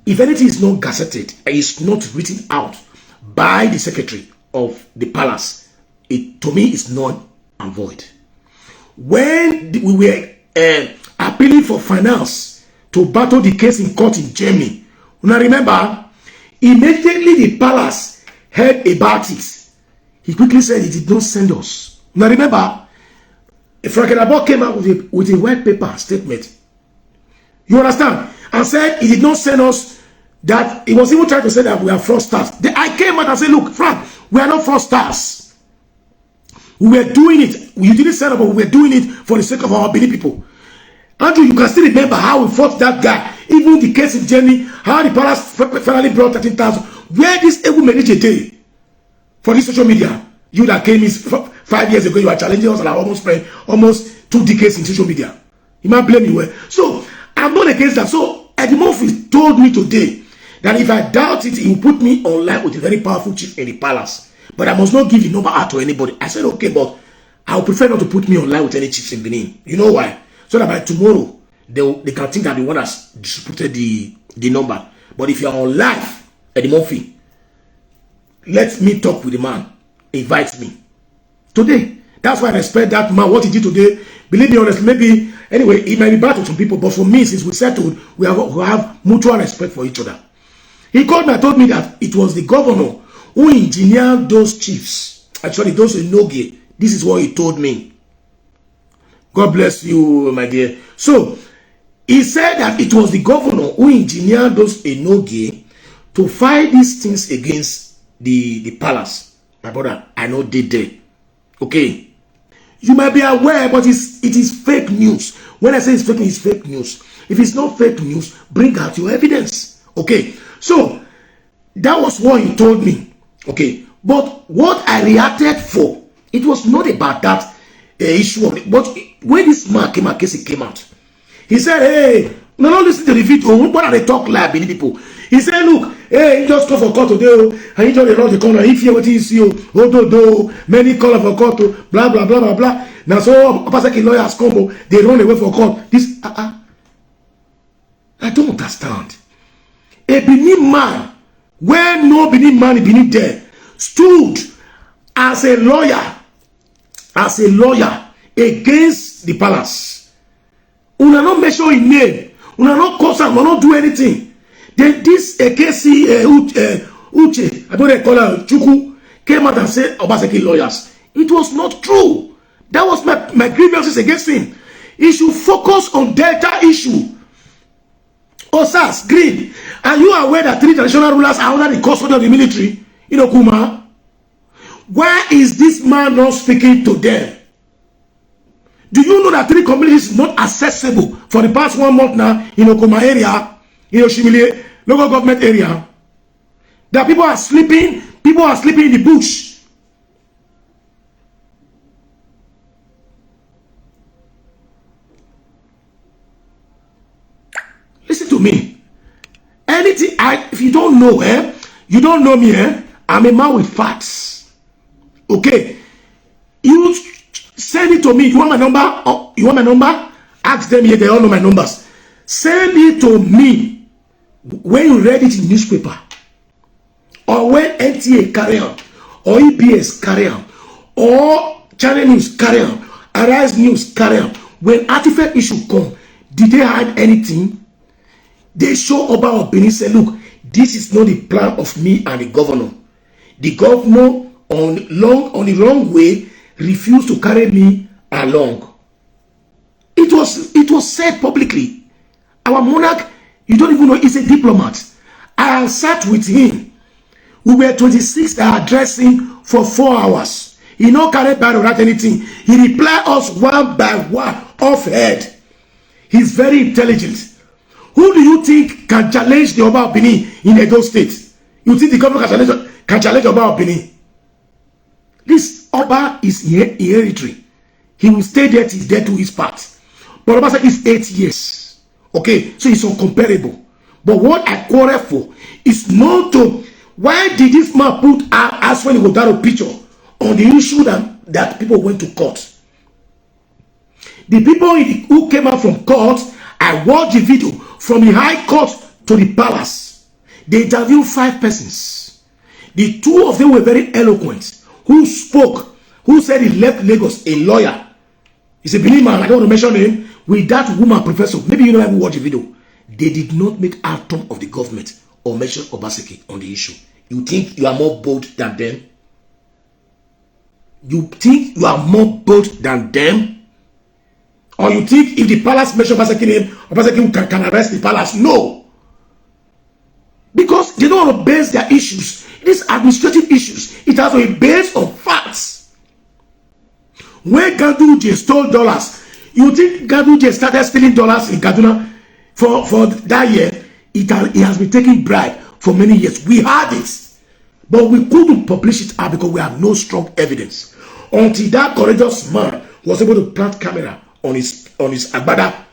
If anything is not gazetted, it's not written out by the secretary of the palace, it to me is not and void. When we were appealing for finance to battle the case in court in Germany, now remember, immediately the palace heard about it. He quickly said he did not send us. Now remember, Frank Abok came out with a white paper statement. You understand? And said he did not send us, that he was even trying to say that we are fraudsters. I came out and said, look, Frank, we are not fraudsters. We were doing it. You didn't send us, but we were doing it for the sake of our Benin people. Andrew, you can still remember how we fought that guy. Even the case in Germany, how the palace finally brought 13,000. Where this able manager day for this social media? You that came in 5 years ago, you are challenging us and I almost spent almost 2 decades in social media. You might blame me. So I'm not against that. So Eddie Murphy told me today that if I doubt it, he will put me online with a very powerful chief in the palace. But I must not give the number out to anybody. I said, okay, but I would prefer not to put me online with any chiefs in Benin. You know why? So that by tomorrow, they can think that the one has distributed the number. But if you are on live, Eddie Murphy, let me talk with the man. Invite me. Today. That's why I respect that man. What he did today, believe me honestly, maybe, anyway, it might be bad to some people, but for me, since we settled, we have mutual respect for each other. He called me and told me that it was the governor who engineered those chiefs. Actually, those Enogi. This is what he told me. God bless you, my dear. So, he said that it was the governor who engineered those Enogi to fight these things against the palace. My brother, I know they did. Okay. You might be aware, but it is fake news. When I say it's fake news. If it's not fake news, bring out your evidence. Okay. So, that was what he told me. Okay. But what I reacted for, it was not about that issue of it. But when this man came out, he said, hey, no, don't listen to the video. What are they talk like, Benin people? He said, look, hey, he just call for court today, and he just lost the corner. If you what you see, many call for court, blah, blah, blah, blah, blah. Now, so, Obaseki lawyers come, they run away for court. This, I don't understand. A Benin man, where no Benin man is Benin there, stood as a lawyer against the palace. Una not mention his name. Una not cause him. Una not do anything. Then this KC Uche, I don't know call her Chuku, came out and said Obaseki lawyers. It was not true. That was my grievances against him. He should focus on Delta issue. Osas, Green. Are you aware that 3 traditional rulers are under the custody of the military? You know, Kuma. Why is this man not speaking to them? Do you know that 3 communities is not accessible for the past 1 month now in Okuma area, in Oshimile, local government area? That people are sleeping in the bush. Listen to me. don't know, eh? You don't know me, eh? I'm a man with facts. Okay? You send it to me. You want my number? Oh, you want my number? Ask them here. They all know my numbers. Send it to me when you read it in newspaper, or when NTA carry on, or EBS carry on, or Channel News carry on, Arise News carry on. When artifact issue come, did they hide anything? They show Oba of Benin say, look, this is not the plan of me and the governor. The governor on the wrong way refused to carry me along. It was said publicly. Our monarch, you don't even know, is a diplomat. I sat with him. We were 26 that addressed him for 4 hours. He no carry bad or write anything. He replied us one by one off head. He's very intelligent. Who do you think can challenge the Oba of Benin in Edo State? You think the governor can challenge Oba of Benin? This Oba is hereditary. He will stay there till death do his part. But Obaseki is 8 years. Okay, so it's uncomparable. But what I quarrel for is not to, why did this man put as when he got a picture on the issue that people went to court? The people who came out from court, I watched the video from the high court to the palace. They interviewed 5 persons. The 2 of them were very eloquent. Who spoke, who said he left Lagos, a lawyer. He's a Benin man, I don't want to mention him. With that woman, professor, maybe you know who watched the video. They did not make atom of the government or mention Obaseki on the issue. You think you are more bold than them? You think you are more bold than them? Or you think if the palace mention Obaseki name, Obaseki can arrest the palace? No. Because they don't want to base their issues. These administrative issues, it has to be based on facts. When Ganduje stole dollars, you think Ganduje started stealing dollars in Kaduna for that year? He has been taking bribe for many years. We had it, but we couldn't publish it out because we have no strong evidence. Until that courageous man was able to plant camera on his agbada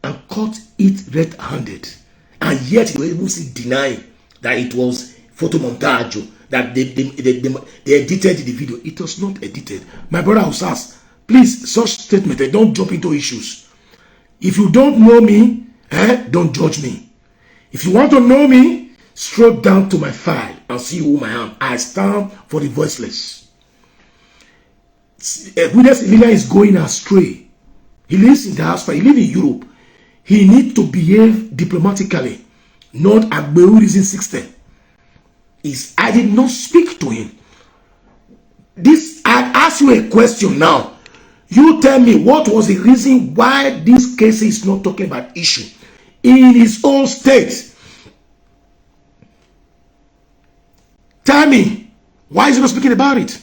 and caught it red-handed, and yet he was able to deny that it was photo montage, that they edited the video. It was not edited. My brother Usas, please, such statement, don't jump into issues. If you don't know me, don't judge me. If you want to know me, scroll down to my file and see who I am. I stand for the voiceless. Witness Emilia is going astray. He lives in diaspora. He lives in Europe. He needs to behave diplomatically, not Agberu reason system. I did not speak to him. I ask you a question now. You tell me what was the reason why this case is not talking about issue in his own state. Tell me, why is he not speaking about it?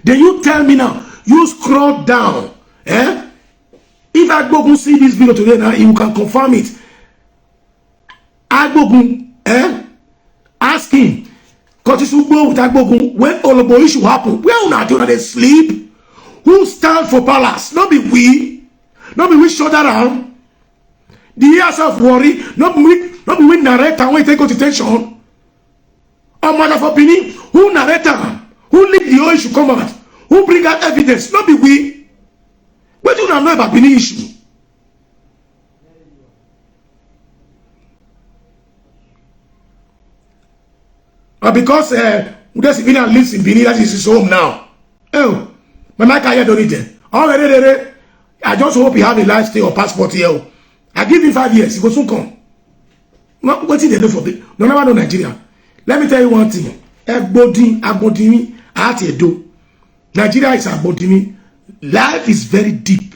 Then you tell me now, you scroll down. If Agbogun see this video today now, you can confirm it. Agbogun, ask him, with Agbogun, when Olobo issue happen, where una do they sleep? Who stand for palace? Not be we shoulder around. The years of worry, not be we narrate and we take go to tension. A matter for Benin, who narrate am? Who lead the whole issue come out? Who bring out evidence? Not be we. What do you know about Benin issue? Because the civilian lives in Benin, that is his home now. Oh, my mic here don't need it. Already, I just hope he have a lifestyle or passport here. I give him 5 years, he will soon come. What did they do for me? No, never know Nigeria. Let me tell you one thing. Agbodimi, Ati-Edo. Nigeria is Agbodimi. Life is very deep.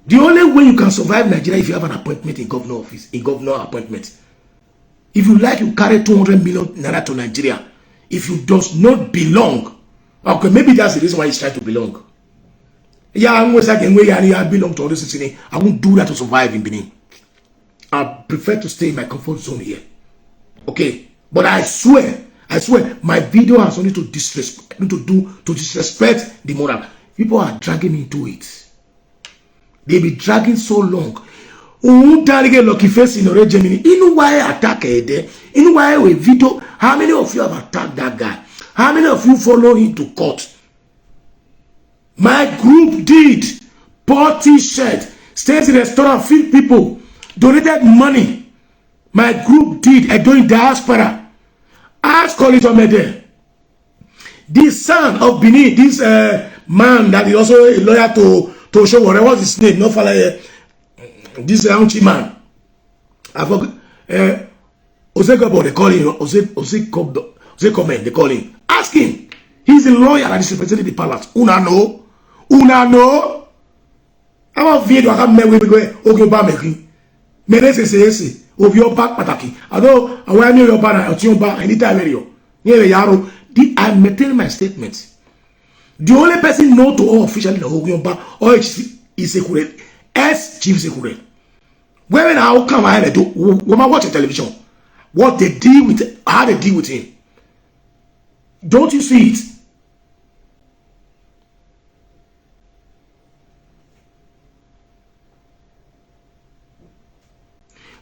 The only way you can survive Nigeria if you have an appointment in governor office, in governor appointment. If you like, you carry 200 million naira to Nigeria. If you does not belong, okay, maybe that's the reason why he's trying to belong. Yeah, I'm always like, I belong to all this city. I won't do that to survive in Benin. I prefer to stay in my comfort zone here. Okay, but I swear, my video has only to disrespect the moral. People are dragging me into it. They be dragging so long. Target lucky face in the Germany. You why attack there? You why we veto? How many of you have attacked that guy? How many of you follow him to court? My group did. Bought t-shirt, stays in restaurant, feed people, donated money. My group did. I doing diaspora. Ask College Omede. This son of Benin, this man that is also a lawyer to show whatever was his name, not follow this Auntie man. I forgot. Osekobo, they call him. Osekomen, they call him. Ask him. He's a lawyer that is representing the palace. Una know. Una know. Àwọn video aka mewe gbe Oghian Oba mekin mere sese obi oba pataki ado àwọn ani oba na oti oba anytime area ni ere yaro I maintain my statement. The only person known to all officially the Oghian Oba or is Sekure as Chief Sekure. When how come I do when I watch television what they deal with, how they deal with him, don't you see it?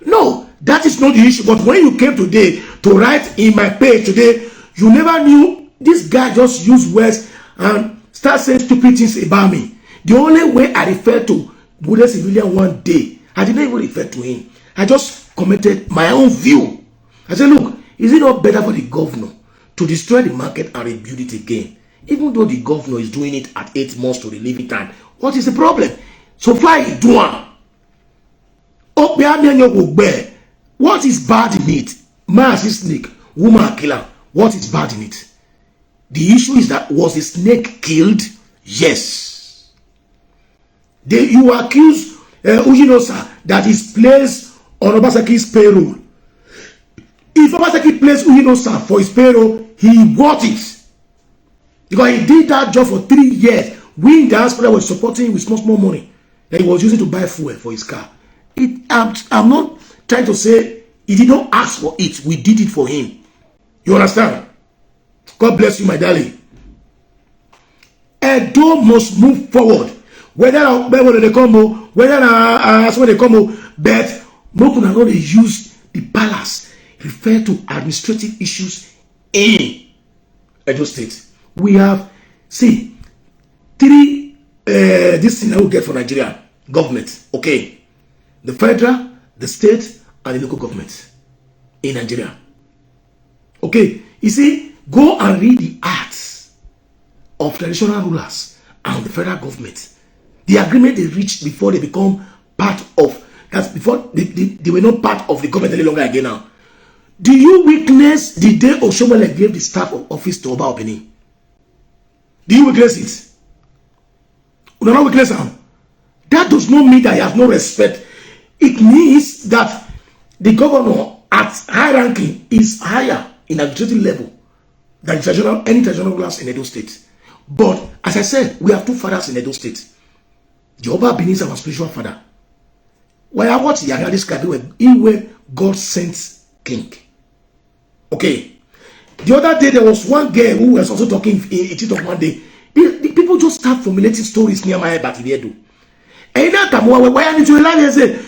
No, that is not the issue. But when you came today to write in my page today, you never knew this guy just used words and start saying stupid things about me. The only way I referred to Buddha civilian one day, I didn't even refer to him. I just commented my own view. I said, look, is it not better for the governor to destroy the market and rebuild it again? Even though the governor is doing it at 8 months to relieve it time, what is the problem? So far, he's doing. What is bad in it? Man is snake, woman killer. What is bad in it? The issue is that was the snake killed? Yes. You accuse Oghian Oba that is placed on Obaseki's payroll. If Obaseki placed Oghian Oba for his payroll, he bought it. Because he did that job for 3 years. We in diaspora were supporting him with small money that he was using to buy fuel for his car. I'm not trying to say he did not ask for it. We did it for him. You understand? God bless you, my darling. Edo must move forward. Whether they come, whether they come, but Mokuna not use the palace. Refer to administrative issues in Edo State. We have, see, 3 this thing I will get for Nigeria government. Okay. The federal, the state, and the local government in Nigeria. Okay, you see, go and read the acts of traditional rulers and the federal government. The agreement they reached before they become part of, that's before they were not part of the government any longer again now. Do you witness the day Oshomole gave the staff of office to Oba of Benin? Do you witness it? You do not witness them. That does not mean that he has no respect. It means that the governor at high ranking is higher in administrative level than any traditional rulers in Edo State. But as I said, we have 2 fathers in Edo State. The Oba Benin is our spiritual father. When I watch Yanga describe he were God sent king. Okay. The other day there was one girl who was also talking in TikTok one day. The people just start formulating stories near my back in the Edo. And that time why I need to lie and say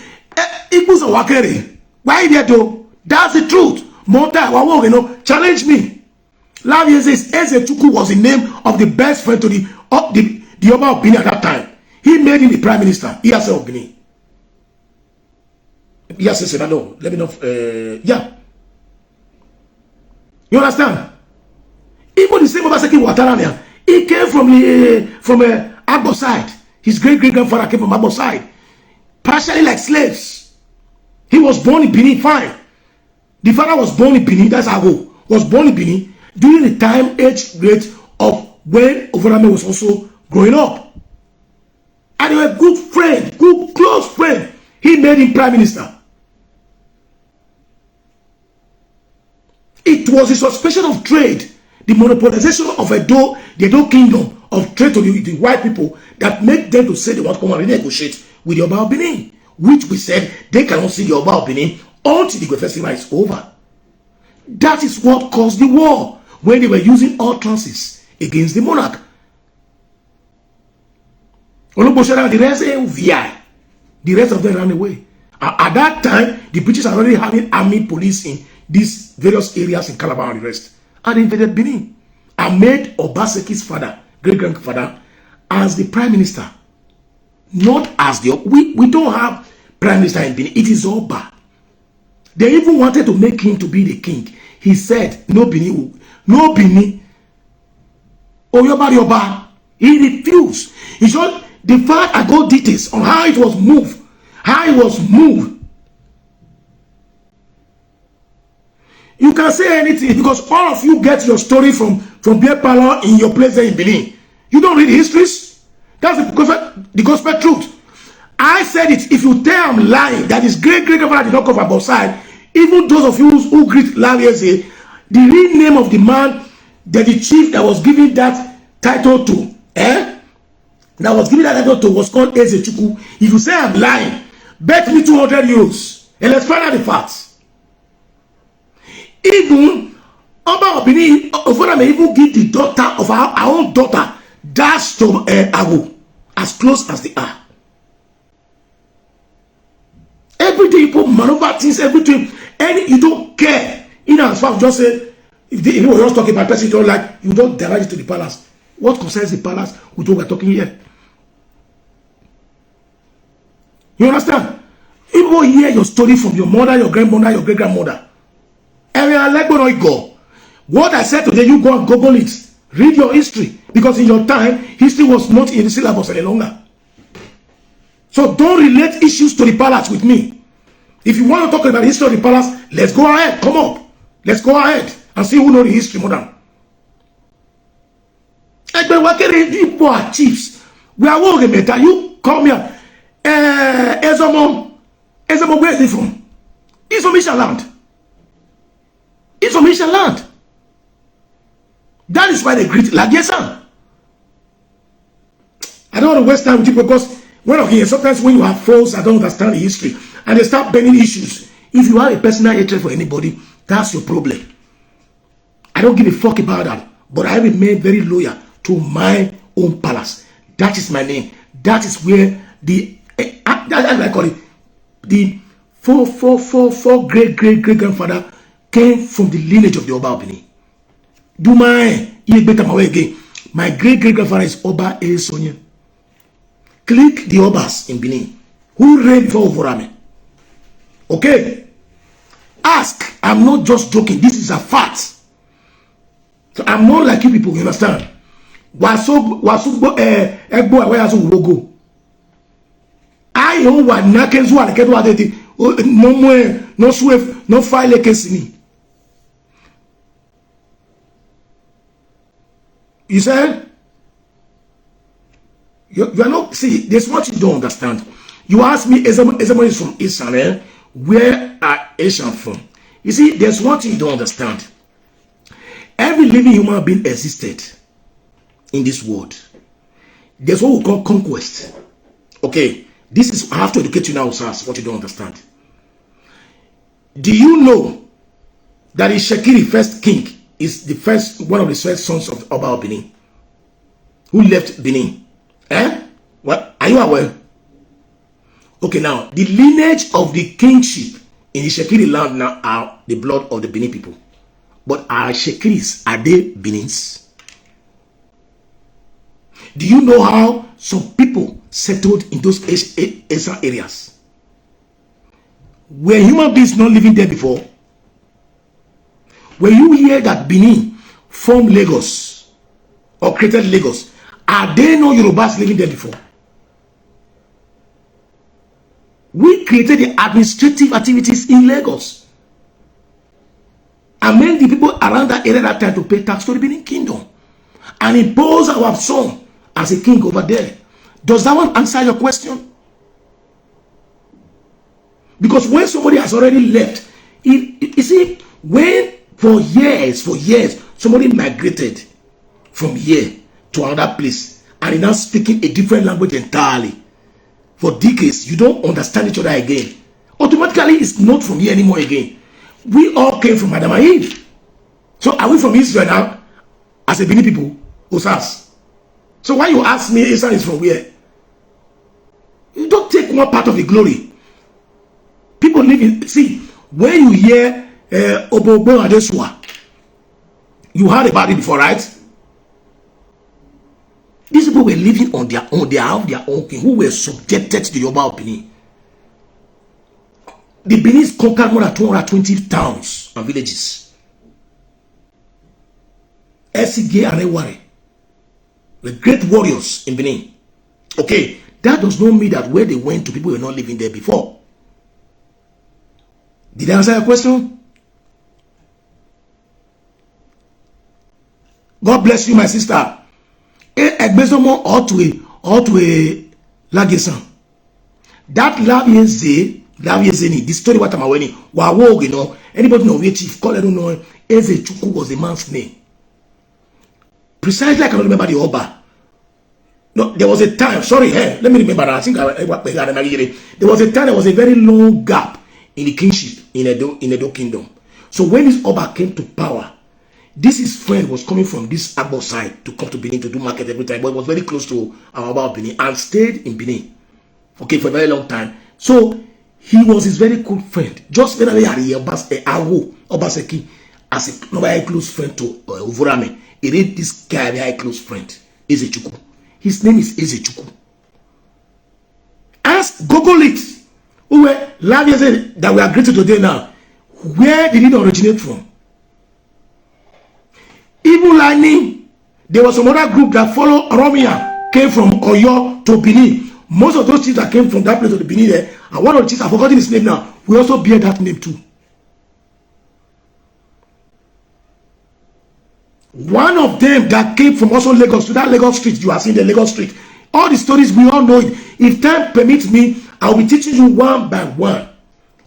why there though? That's the truth. Monta, challenge me. Lavie says Eze Chukwu was the name of the best friend to the Oba of Benin at that time. He made him the prime minister. He has of Benin. Yes, no. Let me know. Yeah. You understand? Even the same Obaseki Wataramian, he came from Agbo side. His great-great-grandfather came from Agbo side. Partially like slaves. He was born in Benin, fine. The father was born in Benin, that's Agbo. Was born in Benin during the time age rate of when Ovorame was also growing up. And they were good friend, good close friend. He made him prime minister. It was a suspension of trade, the monopolization of the Edo kingdom of trade to the white people that made them to say they want to come and renegotiate with the Oba of Benin, which we said they cannot see the Oba of Benin until the Igwe festival is over. That is what caused the war when they were using all trances against the monarch. The rest of them ran away. At that time, the British are already having army police in these various areas in Calabar and the rest. And they invaded Benin and made Obaseki's father, great-grandfather, as the prime minister. Not as the... We don't have prime minister in Benin. It is Oba. They even wanted to make him to be the king. He said, no Benin. No Benin. Oba. He refused. He showed the fact I got details on how it was moved. How it was moved. You can say anything because all of you get your story from Beer Parlor in your place there in Benin. You don't read histories. That's the gospel truth. I said it. If you tell I'm lying, that is great-grandfather did not come from outside. Even those of you who greet Laviese, the real name of the man, that the chief that was giving that title to, was called Ezechuku. If you say I'm lying, bet me 200 euros. And let's find out the facts. Even Oba of Benin, Ofora may even give the daughter of our own daughter, dash to Agu, as close as they are. Every day people maneuver things, everything, and you don't care. In as far as just say, if you were just talking about person you don't like, you don't direct it to the palace. What concerns the palace with what we're talking here? You understand? People hear your story from your mother, your grandmother, your great-grandmother. And I like when I go. What I said today, you go and Google it. Read your history. Because in your time, history was not in the syllabus any longer. So don't relate issues to the palace with me. If you want to talk about the history of the palace, let's go ahead. Come up. Let's go ahead and see who knows the history more than. People are chiefs. We are working better. You come here. Ezomo, where is he from? He's from Isha land. He's from Isha land. That is why they greet Lagiesan. I don't want to waste time with you because sometimes when you have folks that don't understand the history and they start bending issues, if you have a personal hatred for anybody, that's your problem. I don't give a fuck about that. But I remain very loyal to my own palace. That is my name. That is where the I call it the four great grandfather came from the lineage of the Oba of Benin. Do my better my way again. My great grandfather is Oba Sonia. Click the Obas in Benin who reigned before Ovorame. Okay. Ask. I'm not just joking. This is a fact. So I'm not like you people. You understand? I own what Nakenzu and Kedwa no more, no swift, no file against me. You said? You are not, see, there's what you don't understand. You ask me, Ezemo is from Israel. Where are Asian from? You see, there's what you don't understand. Every living human being existed in this world. There's what we call conquest. Okay, this is, I have to educate you now, sirs, what you don't understand. Do you know that Ishekiri, first king, is the first, one of the first sons of Oba of Benin, who left Benin? What? Are you aware? Okay, now, the lineage of the kingship in the Ishekiri land now are the blood of the Benin people. But are Shekiris, are they Benins? Do you know how some people settled in those areas? Were human beings not living there before? When you hear that Benin formed Lagos or created Lagos, are there no Yorubas living there before? We created the administrative activities in Lagos and made the people around that area that time to pay tax to the Benin kingdom and impose our son as a king over there. Does that one answer your question? Because when somebody has already left, you see, when for years, somebody migrated from here to another place and is now speaking a different language entirely. For decades, you don't understand each other again. Automatically, it's not from here anymore again. We all came from Adam and Eve. So are we from Israel now as a Benin people? Osas. So why you ask me Israel is from where? You don't take one part of the glory. People live in, see, when you hear Obobo Adesua, you heard about it before, right? These people were living on their own, they have their own king, who were subjected to the Yoruba opinion. The Benin conquered more than 220 towns and villages. Esige and Eware, the great warriors in Benin. Okay, that does not mean that where they went to, people were not living there before. Did I answer your question? God bless you, my sister. Egbesomo or to a Lagesan. That Laviezeni, the story what I'm aware of, you know, anybody know which chief call, I don't know, Eze Chuku was the man's name. Precisely, I cannot remember the Oba. No, there was a time, sorry, hey, let me remember that. I think there was a time, there was a very long gap in the kingship in Edo Kingdom. So when this Oba came to power, this his friend was coming from this Agbo side to come to Benin to do market every time, but it was very close to our Oba Benin and stayed in Benin, okay, for a very long time. So he was his very good friend. Just when I had Obaseki as a very close friend to Uvurame, he made this guy a very close friend, Eze Chuku. His name is Eze Chuku. Ask, Google it. Who were Lavieze that we are greeted today now? Where did it originate from? Even Lightning, there was some other group that followed Oromia, came from Oyo to Benin. Most of those chiefs that came from that place to the Benin there, and one of the chiefs, I've forgotten his name now, we also bear that name too. One of them that came from also Lagos to that Lagos street, you are seeing the Lagos street. All the stories, we all know it. If time permits me, I'll be teaching you one by one.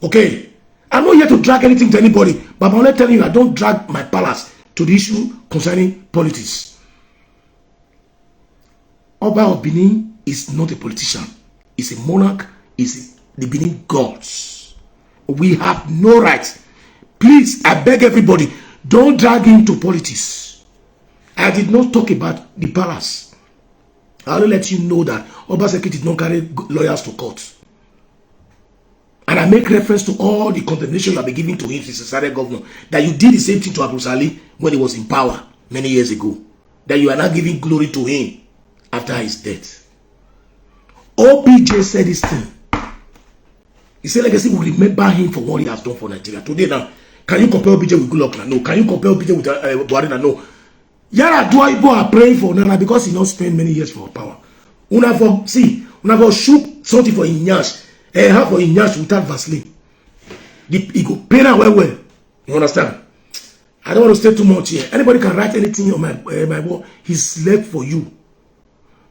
Okay? I'm not here to drag anything to anybody, but I'm only telling you I don't drag my palace to the issue concerning politics. Oba of Benin is not a politician. He's a monarch. He's the Benin gods. We have no right. Please, I beg everybody, don't drag him to politics. I did not talk about the palace. I will let you know that Obaseki did not carry lawyers to court. And I make reference to all the condemnation you have been giving to him since he started governor. That you did the same thing to Abu Sali when he was in power many years ago. That you are now giving glory to him after his death. OBJ said this thing. He said legacy will remember him for what he has done for Nigeria. Today now, can you compare OBJ with Goodluck? No. Can you compare OBJ with Buhari? No. Yara Duaibo are praying for Nana because he not spent many years for power. Una for shoot something for Inyash. Have for Inyash without Vaseline. He go pay now well. You understand? I don't want to stay too much here. Anybody can write anything on my wall. He's left for you.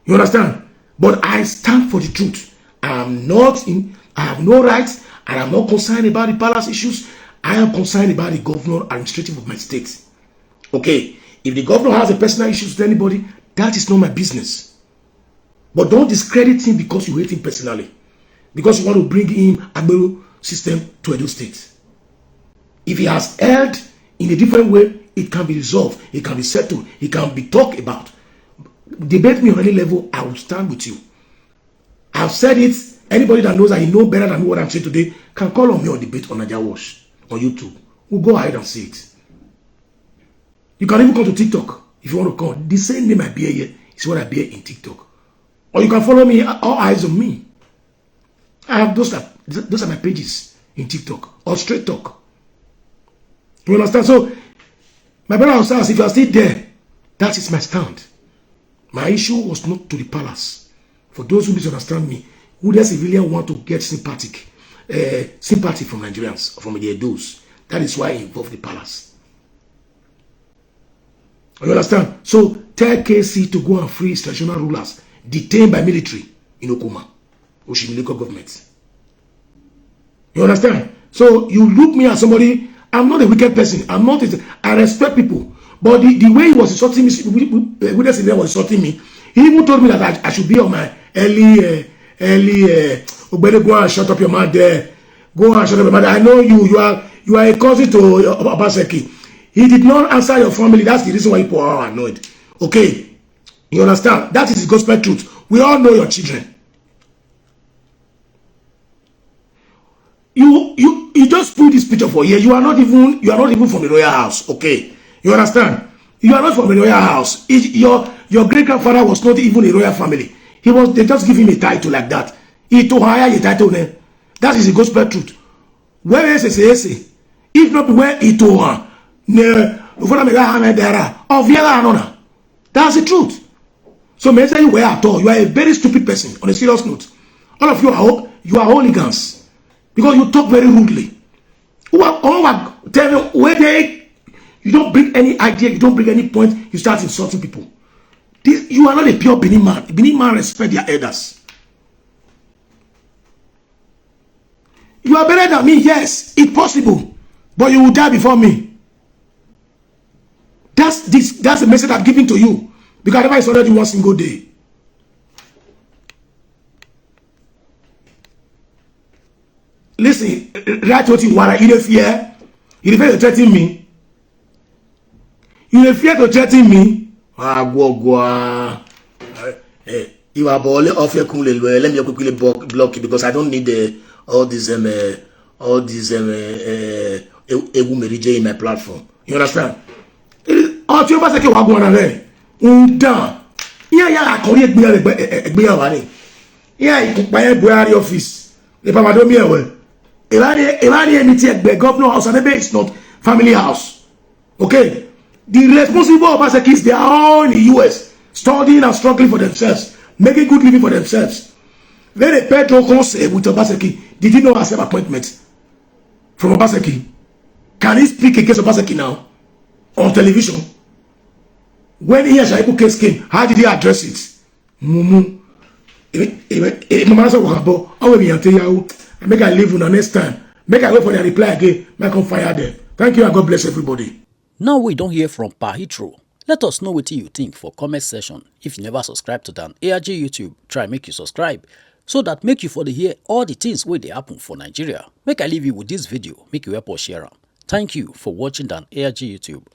You understand? But I stand for the truth. I have no rights, and I'm not concerned about the palace issues. I am concerned about the governor administrative of my state. Okay. If the governor has a personal issue with anybody, that is not my business. But don't discredit him because you hate him personally. Because you want to bring in Agbero system to Edo State. If he has erred in a different way, it can be resolved. It can be settled. It can be talked about. Debate me on any level, I will stand with you. I've said it. Anybody that knows that he knows better than me what I'm saying today can call on me on debate on Naija Wash on YouTube. We'll go ahead and see it. You can even come to TikTok if you want to come. The same name I bear here is what I bear in TikTok. Or you can follow me, all eyes on me. I have those are my pages in TikTok or Straight Talk. You understand? So, my brother and sisters, if you are still there, that is my stand. My issue was not to the palace. For those who misunderstand me, who the civilian want to get sympathy from Nigerians, from the Edos. That is why I involved the palace. You understand? So tell KC to go and free his traditional rulers detained by military in Okuma, Oshimileko government. You understand? So you look me as somebody, I'm not a wicked person. I respect people. But the way he was insulting me, witness was insulting me, he even told me that I should be on my early go and shut up your mouth there. Go and shut up your mouth. I know you are a cousin to Obaseki. He did not answer your family. That's the reason why people are annoyed. Okay. You understand? That is the gospel truth. We all know your children. You picture for here. You are not even from the royal house. Okay, you understand? You are not from the royal house. Your great grandfather was not even a royal family. They just give him a title like that. He to hire a title name. That is the gospel truth. Where is it? If not where it to that's the truth. So may I tell you where at all. You are a very stupid person. On a serious note, all of you are hooligans because you talk very rudely. You don't bring any idea, you don't bring any point, you start insulting people. You are not a pure Benin man. Benin man respect their elders. You are better than me, yes, it's possible, but you will die before me. That's the message I'm giving to you, because I never insulted you one single day. Listen, right what you want, you fear to threaten me. You fear to threaten me. You are balling off your cool. Let me quickly block you because I don't need all these in my platform. You understand? Oh, tu vas que wagwana re. Undan. I call it be Buhari office. The Pamadomi well. Elani anything the governor house and it's not family house. Okay? The responsible Obasekis, they are all in the US, studying and struggling for themselves, making good living for themselves. Then the Pedro Conce with Obaseki, did he not accept appointment from Obaseki? Can he speak against Obaseki now on television? When he Shaibu case came, how did he address it? Mumu. Make I leave on next time. Make I wait for their reply again. Make I fire them. Thank you and God bless everybody. Now we don't hear from Pahitro. Let us know what you think for comment section. If you never subscribe to Dan ARG YouTube, try make you subscribe so that make you for the hear all the things where they happen for Nigeria. Make I leave you with this video, make you help us share them. Thank you for watching Dan ARG YouTube.